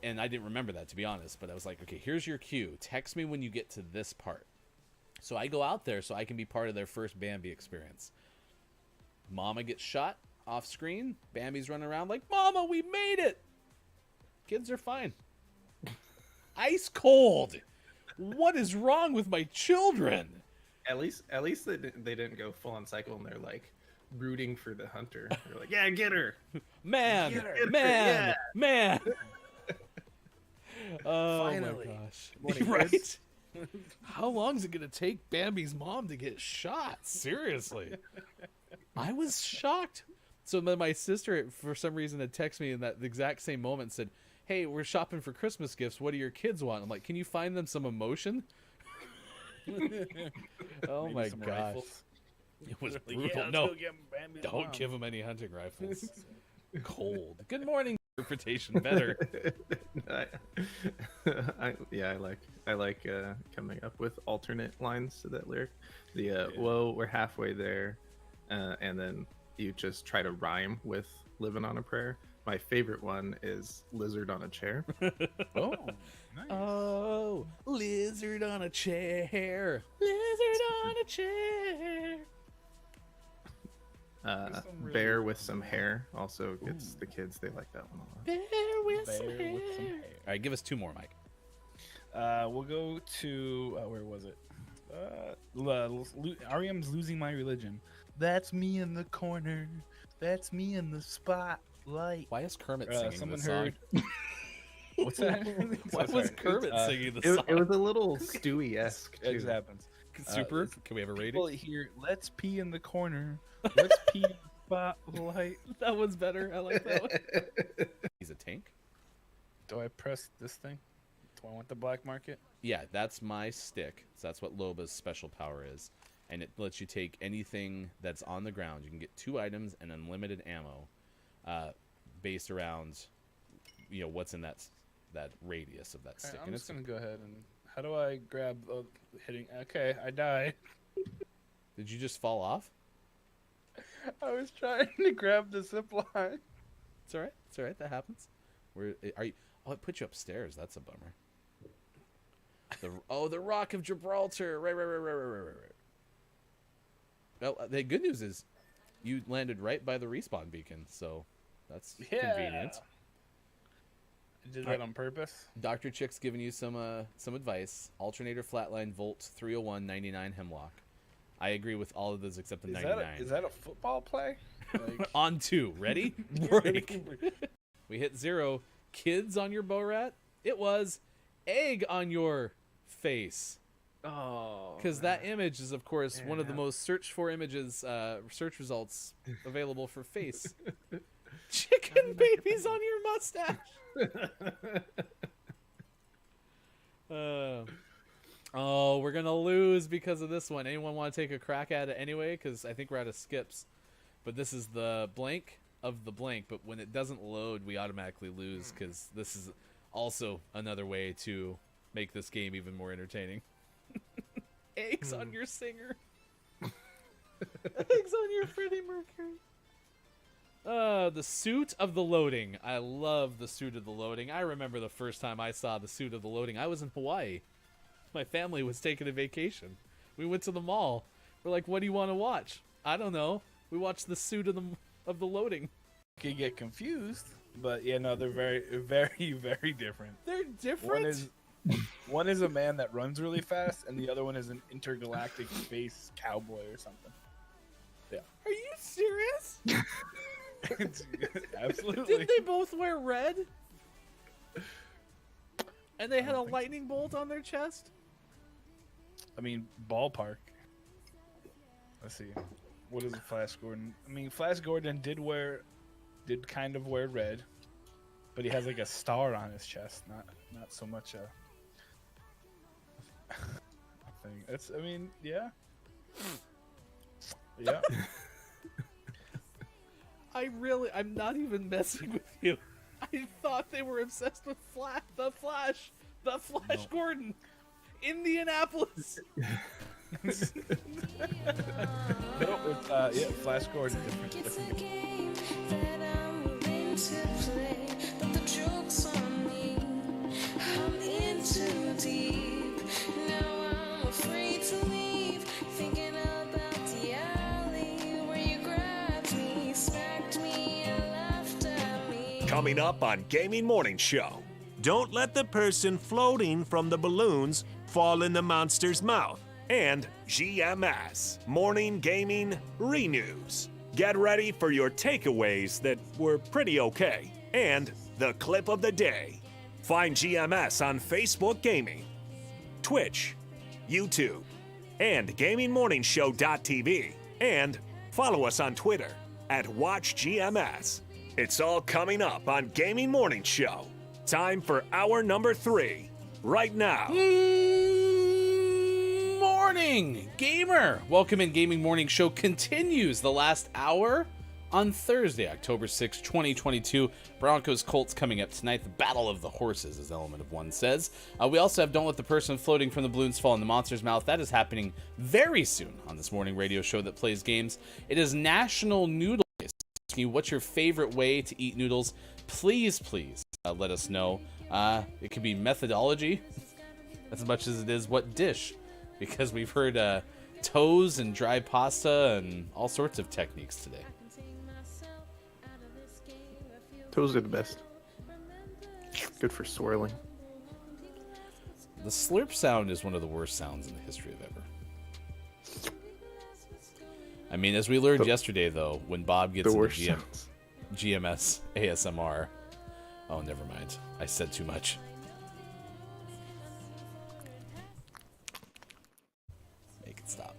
And I didn't remember that, to be honest, but I was like, okay, here's your cue. Text me when you get to this part. So I go out there so I can be part of their first Bambi experience. Mama gets shot off screen. Bambi's running around like, Mama, we made it. Kids are fine. Ice cold. What is wrong with my children? At least they didn't go full on cycle and they're like rooting for the hunter. They're like, yeah, get her. Man, Get her, man, yeah. man. Oh Finally. my gosh. Morning, Right? How long is it going to take Bambi's mom to get shot? Seriously. I was shocked. So then my sister, for some reason, had texted me in that the exact same moment and said, hey, we're shopping for Christmas gifts. What do your kids want? I'm like, can you find them some emotion? Oh Maybe my some gosh. rifles. It was Like, brutal. yeah, let's No, go get Bambi's don't mom. give them any hunting rifles. Cold. Good morning. Interpretation better. I like coming up with alternate lines to that lyric. Whoa, we're halfway there, and then you just try to rhyme with "living on a prayer." My favorite one is "lizard on a chair." Oh, nice. Oh, lizard on a chair. Lizard on a chair. some really Bear good with some hair also gets the kids. They like that one a lot. Bear with some Bear hair. with some hair. All right, give us two more, Mike. We'll go to where was it? REM's Losing My Religion. That's me in the corner. That's me in the spotlight. Why is Kermit singing someone this song? heard. What's that? Why was Kermit singing the song? It was a little Stewie-esque. It happens. Super. Can we have a rating? People here, let's pee in the corner. Let's pee in the spotlight. That one's better. I like that one. He's a tank? Do I press this thing? Do I want the black market? Yeah, that's my stick. So that's what Loba's special power is. And it lets you take anything that's on the ground. You can get 2 items and unlimited ammo based around, what's in that radius of that stick. Right, I'm just going to go ahead and... How do I grab hitting... Okay, I died. Did you just fall off? I was trying to grab the zip line. It's all right. It's all right. That happens. Where are you? Oh, it put you upstairs. That's a bummer. The Rock of Gibraltar. Right. Well, the good news is you landed right by the respawn beacon, so that's convenient. I did that on purpose. Dr. Chick's giving you some advice. Alternator, flatline, volt, 301, 99, hemlock. I agree with all of those except the 99. Is that a football play? Like... On 2. Ready? Break. We hit 0. Kids on your bow rat. It was egg on your face. Oh. Because that image is, of course, one of the most searched for images, search results available for face. Chicken babies on your mustache. We're gonna lose because of this one. Anyone want to take a crack at it anyway? Because I think we're out of skips. But this is the blank of the blank. But when it doesn't load, we automatically lose because this is also another way to make this game even more entertaining. Eggs on your singer. Eggs on your Freddie Mercury. The suit of the loading. I love the suit of the loading. I remember the first time I saw the suit of the loading. I was in Hawaii. My family was taking a vacation. We went to the mall. We're like, what do you want to watch? I don't know. We watched the suit of the loading. You can get confused, but yeah, no, they're very, very, very different. They're different? One is a man that runs really fast, and the other one is an intergalactic space cowboy or something. Yeah. Are you serious? Absolutely. Didn't they both wear red? And they had a lightning bolt on their chest? I mean, ballpark. Let's see. What is Flash Gordon? I mean, Flash Gordon did kind of wear red, but he has like a star on his chest, not so much a thing. I mean, yeah. Yeah. I'm not even messing with you. I thought they were obsessed with the Flash Gordon, Indianapolis. No, it's, Flash Gordon. It's a game that I'm willing to play, but the joke's on me. I'm in too deep. Now I'm afraid to leave. Thinking about the alley where you grabbed me, smacked me, and laughed at me. Coming up on Gaming Morning Show. Don't let the person floating from the balloons fall in the monster's mouth. And GMS, Morning Gaming Renews. Get ready for your takeaways that were pretty okay. And the clip of the day. Find GMS on Facebook Gaming, Twitch, YouTube, and GamingMorningShow.tv. And follow us on Twitter @WatchGMS. It's all coming up on Gaming Morning Show. Time for hour number 3, right now. Morning, gamer! Welcome in. Gaming Morning Show continues the last hour on Thursday, October 6, 2022. Broncos Colts coming up tonight. The Battle of the Horses, as Element of One says. We also have Don't Let the Person Floating from the Balloons Fall in the Monster's Mouth. That is happening very soon on this morning radio show that plays games. It is National Noodle Day. Asking you what's your favorite way to eat noodles. Please let us know. It could be methodology as much as it is what dish. Because we've heard toes and dry pasta and all sorts of techniques today. Toes are the best. Good for swirling. The slurp sound is one of the worst sounds in the history of ever. I mean, as we learned yesterday, though, when Bob gets The into worst sounds. GMS ASMR. Oh, never mind. I said too much. Make it stop.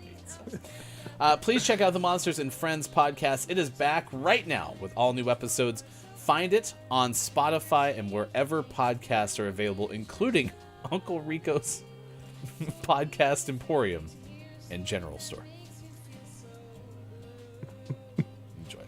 Make it stop. Please check out the Monsters and Friends podcast. It is back right now with all new episodes. Find it on Spotify and wherever podcasts are available, including Uncle Rico's Podcast Emporium and General Store. Enjoy.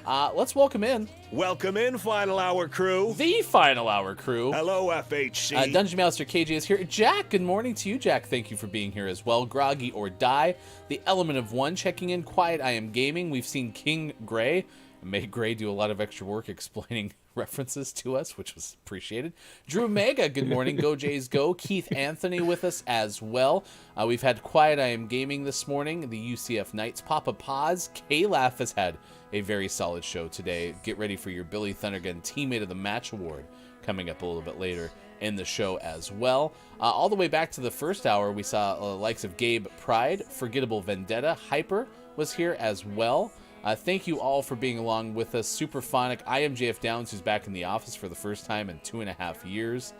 Let's welcome in Welcome in, Final Hour crew. the Final Hour crew. Hello, FHC. Dungeon Master KJ is here. Jack, good morning to you, Jack. Thank you for being here as well. Groggy or Die, the Element of One checking in. Quiet, I am gaming. We've seen King Gray. Made Gray do a lot of extra work explaining references to us, which was appreciated. Drew Mega, good morning. Go Jays Go. Keith Anthony with us as well. We've had Quiet, I am gaming this morning. The UCF Knights. Papa Paz. K-Laugh has had a very solid show today. Get ready for your Billy Thundergun Teammate of the Match Award coming up a little bit later in the show as well. All the way back to the first hour, we saw the likes of Gabe Pride, Forgettable Vendetta, Hyper was here as well. Thank you all for being along with us. Superphonic, I am JF Downs, who's back in the office for the first time in 2.5 years.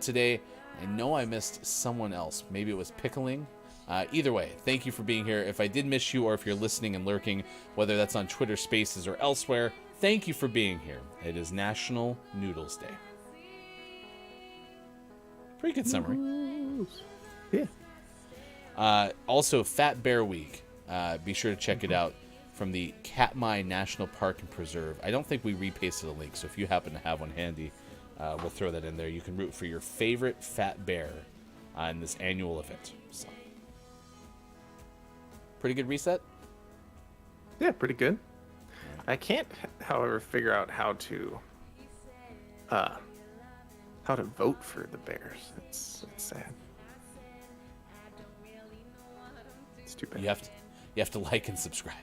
Today, I know I missed someone else. Maybe it was Pickling. Either way, thank you for being here. If I did miss you or if you're listening and lurking, whether that's on Twitter Spaces or elsewhere, thank you for being here. It is National Noodles Day. Pretty good summary. Yeah. Also, Fat Bear Week. Be sure to check it out from the Katmai National Park and Preserve. I don't think we repasted a link, so if you happen to have one handy, we'll throw that in there. You can root for your favorite fat bear in this annual event. So, pretty good reset? Yeah, pretty good. I can't, however, figure out how to vote for the Bears. It's sad. It's too bad. You have to like and subscribe.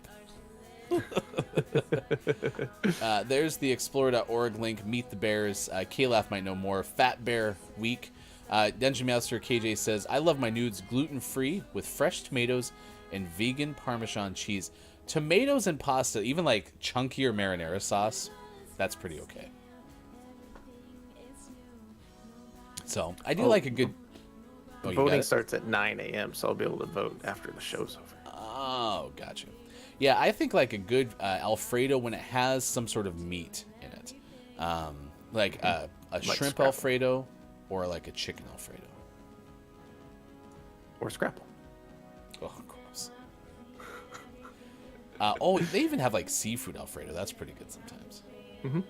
There's the explore.org link. Meet the Bears. K-Laugh might know more. Fat Bear Week. Dungeon Master KJ says, I love my nudes gluten-free with fresh tomatoes and vegan Parmesan cheese. Tomatoes and pasta, even like chunkier marinara sauce, that's pretty okay. So, I do like a good... Oh, you got Voting it? starts at 9 a.m., so I'll be able to vote after the show's over. Oh, gotcha. Yeah, I think like a good Alfredo when it has some sort of meat in it. Like a shrimp scrapple. Alfredo or like a chicken Alfredo. Or Scrapple. Oh, gross. They even have like seafood Alfredo. That's pretty good sometimes. All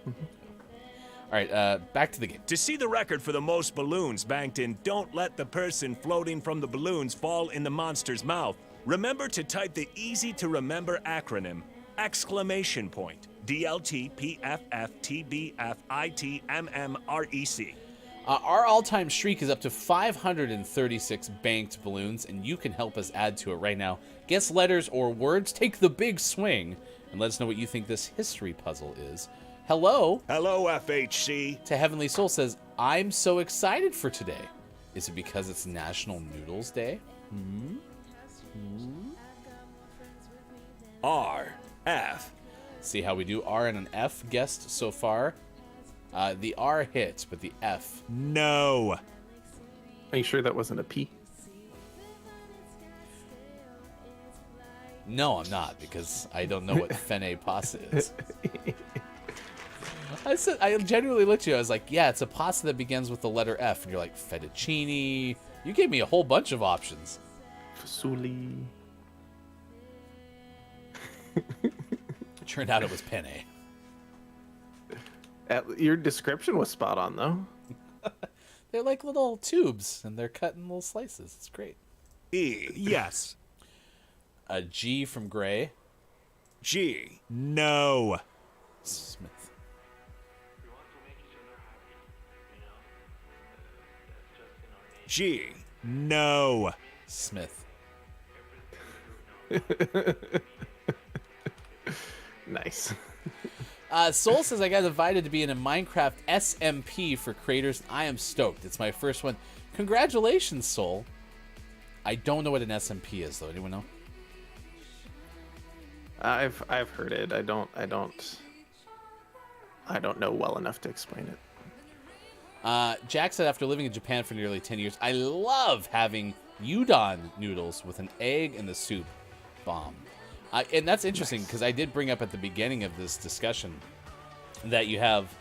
right, back to the game. To see the record for the most balloons banked in Don't Let the Person Floating from the Balloons Fall in the Monster's Mouth, remember to type the easy-to-remember acronym, DLTPFFTBFITMMREC. Our all-time streak is up to 536 banked balloons, and you can help us add to it right now. Guess letters or words, take the big swing, and let us know what you think this history puzzle is. Hello Hello, FHC. to Heavenly Soul says, I'm so excited for today. Is it because it's National Noodles Day? R, F. See how we do R and an F guessed so far. The R hit, but the F. No. Are you sure that wasn't a P? No, I'm not, because I don't know what Fene pasta is. I genuinely looked at you. I was like, yeah, it's a pasta that begins with the letter F. And you're like, fettuccine. You gave me a whole bunch of options. Fasuli. Turned out it was penne. Your description was spot on, though. They're like little tubes, and they're cut in little slices. It's great. E, yes. A G from Gray. G, no. Smith. G, no. Smith. Nice. Soul says I got invited to be in a Minecraft SMP for creators. I am stoked. It's my first one. Congratulations, Soul. I don't know what an SMP is, though. Anyone know? I've heard it. I don't know well enough to explain it. Jack said, after living in Japan for nearly 10 years, I love having udon noodles with an egg in the soup. Bomb. And that's interesting because I did bring up at the beginning of this discussion that you have,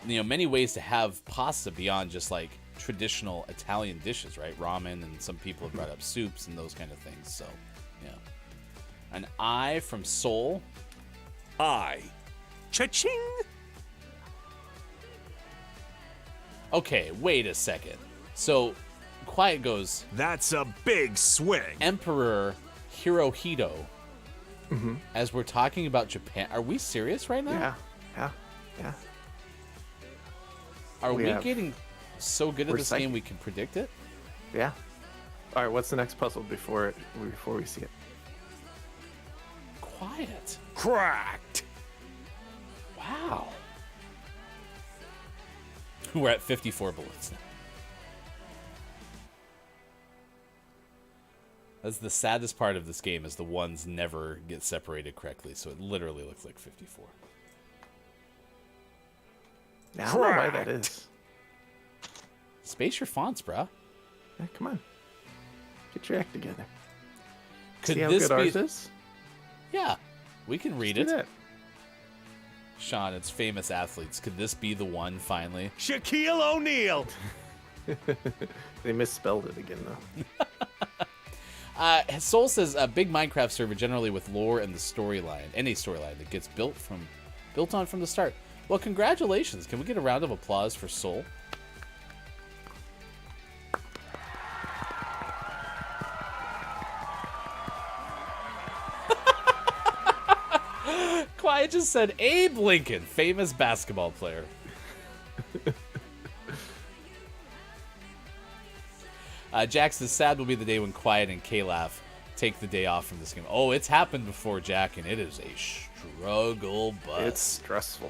many ways to have pasta beyond just like traditional Italian dishes, right? Ramen, and some people have brought up soups and those kind of things. So, yeah. An I from Seoul. I. Cha-ching! Okay, wait a second. So, Quiet goes, That's a big swing. Emperor Hirohito. As we're talking about Japan, are we serious right now? Yeah. Are we have- getting so good at we're this psychic. game we can predict it? Yeah. All right, what's the next puzzle before we see it? Quiet. Cracked. Wow. We're at 54 bullets now. That's the saddest part of this game, is the ones never get separated correctly, so it literally looks like 54. Now I don't know why that is. Space your fonts, bruh. Yeah, come on. Get your act together. Could See how this good be... ours is? Yeah, we can read Let's do it. that. Sean, it's famous athletes. Could this be the one, finally? Shaquille O'Neal. They misspelled it again, though. Soul says a big Minecraft server, generally with lore and the storyline, any storyline that gets built on from the start. Well, congratulations. Can we get a round of applause for Soul? Quiet just said Abe Lincoln, famous basketball player. Jack says, sad will be the day when Quiet and K-Laugh take the day off from this game. Oh, it's happened before, Jack, and it is a struggle bus. It's stressful.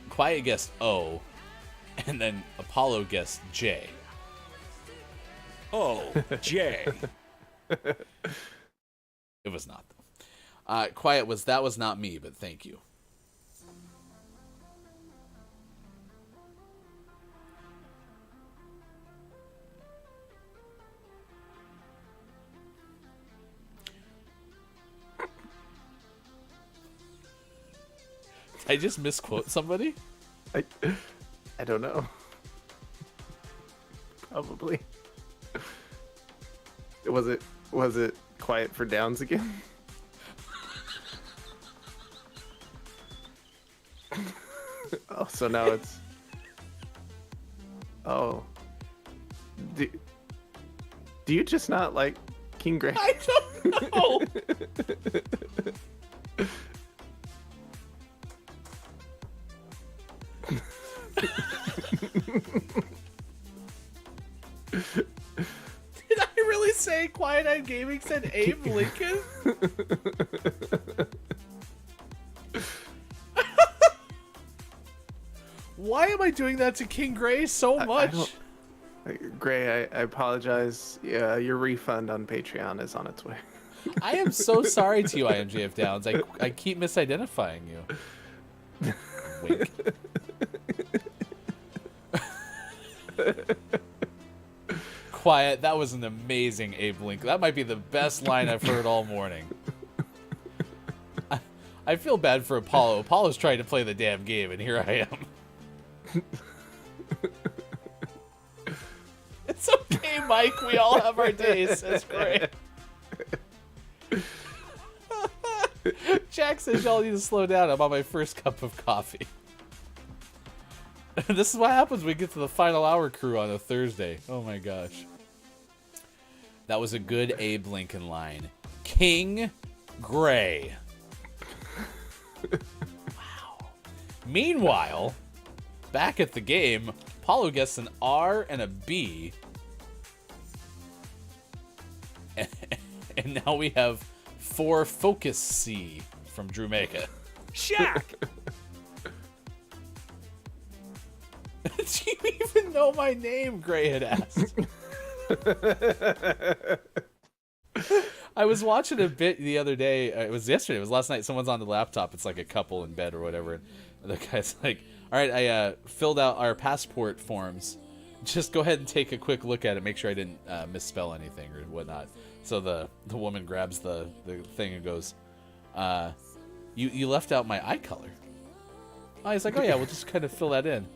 Quiet guessed O, and then Apollo guessed J. Oh, Jay. It was not, though. Quiet was, that was not me, but thank you. Did I just misquote somebody? I don't know. Probably. Was it Quiet for Downs again? Oh, so now it's. Oh. Do you just not like King Gray? I don't know. Did I really say Quiet Eyed Gaming said Abe Lincoln? Why am I doing that to King Gray so much? Gray, I apologize. Yeah, your refund on Patreon is on its way. I am so sorry to you, IMJF Downs. I keep misidentifying you. Wink. Quiet, that was an amazing Abe Lincoln. That might be the best line I've heard all morning. I feel bad for Apollo. Apollo's trying to play the damn game, and here I am. It's okay, Mike. We all have our days. That's great. Jack says y'all need to slow down. I'm on my first cup of coffee. This is what happens when we get to the final hour crew on a Thursday. Oh my gosh. That was a good Abe Lincoln line. King Gray. Wow. Meanwhile, back at the game, Paulo gets an R and a B. And now we have 4 Focus C from Drew Mega. Shaq. Do you even know my name? Gray had asked. I was watching a bit the other day. It was yesterday. It was last night. Someone's on the laptop. It's like a couple in bed or whatever. And the guy's like, all right, I filled out our passport forms. Just go ahead and take a quick look at it. Make sure I didn't misspell anything or whatnot. So the woman grabs the thing and goes, you left out my eye color. Oh, he's like, oh yeah, we'll just kind of fill that in.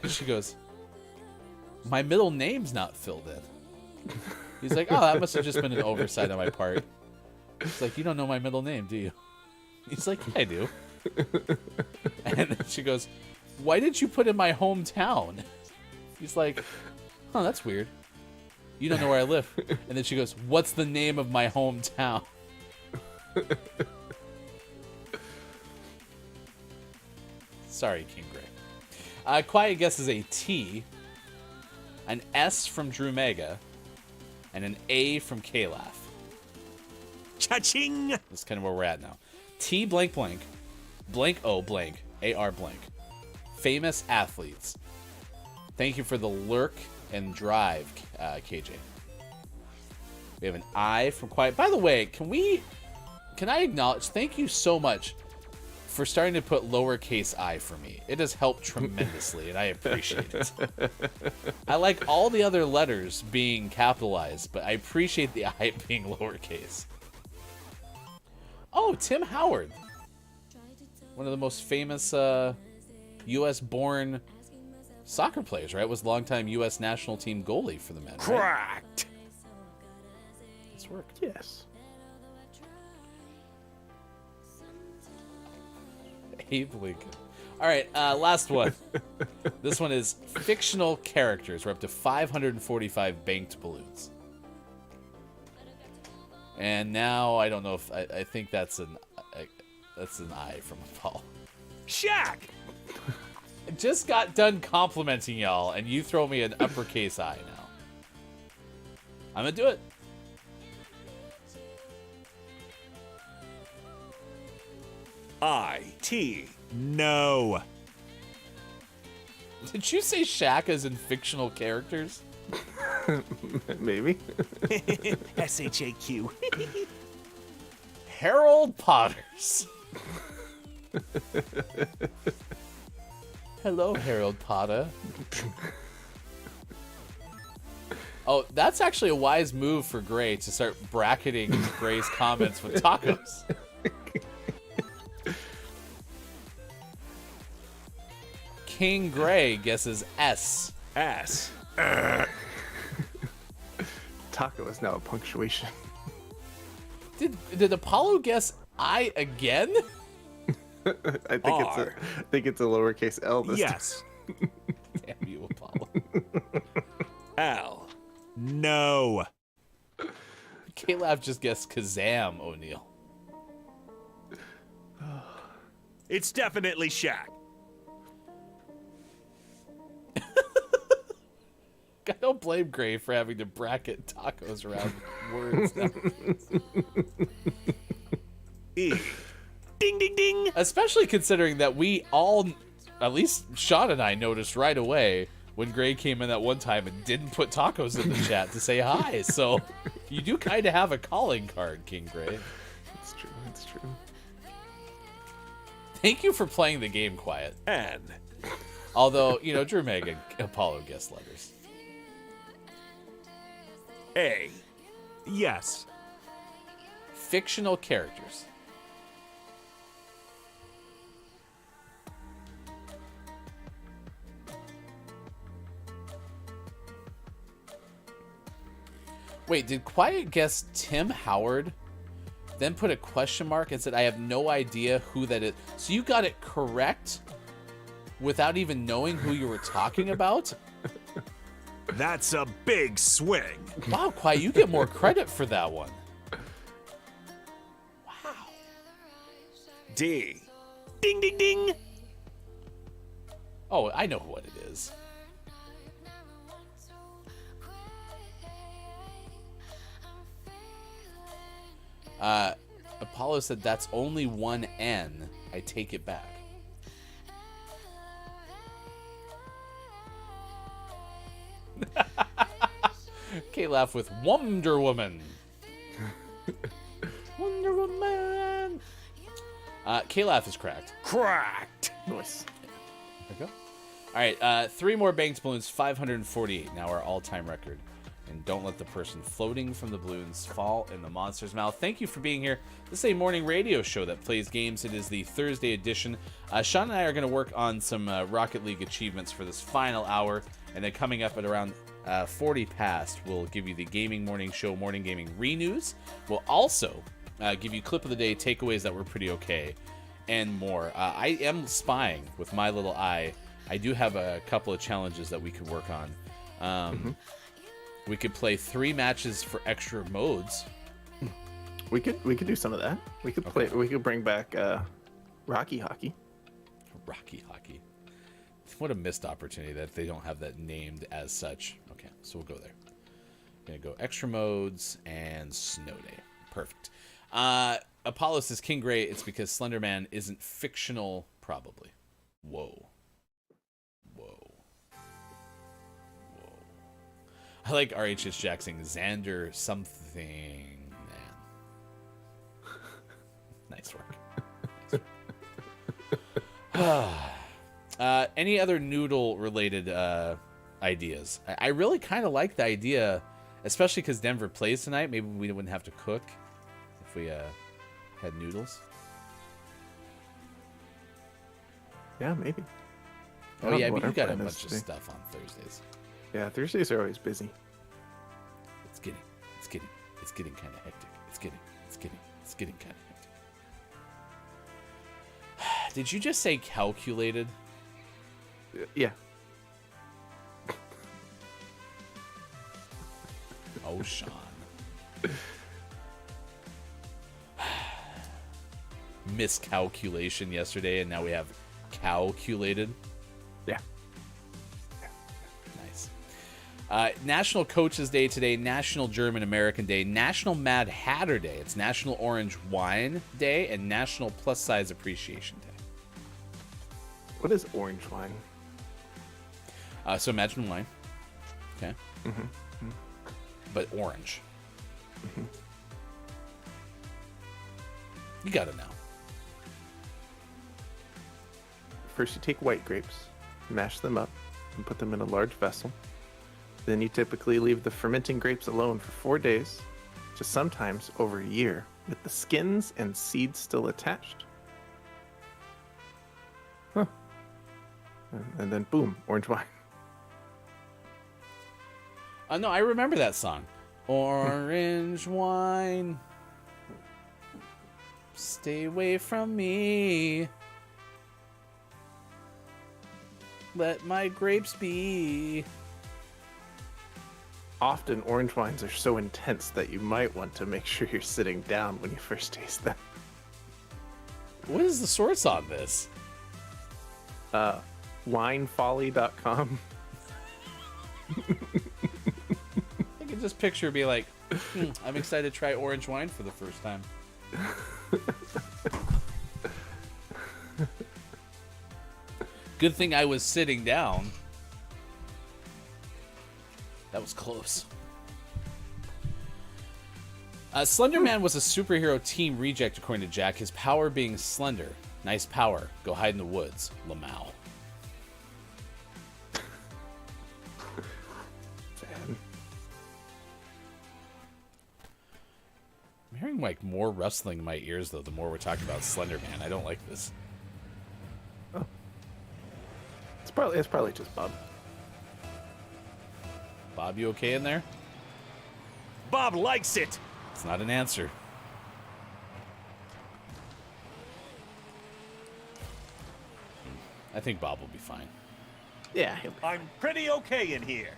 She goes, my middle name's not filled in. He's like, oh, that must have just been an oversight on my part. He's like, you don't know my middle name, do you? He's like, yeah, I do. And then she goes, why did you put in my hometown? He's like, oh, that's weird. You don't know where I live. And then she goes, what's the name of my hometown? Sorry, King Gray. Quiet Guess is a T, an S from Drew Mega, and an A from K-Laugh. Cha-ching! That's kind of where we're at now. T blank blank, blank O blank, AR blank. Famous athletes. Thank you for the lurk and drive, KJ. We have an I from Quiet. By the way, can I acknowledge, thank you so much for starting to put lowercase I for me. It has helped tremendously, and I appreciate it. I like all the other letters being capitalized, but I appreciate the I being lowercase. Oh, Tim Howard. One of the most famous U.S.-born soccer players, right? Was longtime U.S. national team goalie for the men, right? Correct. This worked. Yes. Abe Lincoln. All right, last one. This one is fictional characters. We're up to 545 banked balloons. And now I don't know if I think that's an I from Paul. Shaq! I just got done complimenting y'all, and you throw me an uppercase I now. I'm gonna do it. I-T. No. Did you say Shaq as in fictional characters? Maybe. S-H-A-Q. Harold Potters. Hello, Harold Potter. Oh, that's actually a wise move for Gray to start bracketing Gray's comments with tacos. King Gray guesses S. S. Taco is now a punctuation. Did Apollo guess I again? I think it's a lowercase L this Yes. Damn you, Apollo. L. No. K-Lab just guessed Kazam O'Neal. It's definitely Shaq. I don't blame Gray for having to bracket tacos around words now. E. Ding, ding, ding. Especially considering that we all, at least Sean and I, noticed right away when Gray came in that one time and didn't put tacos in the chat to say hi. So you do kind of have a calling card, King Gray. It's true. It's true. Thank you for playing the game quiet. N. Although, Drew Megan, Apollo guest letters. A. Yes. Fictional characters. Wait, did Quiet guess Tim Howard, then put a question mark and said, I have no idea who that is? So you got it correct without even knowing who you were talking about? That's a big swing. Wow, Quiet, you get more credit for that one. Wow. D. Ding, ding, ding. Oh, I know what it is. Apollo said that's only one N. I take it back. K laugh with Wonder Woman. K-Laugh is cracked. Cracked. Nice. There we go. All right, 3 more banked balloons, 548, now our all-time record. And don't let the person floating from the balloons fall in the monster's mouth. Thank you for being here. This is a morning radio show that plays games. It is the Thursday edition. Sean and I are going to work on some Rocket League achievements for this final hour. And then coming up at around 40 past, we'll give you the Gaming Morning Show Morning Gaming Renews. We'll also give you clip of the day, takeaways that were pretty okay, and more. I am spying with my little eye. I do have a couple of challenges that we could work on. We could play 3 matches for extra modes. We could do some of that. We could play. We could bring back Rocky Hockey. Rocky Hockey. What a missed opportunity that they don't have that named as such. Okay, so we'll go there. Gonna go extra modes and snow day. Perfect. Apollo says King Gray. It's because Slenderman isn't fictional, probably. Whoa. I like RHS Jack saying Xander something. Man. Nice work. Any other noodle related ideas? I really kind of like the idea, especially because Denver plays tonight. Maybe we wouldn't have to cook if we had noodles. Yeah, maybe. Oh yeah, but you got a bunch of stuff on Thursdays. Yeah, Thursdays are always busy. It's getting kind of hectic. It's getting kind of hectic. Did you just say calculated? Yeah. Oh, Sean. Miscalculation yesterday, and now we have calculated. Yeah. Nice. National Coaches Day today, National German American Day, National Mad Hatter Day, it's National Orange Wine Day, and National Plus Size Appreciation Day. What is orange wine? So imagine wine. Okay. But orange. You gotta know. First, you take white grapes, mash them up, and put them in a large vessel. Then you typically leave the fermenting grapes alone for 4 days, to sometimes over a year, with the skins and seeds still attached. Huh. And then, boom, orange wine. No, I remember that song. Orange wine. Stay away from me. Let my grapes be. Often, orange wines are so intense that you might want to make sure you're sitting down when you first taste them. What is the source on this? Winefolly.com. I can just picture be like, I'm excited to try orange wine for the first time. Good thing I was sitting down. That was close. Slender Man was a superhero team reject, according to Jack. His power being slender. Nice power. Go hide in the woods. Lamau. I'm hearing like more rustling in my ears though. The more we're talking about Slender Man, I don't like this. Oh, it's probably just Bob. Bob, you okay in there? Bob likes it. It's not an answer. I think Bob will be fine. Yeah, I'm pretty okay in here.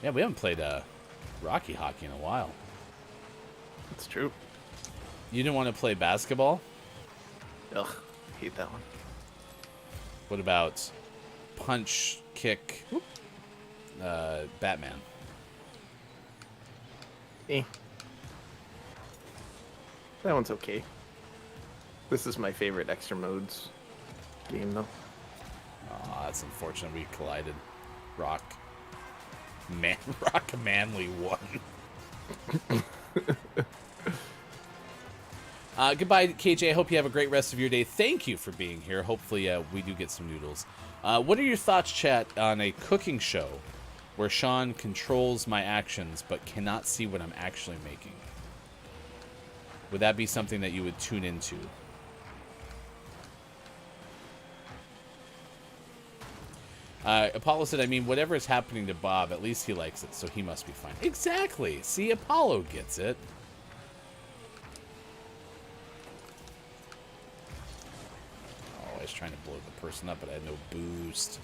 Yeah, we haven't played Rocky Hockey in a while. It's true. You didn't want to play basketball? Ugh, hate that one. What about Punch, Kick, Batman? That one's okay. This is my favorite extra modes game, though. Aw, that's unfortunate we collided. Rock Manly won. Goodbye, KJ. I hope you have a great rest of your day. Thank you for being here. Hopefully, we do get some noodles. What are your thoughts, chat, on a cooking show where Sean controls my actions but cannot see what I'm actually making? Would that be something that you would tune into? Apollo said, I mean, whatever is happening to Bob, at least he likes it, so he must be fine. Exactly. See, Apollo gets it. Oh, I was trying to blow the person up, but I had no boost.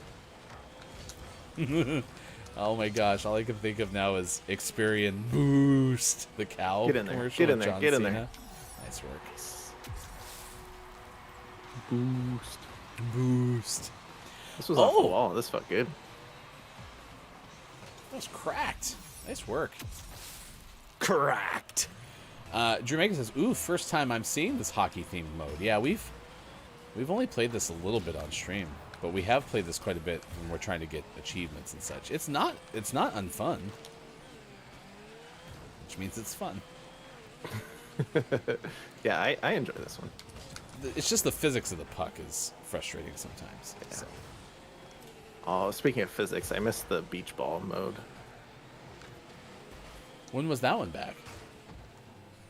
Oh my gosh, all I can think of now is Experian Boost, the cow Get in there. commercial. Get in with there. John Get in Cena. there. Nice work. Boost. Boost. This was off the wall. This felt good. That was cracked. Nice work. Cracked. Drew Megan says, ooh, first time I'm seeing this hockey-themed mode. Yeah, we've only played this a little bit on stream, but we have played this quite a bit when we're trying to get achievements and such. It's not unfun, which means it's fun. Yeah, I enjoy this one. It's just the physics of the puck is frustrating sometimes. Yeah. So. Oh, speaking of physics, I missed the beach ball mode. When was that one back?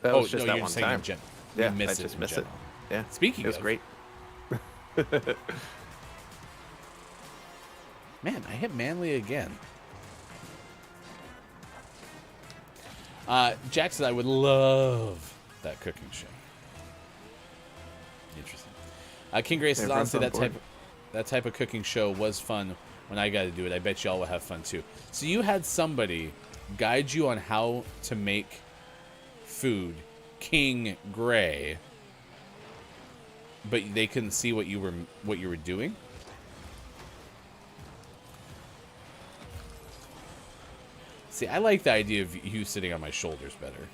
That was just no, that you're one saying time. in Yeah, you missed I just in missed it. general. Yeah. Speaking it was of, great. Man, I hit Manly again. Jack said I would love that cooking show. Interesting. King Grace says honestly that type of cooking show was fun when I got to do it. I bet y'all will have fun too. So you had somebody guide you on how to make food, King Gray, but they couldn't see what you were doing. See, I like the idea of you sitting on my shoulders better.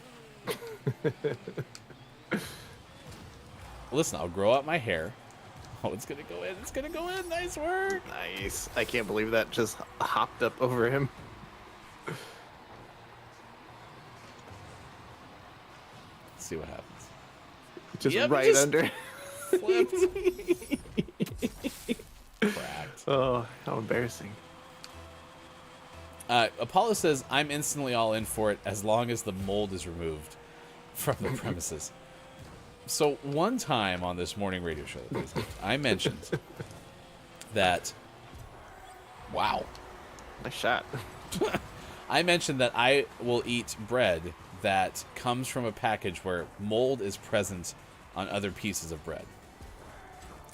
Listen, I'll grow out my hair. Oh, it's gonna go in. It's gonna go in. Nice work. Nice. I can't believe that just hopped up over him. Let's see what happens. Just Yep, right just under. Flipped. Cracked. Oh, how embarrassing. Apollo says, I'm instantly all in for it as long as the mold is removed from the premises. So one time on this morning radio show, I mentioned that... Wow. Nice shot. I mentioned that I will eat bread that comes from a package where mold is present on other pieces of bread.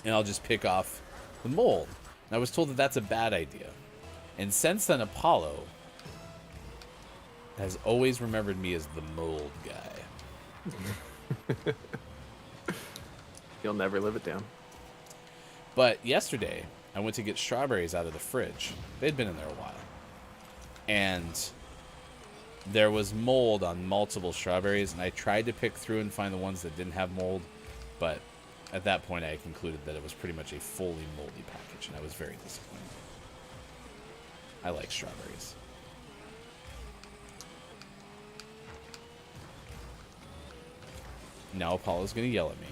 And I'll just pick off the mold. And I was told that that's a bad idea. And since then, Apollo has always remembered me as the mold guy. You'll never live it down. But yesterday, I went to get strawberries out of the fridge. They'd been in there a while. And there was mold on multiple strawberries, and I tried to pick through and find the ones that didn't have mold, but at that point I concluded that it was pretty much a fully moldy package, and I was very disappointed. I like strawberries. Now Apollo's going to yell at me.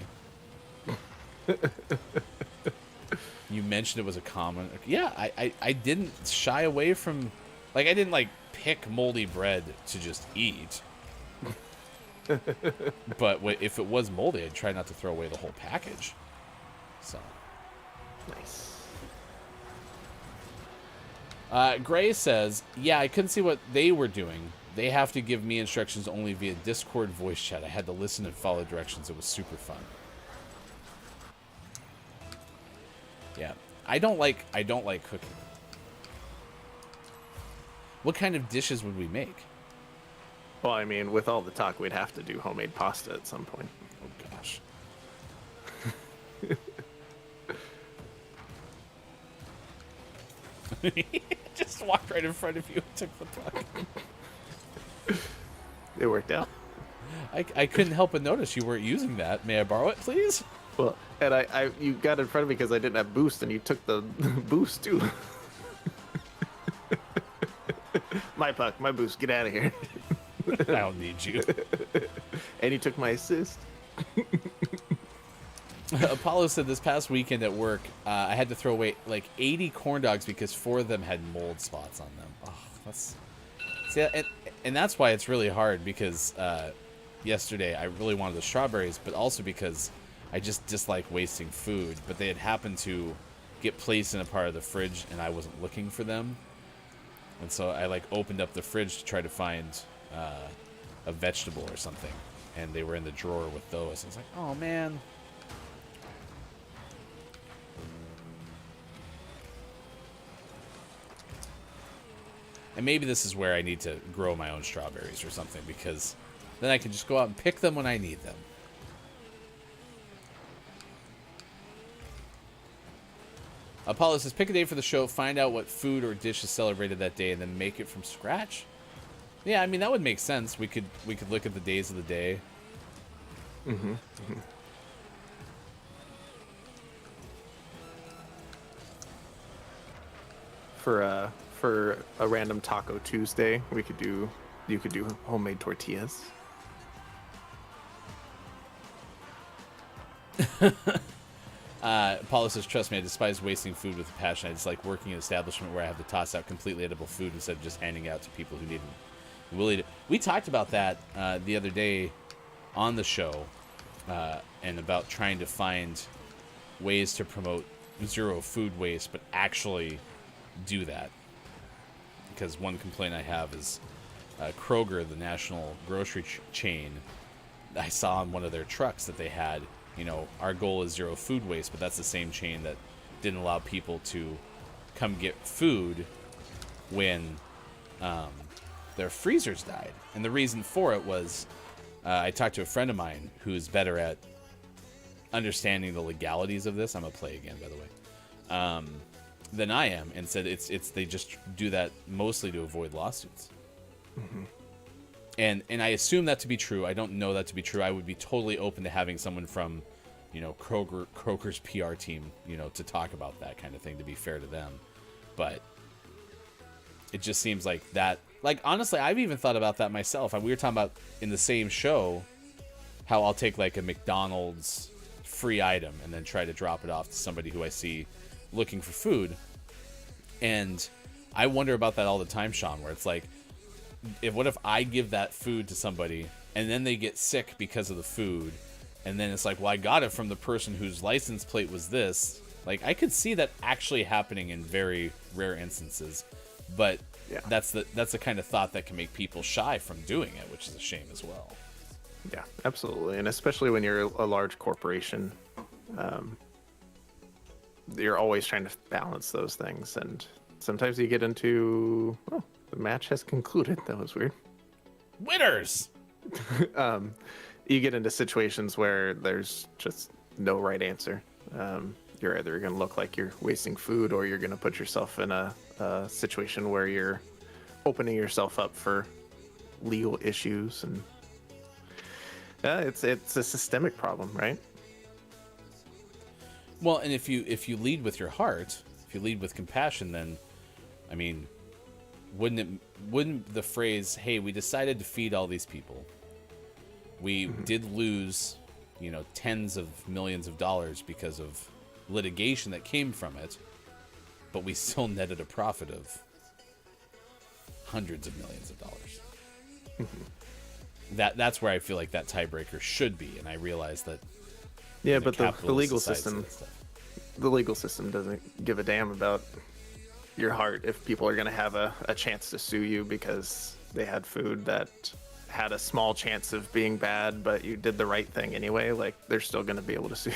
You mentioned it was a common... Yeah, I didn't shy away from... Like, I didn't, like, pick moldy bread to just eat. But if it was moldy, I'd try not to throw away the whole package. So... Nice. Gray says, yeah, I couldn't see what they were doing. They have to give me instructions only via Discord voice chat. I had to listen and follow directions. It was super fun. Yeah. I don't like cooking. What kind of dishes would we make? Well, I mean, with all the talk, we'd have to do homemade pasta at some point. Oh, gosh. Just walked right in front of you and took the puck. It worked out. I couldn't help but notice you weren't using that. May I borrow it, please? Well, and you got in front of me because I didn't have boost, and you took the boost too. My puck, my boost, get out of here. I don't need you. And you took my assist. Apollo said this past weekend at work, I had to throw away like 80 corn dogs because 4 of them had mold spots on them. Oh, that's see, and that's why it's really hard because yesterday I really wanted the strawberries, but also because I just dislike wasting food. But they had happened to get placed in a part of the fridge, and I wasn't looking for them, and so I like opened up the fridge to try to find a vegetable or something, and they were in the drawer with those. I was like, oh man. And maybe this is where I need to grow my own strawberries or something, because then I can just go out and pick them when I need them. Apollo says, pick a day for the show, find out what food or dish is celebrated that day, and then make it from scratch. Yeah, I mean, that would make sense. We could look at the days of the day. Mm-hmm. Mm-hmm. For a random Taco Tuesday, you could do homemade tortillas. Paulo says, trust me, I despise wasting food with a passion. I just like working in an establishment where I have to toss out completely edible food instead of just handing out to people who need it. We talked about that the other day on the show, and about trying to find ways to promote zero food waste, but actually do that. Because one complaint I have is Kroger, the national grocery chain. I saw on one of their trucks that they had, our goal is zero food waste, but that's the same chain that didn't allow people to come get food when their freezers died. And the reason for it was, I talked to a friend of mine who's better at understanding the legalities of this. I'm gonna play again, by the way. Than I am, and said it's they just do that mostly to avoid lawsuits. Mm-hmm. And I assume that to be true. I don't know that to be true. I would be totally open to having someone from, Kroger's PR team, to talk about that kind of thing, to be fair to them. But it just seems like that. Like, honestly, I've even thought about that myself. We were talking about in the same show how I'll take like a McDonald's free item and then try to drop it off to somebody who I see looking for food. And I wonder about that all the time, Sean, where it's like, what if I give that food to somebody and then they get sick because of the food, and then it's like, well, I got it from the person whose license plate was this. Like, I could see that actually happening in very rare instances, but yeah, that's the kind of thought that can make people shy from doing it, which is a shame as well. Yeah, absolutely. And especially when you're a large corporation, you're always trying to balance those things, and sometimes you get into, the match has concluded. That was weird. Winners! You get into situations where there's just no right answer. You're either going to look like you're wasting food, or you're going to put yourself in a situation where you're opening yourself up for legal issues, and it's a systemic problem, right? Well, and if you lead with your heart, if you lead with compassion, then, I mean, wouldn't the phrase, hey, we decided to feed all these people, we did lose, tens of millions of dollars because of litigation that came from it, but we still netted a profit of hundreds of millions of dollars. That's where I feel like that tiebreaker should be, and I realize that. Yeah, but the legal system, doesn't give a damn about your heart if people are going to have a chance to sue you because they had food that had a small chance of being bad, but you did the right thing anyway. Like, they're still going to be able to sue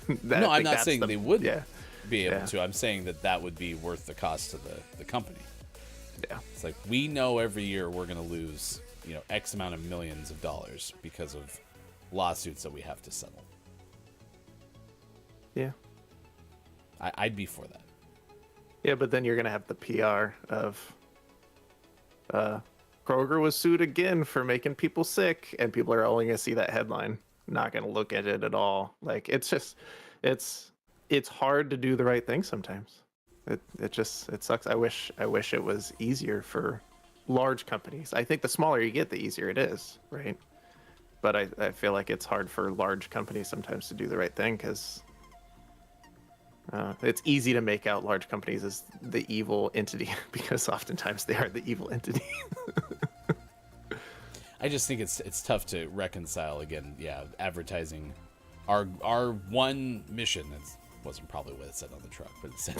you. No, I'm not saying they wouldn't be able Yeah. to. I'm saying that would be worth the cost to the company. Yeah. It's like, we know every year we're going to lose, X amount of millions of dollars because of lawsuits that we have to settle. Yeah. I'd be for that. Yeah, but then you're going to have the PR of Kroger was sued again for making people sick, and people are only going to see that headline, not going to look at it at all. Like, it's just, it's hard to do the right thing sometimes. It sucks. I wish it was easier for large companies. I think the smaller you get, the easier it is, right? But I feel like it's hard for large companies sometimes to do the right thing because It's easy to make out large companies as the evil entity because oftentimes they are the evil entity. I just think it's tough to reconcile again. Yeah, advertising our one mission. That wasn't probably what it said on the truck, but it said,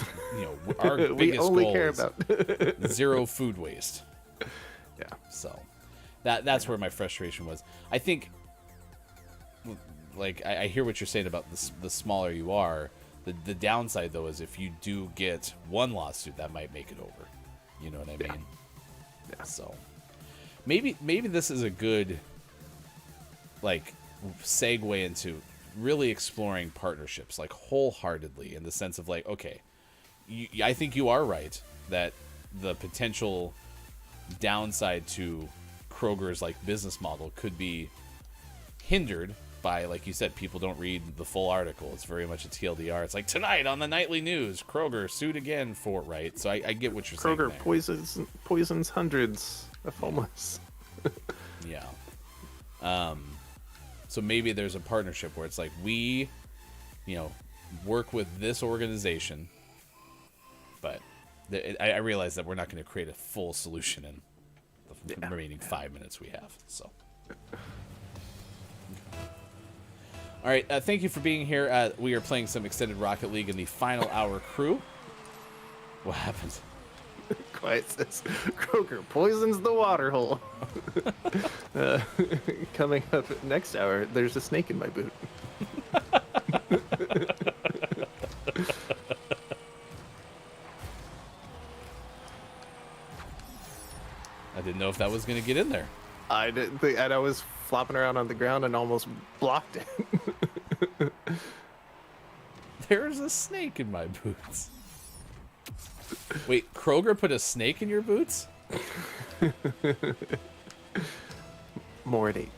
our biggest we only goal care is about zero food waste. Yeah. So that's where my frustration was. I think, like, I hear what you're saying about the smaller you are. The downside, though, is if you do get one lawsuit, that might make it over. You know what I mean? Yeah. So maybe this is a good, like, segue into really exploring partnerships, like, wholeheartedly, in the sense of, like, okay, I think you are right that the potential downside to Kroger's, like, business model could be hindered by, like you said, people don't read the full article. It's very much a TLDR. It's like, tonight on the nightly news, Kroger sued again for, right? So I get what you're saying. Kroger poisons hundreds of homeless. Yeah. So maybe there's a partnership where it's like, we, work with this organization, but I realize that we're not going to create a full solution in the remaining 5 minutes we have. So. All right, thank you for being here. We are playing some Extended Rocket League in the final hour crew. What happened? Quiet says, Kroger poisons the water hole. Coming up next hour, there's a snake in my boot. I didn't know if that was going to get in there. I didn't think, and I was flopping around on the ground and almost blocked it. There's a snake in my boots. Wait, Kroger put a snake in your boots? More at 8.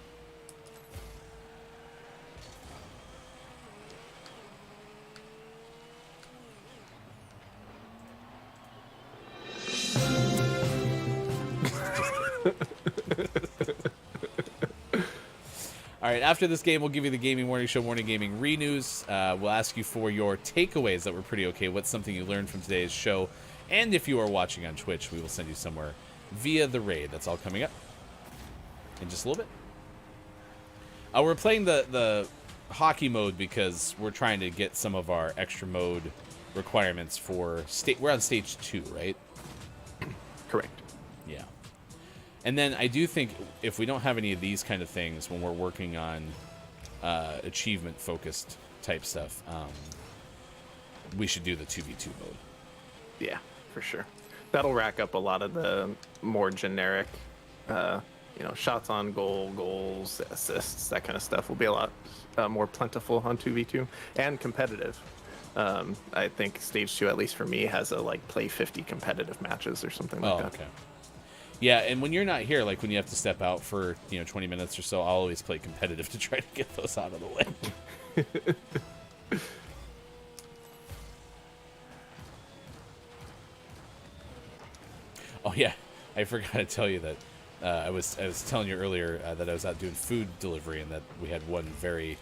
All right, after this game, we'll give you the Gaming Morning Show Morning Gaming Re-News. We'll ask you for your takeaways that were pretty okay. What's something you learned from today's show? And if you are watching on Twitch, we will send you somewhere via the raid. That's all coming up in just a little bit. We're playing the hockey mode because we're trying to get some of our extra mode requirements for... We're on stage 2, right? Correct. Yeah. And then I do think if we don't have any of these kind of things when we're working on achievement-focused type stuff, we should do the 2v2 mode. Yeah, for sure. That'll rack up a lot of the more generic, shots on goal, goals, assists, that kind of stuff will be a lot more plentiful on 2v2 and competitive. I think Stage 2, at least for me, has a, play 50 competitive matches or something like that. Okay. Yeah, and when you're not here, like when you have to step out for 20 minutes or so, I'll always play competitive to try to get those out of the way. Oh yeah, I forgot to tell you that I was telling you earlier that I was out doing food delivery and that we had one very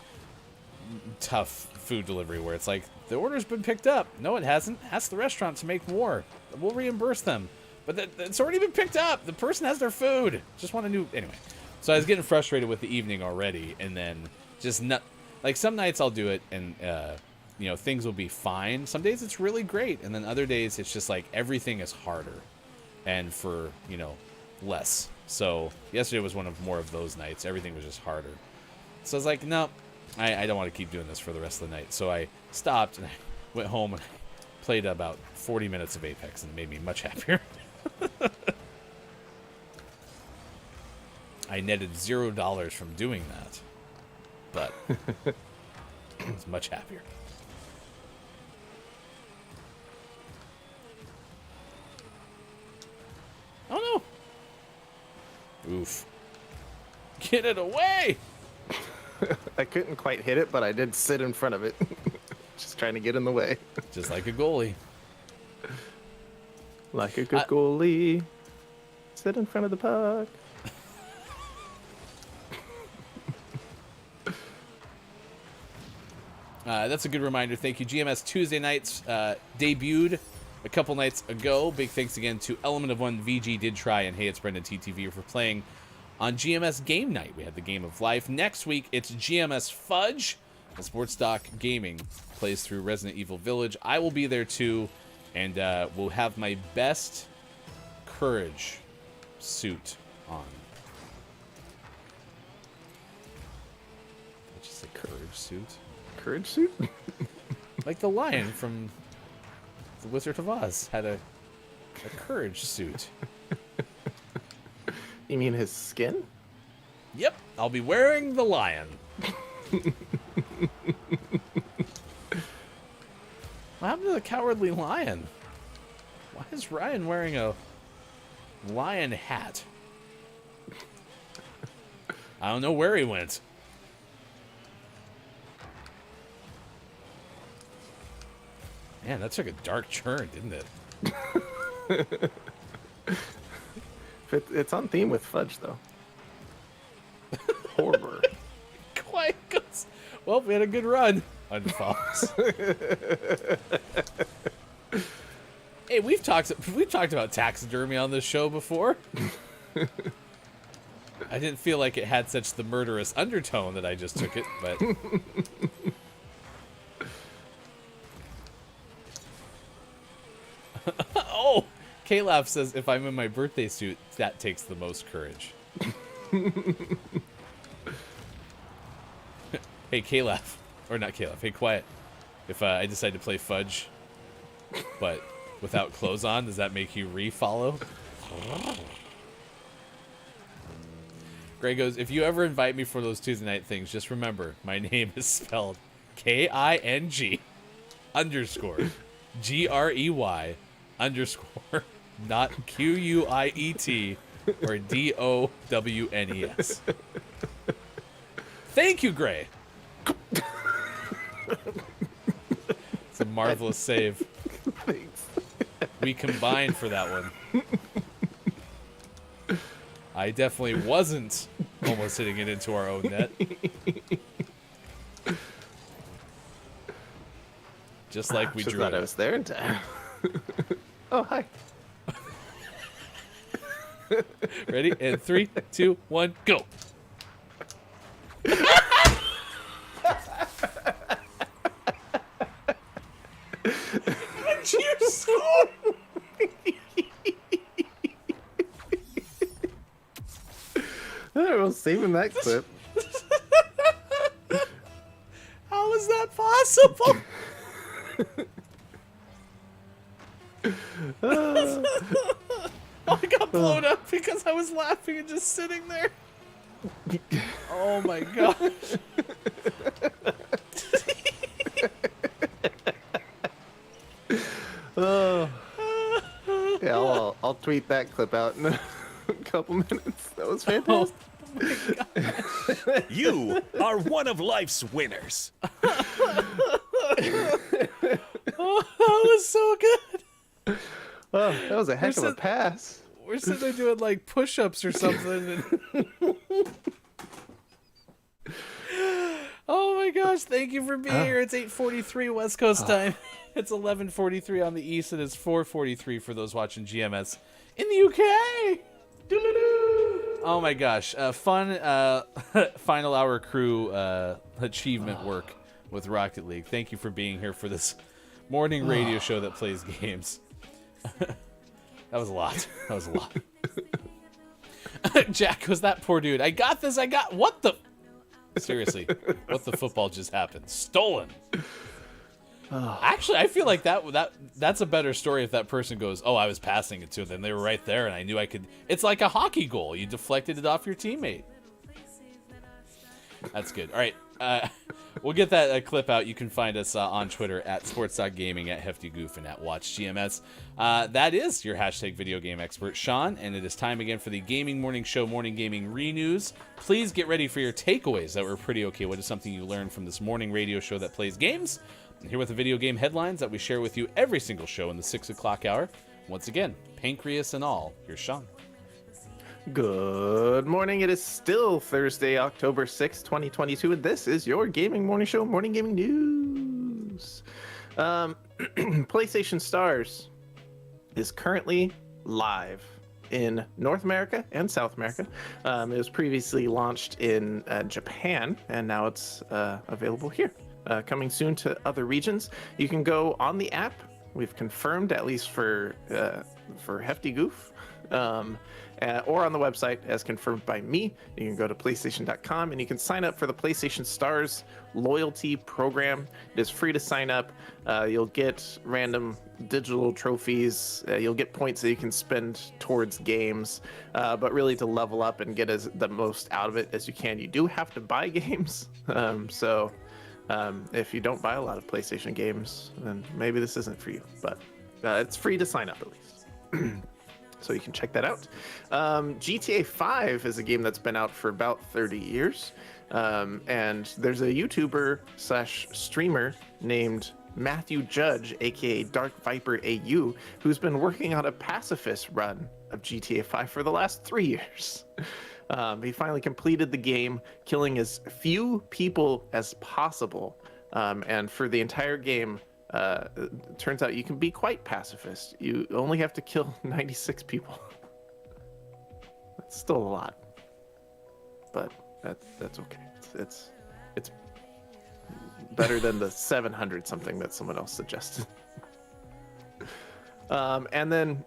tough food delivery where it's like, the order's been picked up. No, it hasn't. Ask the restaurant to make more. We'll reimburse them. But it's already been picked up. The person has their food. Just want a new... Anyway. So I was getting frustrated with the evening already. And then just not... Like, some nights I'll do it and, things will be fine. Some days it's really great. And then other days it's just like everything is harder. And for, less. So yesterday was one of more of those nights. Everything was just harder. So I was like, no, I don't want to keep doing this for the rest of the night. So I stopped and I went home and played about 40 minutes of Apex and it made me much happier. I netted $0 from doing that, but I was much happier. Oh no! Oof. Get it away! I couldn't quite hit it, but I did sit in front of it. Just trying to get in the way. Just like a goalie. Like a good goalie. Sit in front of the puck. That's a good reminder. Thank you. GMS Tuesday nights debuted a couple nights ago. Big thanks again to Element of One, VG Did Try, and Hey, it's Brendan TTV for playing on GMS Game Night. We had the game of life. Next week, it's GMS Fudge. The Sports Doc Gaming plays through Resident Evil Village. I will be there too, and we'll have my best courage suit on. What'd you say, courage suit? Courage suit? Like the lion from The Wizard of Oz had a courage suit. You mean his skin? Yep, I'll be wearing the lion. What happened to the Cowardly Lion? Why is Ryan wearing a lion hat? I don't know where he went. Man, that took a dark turn, didn't it? It's on theme with Fudge, though. Horror. Quiet goes. Well, we had a good run. Unfollows. Hey, we've talked about taxidermy on this show before. I didn't feel like it had such the murderous undertone that I just took it, but oh, Caleb says if I'm in my birthday suit, that takes the most courage. Hey, Caleb. Or not Caleb. Hey, quiet. If I decide to play Fudge, but without clothes on, does that make you re-follow? Gray goes, if you ever invite me for those Tuesday night things, just remember, my name is spelled King_Grey_, not QUIET or DOWNES. Thank you, Gray. It's a marvelous save. Thanks. We combined for that one. I definitely wasn't almost hitting it into our own net. Just like we Just drew thought I it. was there in time. Oh, hi. Ready? And 3, 2, 1, go. Everyone's saving that clip. How is that possible? I got blown up because I was laughing and just sitting there. Oh my gosh. Yeah, I'll tweet that clip out in a couple minutes. That was fantastic. You are one of life's winners. Oh, that was so good. Oh, that was a heck of a pass. We're sitting there doing like push-ups or something. Oh my gosh, thank you for being here. It's 8:43 West Coast time. It's 11:43 on the East, and it's 4:43 for those watching GMS in the UK. Oh my gosh, fun final hour crew achievement work with Rocket League. Thank you for being here for this morning radio show that plays games. That was a lot. That was a lot. Jack was that poor dude. I got this. What the? Seriously, what the football just happened? Stolen. Actually, I feel like that's a better story if that person goes, "Oh, I was passing it to them. They were right there, and I knew I could." It's like a hockey goal. You deflected it off your teammate. That's good. All right, we'll get that clip out. You can find us on Twitter at sports.gaming, at HeftyGoof, and at WatchGMS. That is your hashtag video game expert, Sean, and it is time again for the Gaming Morning Show Morning Gaming Re-News. Please get ready for your takeaways that were pretty okay. What is something you learned from this morning radio show that plays games? And here with the video game headlines that we share with you every single show in the 6 o'clock hour. Once again, pancreas and all, here's Sean. Good morning. It is still Thursday, October 6th, 2022, and this is your Gaming Morning Show Morning Gaming News. PlayStation Stars is currently live in North America and South America. It was previously launched in Japan, and now it's available here. Coming soon to other regions. You can go on the app. We've confirmed, at least for Hefty Goof, or on the website as confirmed by me. You can go to PlayStation.com and you can sign up for the PlayStation Stars loyalty program. It is free to sign up. You'll get random digital trophies. You'll get points that you can spend towards games, but really to level up and get the most out of it as you can. You do have to buy games, so if you don't buy a lot of PlayStation games, then maybe this isn't for you, but it's free to sign up at least. So you can check that out. GTA 5 is a game that's been out for about 30 years. And there's a YouTuber / streamer named Matthew Judge, aka Dark Viper AU, who's been working on a pacifist run of GTA 5 for the last 3 years. He finally completed the game, killing as few people as possible. And for the entire game, it turns out you can be quite pacifist. You only have to kill 96 people. That's still a lot, but that's okay. It's better than the 700 something that someone else suggested. And then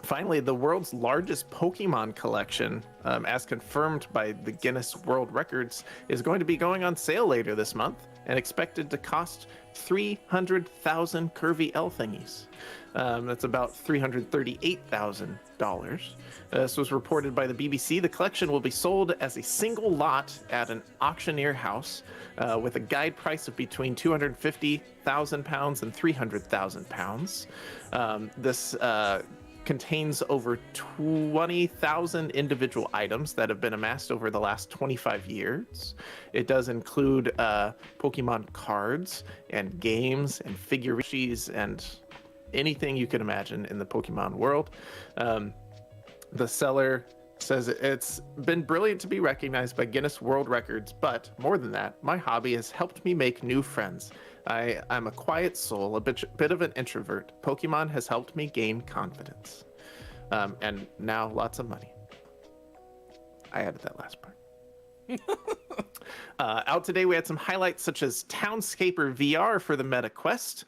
finally, the world's largest Pokemon collection, as confirmed by the Guinness World Records, is going to be going on sale later this month and expected to cost 300,000 curvy L thingies. That's about $338,000. This was reported by the BBC. The collection will be sold as a single lot at an auctioneer house with a guide price of between £250,000 and £300,000. This contains over 20,000 individual items that have been amassed over the last 25 years. It does include Pokemon cards and games and figurines and anything you can imagine in the Pokemon world. The seller says it's been brilliant to be recognized by Guinness World Records, but more than that, my hobby has helped me make new friends. I'm a quiet soul, a bit of an introvert. Pokemon has helped me gain confidence. And now lots of money. I added that last part. Out today, we had some highlights such as Townscaper VR for the Meta Quest.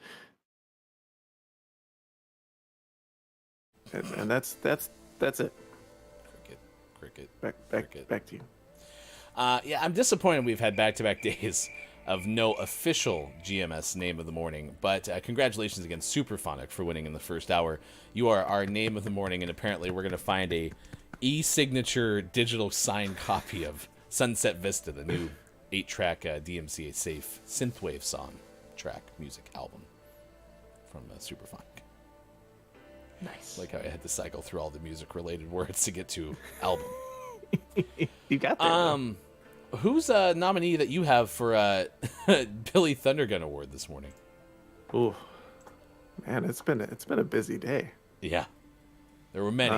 And that's it. Cricket. Back to you. Yeah, I'm disappointed we've had back-to-back days of no official GMS name of the morning, but congratulations again, Superphonic, for winning in the first hour. You are our name of the morning, and apparently we're going to find a e-signature digital signed copy of Sunset Vista, the new 8-track DMCA safe synthwave song track music album from Superphonic. Nice. Like how I had to cycle through all the music-related words to get to album. You got that. Who's a nominee that you have for Billy Thundergun Award this morning? Oh, man, it's been a busy day. Yeah, there were many.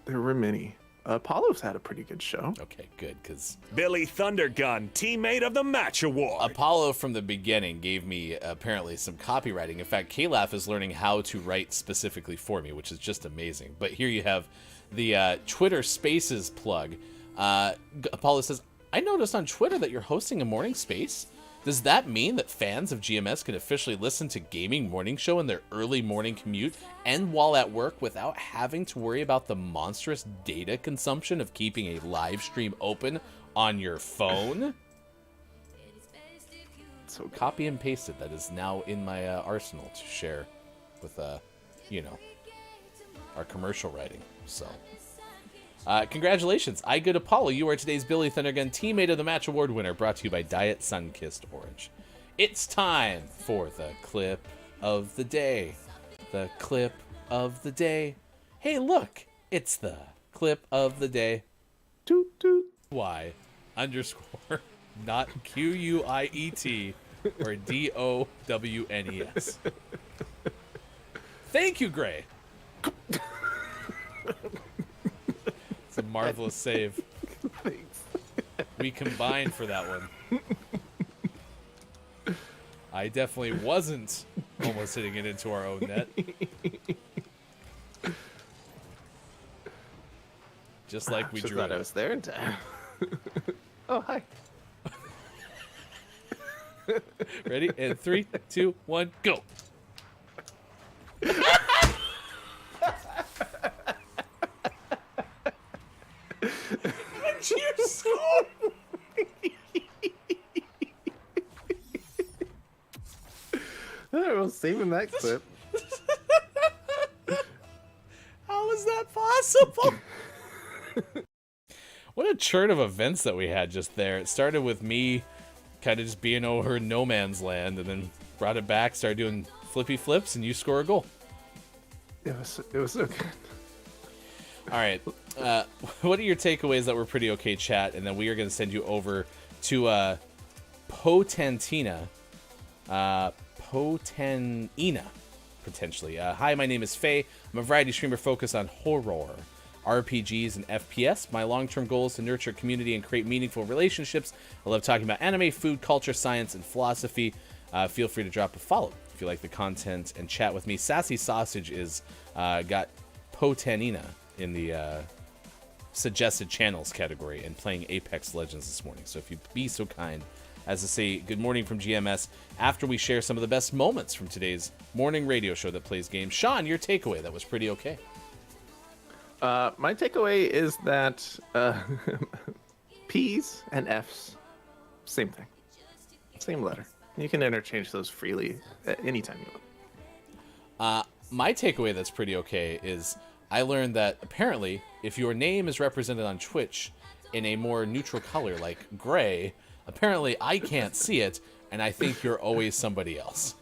There were many. Apollo's had a pretty good show. Okay, good, because Billy Thundergun, Teammate of the Match Award. Apollo from the beginning gave me apparently some copywriting. In fact, Calaf is learning how to write specifically for me, which is just amazing. But here you have the Twitter Spaces plug. Apollo says, I noticed on Twitter that you're hosting a morning space. Does that mean that fans of GMS can officially listen to Gaming Morning Show in their early morning commute and while at work without having to worry about the monstrous data consumption of keeping a live stream open on your phone? So copy and pasted. That is now in my arsenal to share with, our commercial writing. So, congratulations. I Good Apollo. You are today's Billy Thundergun Teammate of the Match Award winner, brought to you by Diet Sun-Kissed Orange. It's time for the clip of the day. The clip of the day. Hey, look. It's the clip of the day. Toot toot. Y _ not QUIET or DOWNES. Thank you, Gray. It's a marvelous save. Thanks. We combined for that one. I definitely wasn't almost hitting it into our own net. Just like we Just drew thought it. I was there in time. Oh, hi. Ready? And 3, 2, 1, go. We'll saving that clip. How is that possible? What a churn of events that we had just there. It started with me kind of just being over in no man's land, and then brought it back, started doing flippy flips, and you score a goal. It was so good. All right. What are your takeaways that were pretty okay, chat? And then we are going to send you over to Potentina. Potenina, potentially. Hi, my name is Faye. I'm a variety streamer focused on horror, RPGs, and FPS. My long-term goal is to nurture a community and create meaningful relationships. I love talking about anime, food, culture, science, and philosophy. Feel free to drop a follow if you like the content and chat with me. Sassy Sausage is got Potenina in the suggested channels category and playing Apex Legends this morning. So if you'd be so kind as to say good morning from GMS after we share some of the best moments from today's morning radio show that plays games. Sean, your takeaway, that was pretty okay. My takeaway is that P's and F's, same thing. Same letter. You can interchange those freely at any time you want. My takeaway that's pretty okay is I learned that apparently if your name is represented on Twitch in a more neutral color like gray, apparently I can't see it, and I think you're always somebody else.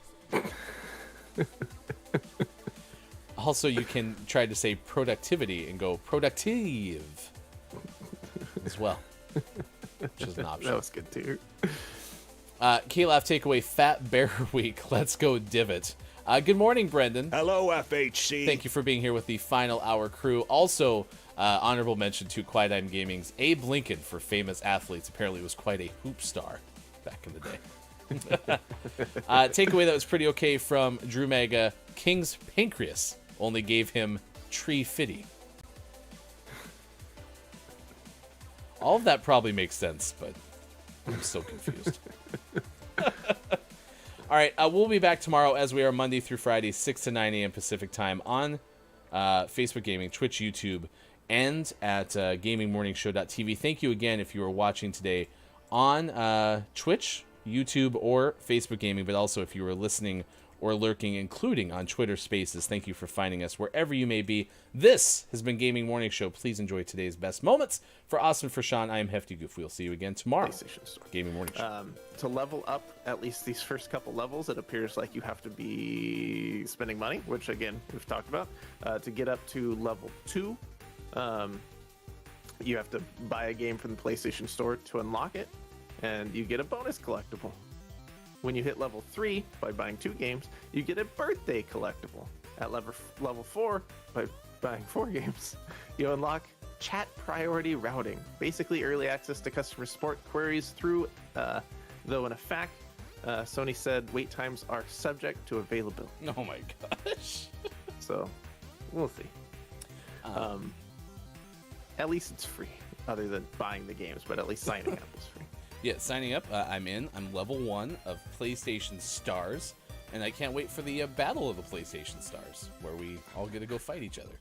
Also, you can try to say productivity and go productive as well, which is an option. That was good too. K-Laugh takeaway, Fat Bear Week. Let's go divot. Good morning, Brendan. Hello, FHC. Thank you for being here with the final hour crew. Also, honorable mention to Quiet Time Gaming's Abe Lincoln for famous athletes. Apparently was quite a hoop star back in the day. Takeaway that was pretty okay from Drew Mega, King's Pancreas only gave him Tree Fitty. All of that probably makes sense, but I'm still confused. All right, we'll be back tomorrow as we are Monday through Friday, 6 to 9 a.m. Pacific time on Facebook Gaming, Twitch, YouTube, and at gamingmorningshow.tv. Thank you again if you were watching today on Twitch, YouTube, or Facebook Gaming, but also if you were listening or lurking, including on Twitter Spaces. Thank you for finding us wherever you may be. This has been Gaming Morning Show. Please enjoy today's best moments. For Austin, for Sean, I am Hefty Goof. We'll see you again tomorrow. Gaming Morning Show. To level up at least these first couple levels, it appears like you have to be spending money, which again we've talked about. To get up to level 2, you have to buy a game from the PlayStation Store to unlock it, and you get a bonus collectible. When you hit level 3 by buying 2 games, you get a birthday collectible. At level 4, by buying 4 games, you unlock chat priority routing, basically early access to customer support queries through, though in a fact, Sony said wait times are subject to availability. Oh my gosh. So, we'll see. At least it's free, other than buying the games, but at least signing up is free. Yeah, signing up, I'm in. I'm level 1 of PlayStation Stars, and I can't wait for the Battle of the PlayStation Stars, where we all get to go fight each other.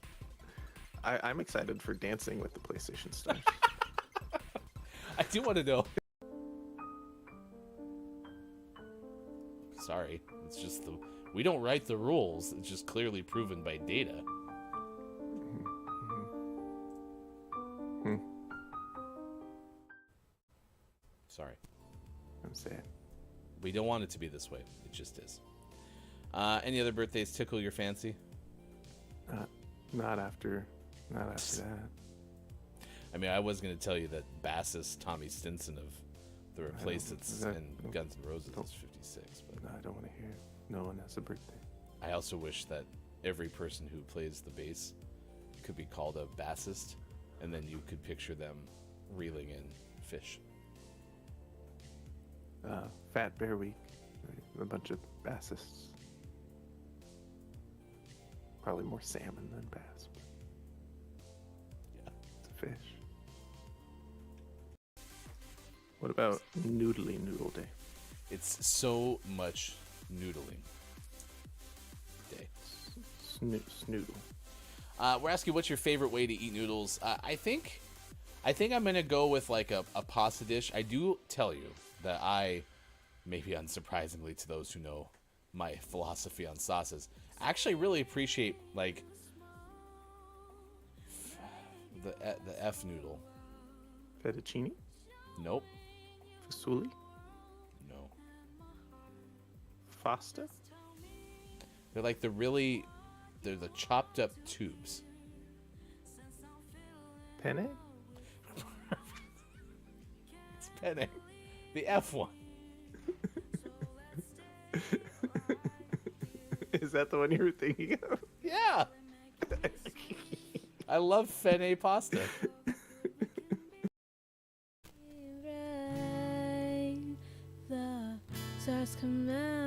I'm excited for dancing with the PlayStation Stars. I do want to know. Sorry, it's just we don't write the rules. It's just clearly proven by data. Sorry. I'm sad. We don't want it to be this way. It just is. Any other birthdays tickle your fancy? Not after that. I mean, I was going to tell you that bassist Tommy Stinson of The Replacements and Guns N' Roses is 56. But no, I don't want to hear it. No one has a birthday. I also wish that every person who plays the bass could be called a bassist, and then you could picture them reeling in fish. Fat Bear Week. a bunch of bassists. Probably more salmon than bass. Yeah. It's a fish. What about Noodly Noodle Day? It's so much noodling day. Snoodle. We're asking what's your favorite way to eat noodles. I think I'm gonna go with like a pasta dish. I do tell you that I, maybe unsurprisingly to those who know my philosophy on sauces, actually really appreciate like the F noodle. Fettuccine? Nope. Fasuli? No. Fasta? They're like they're the chopped up tubes. Penne? It's penne. The F one. Is that the one you were thinking of? Yeah. I love penne pasta. Rain, the stars come out.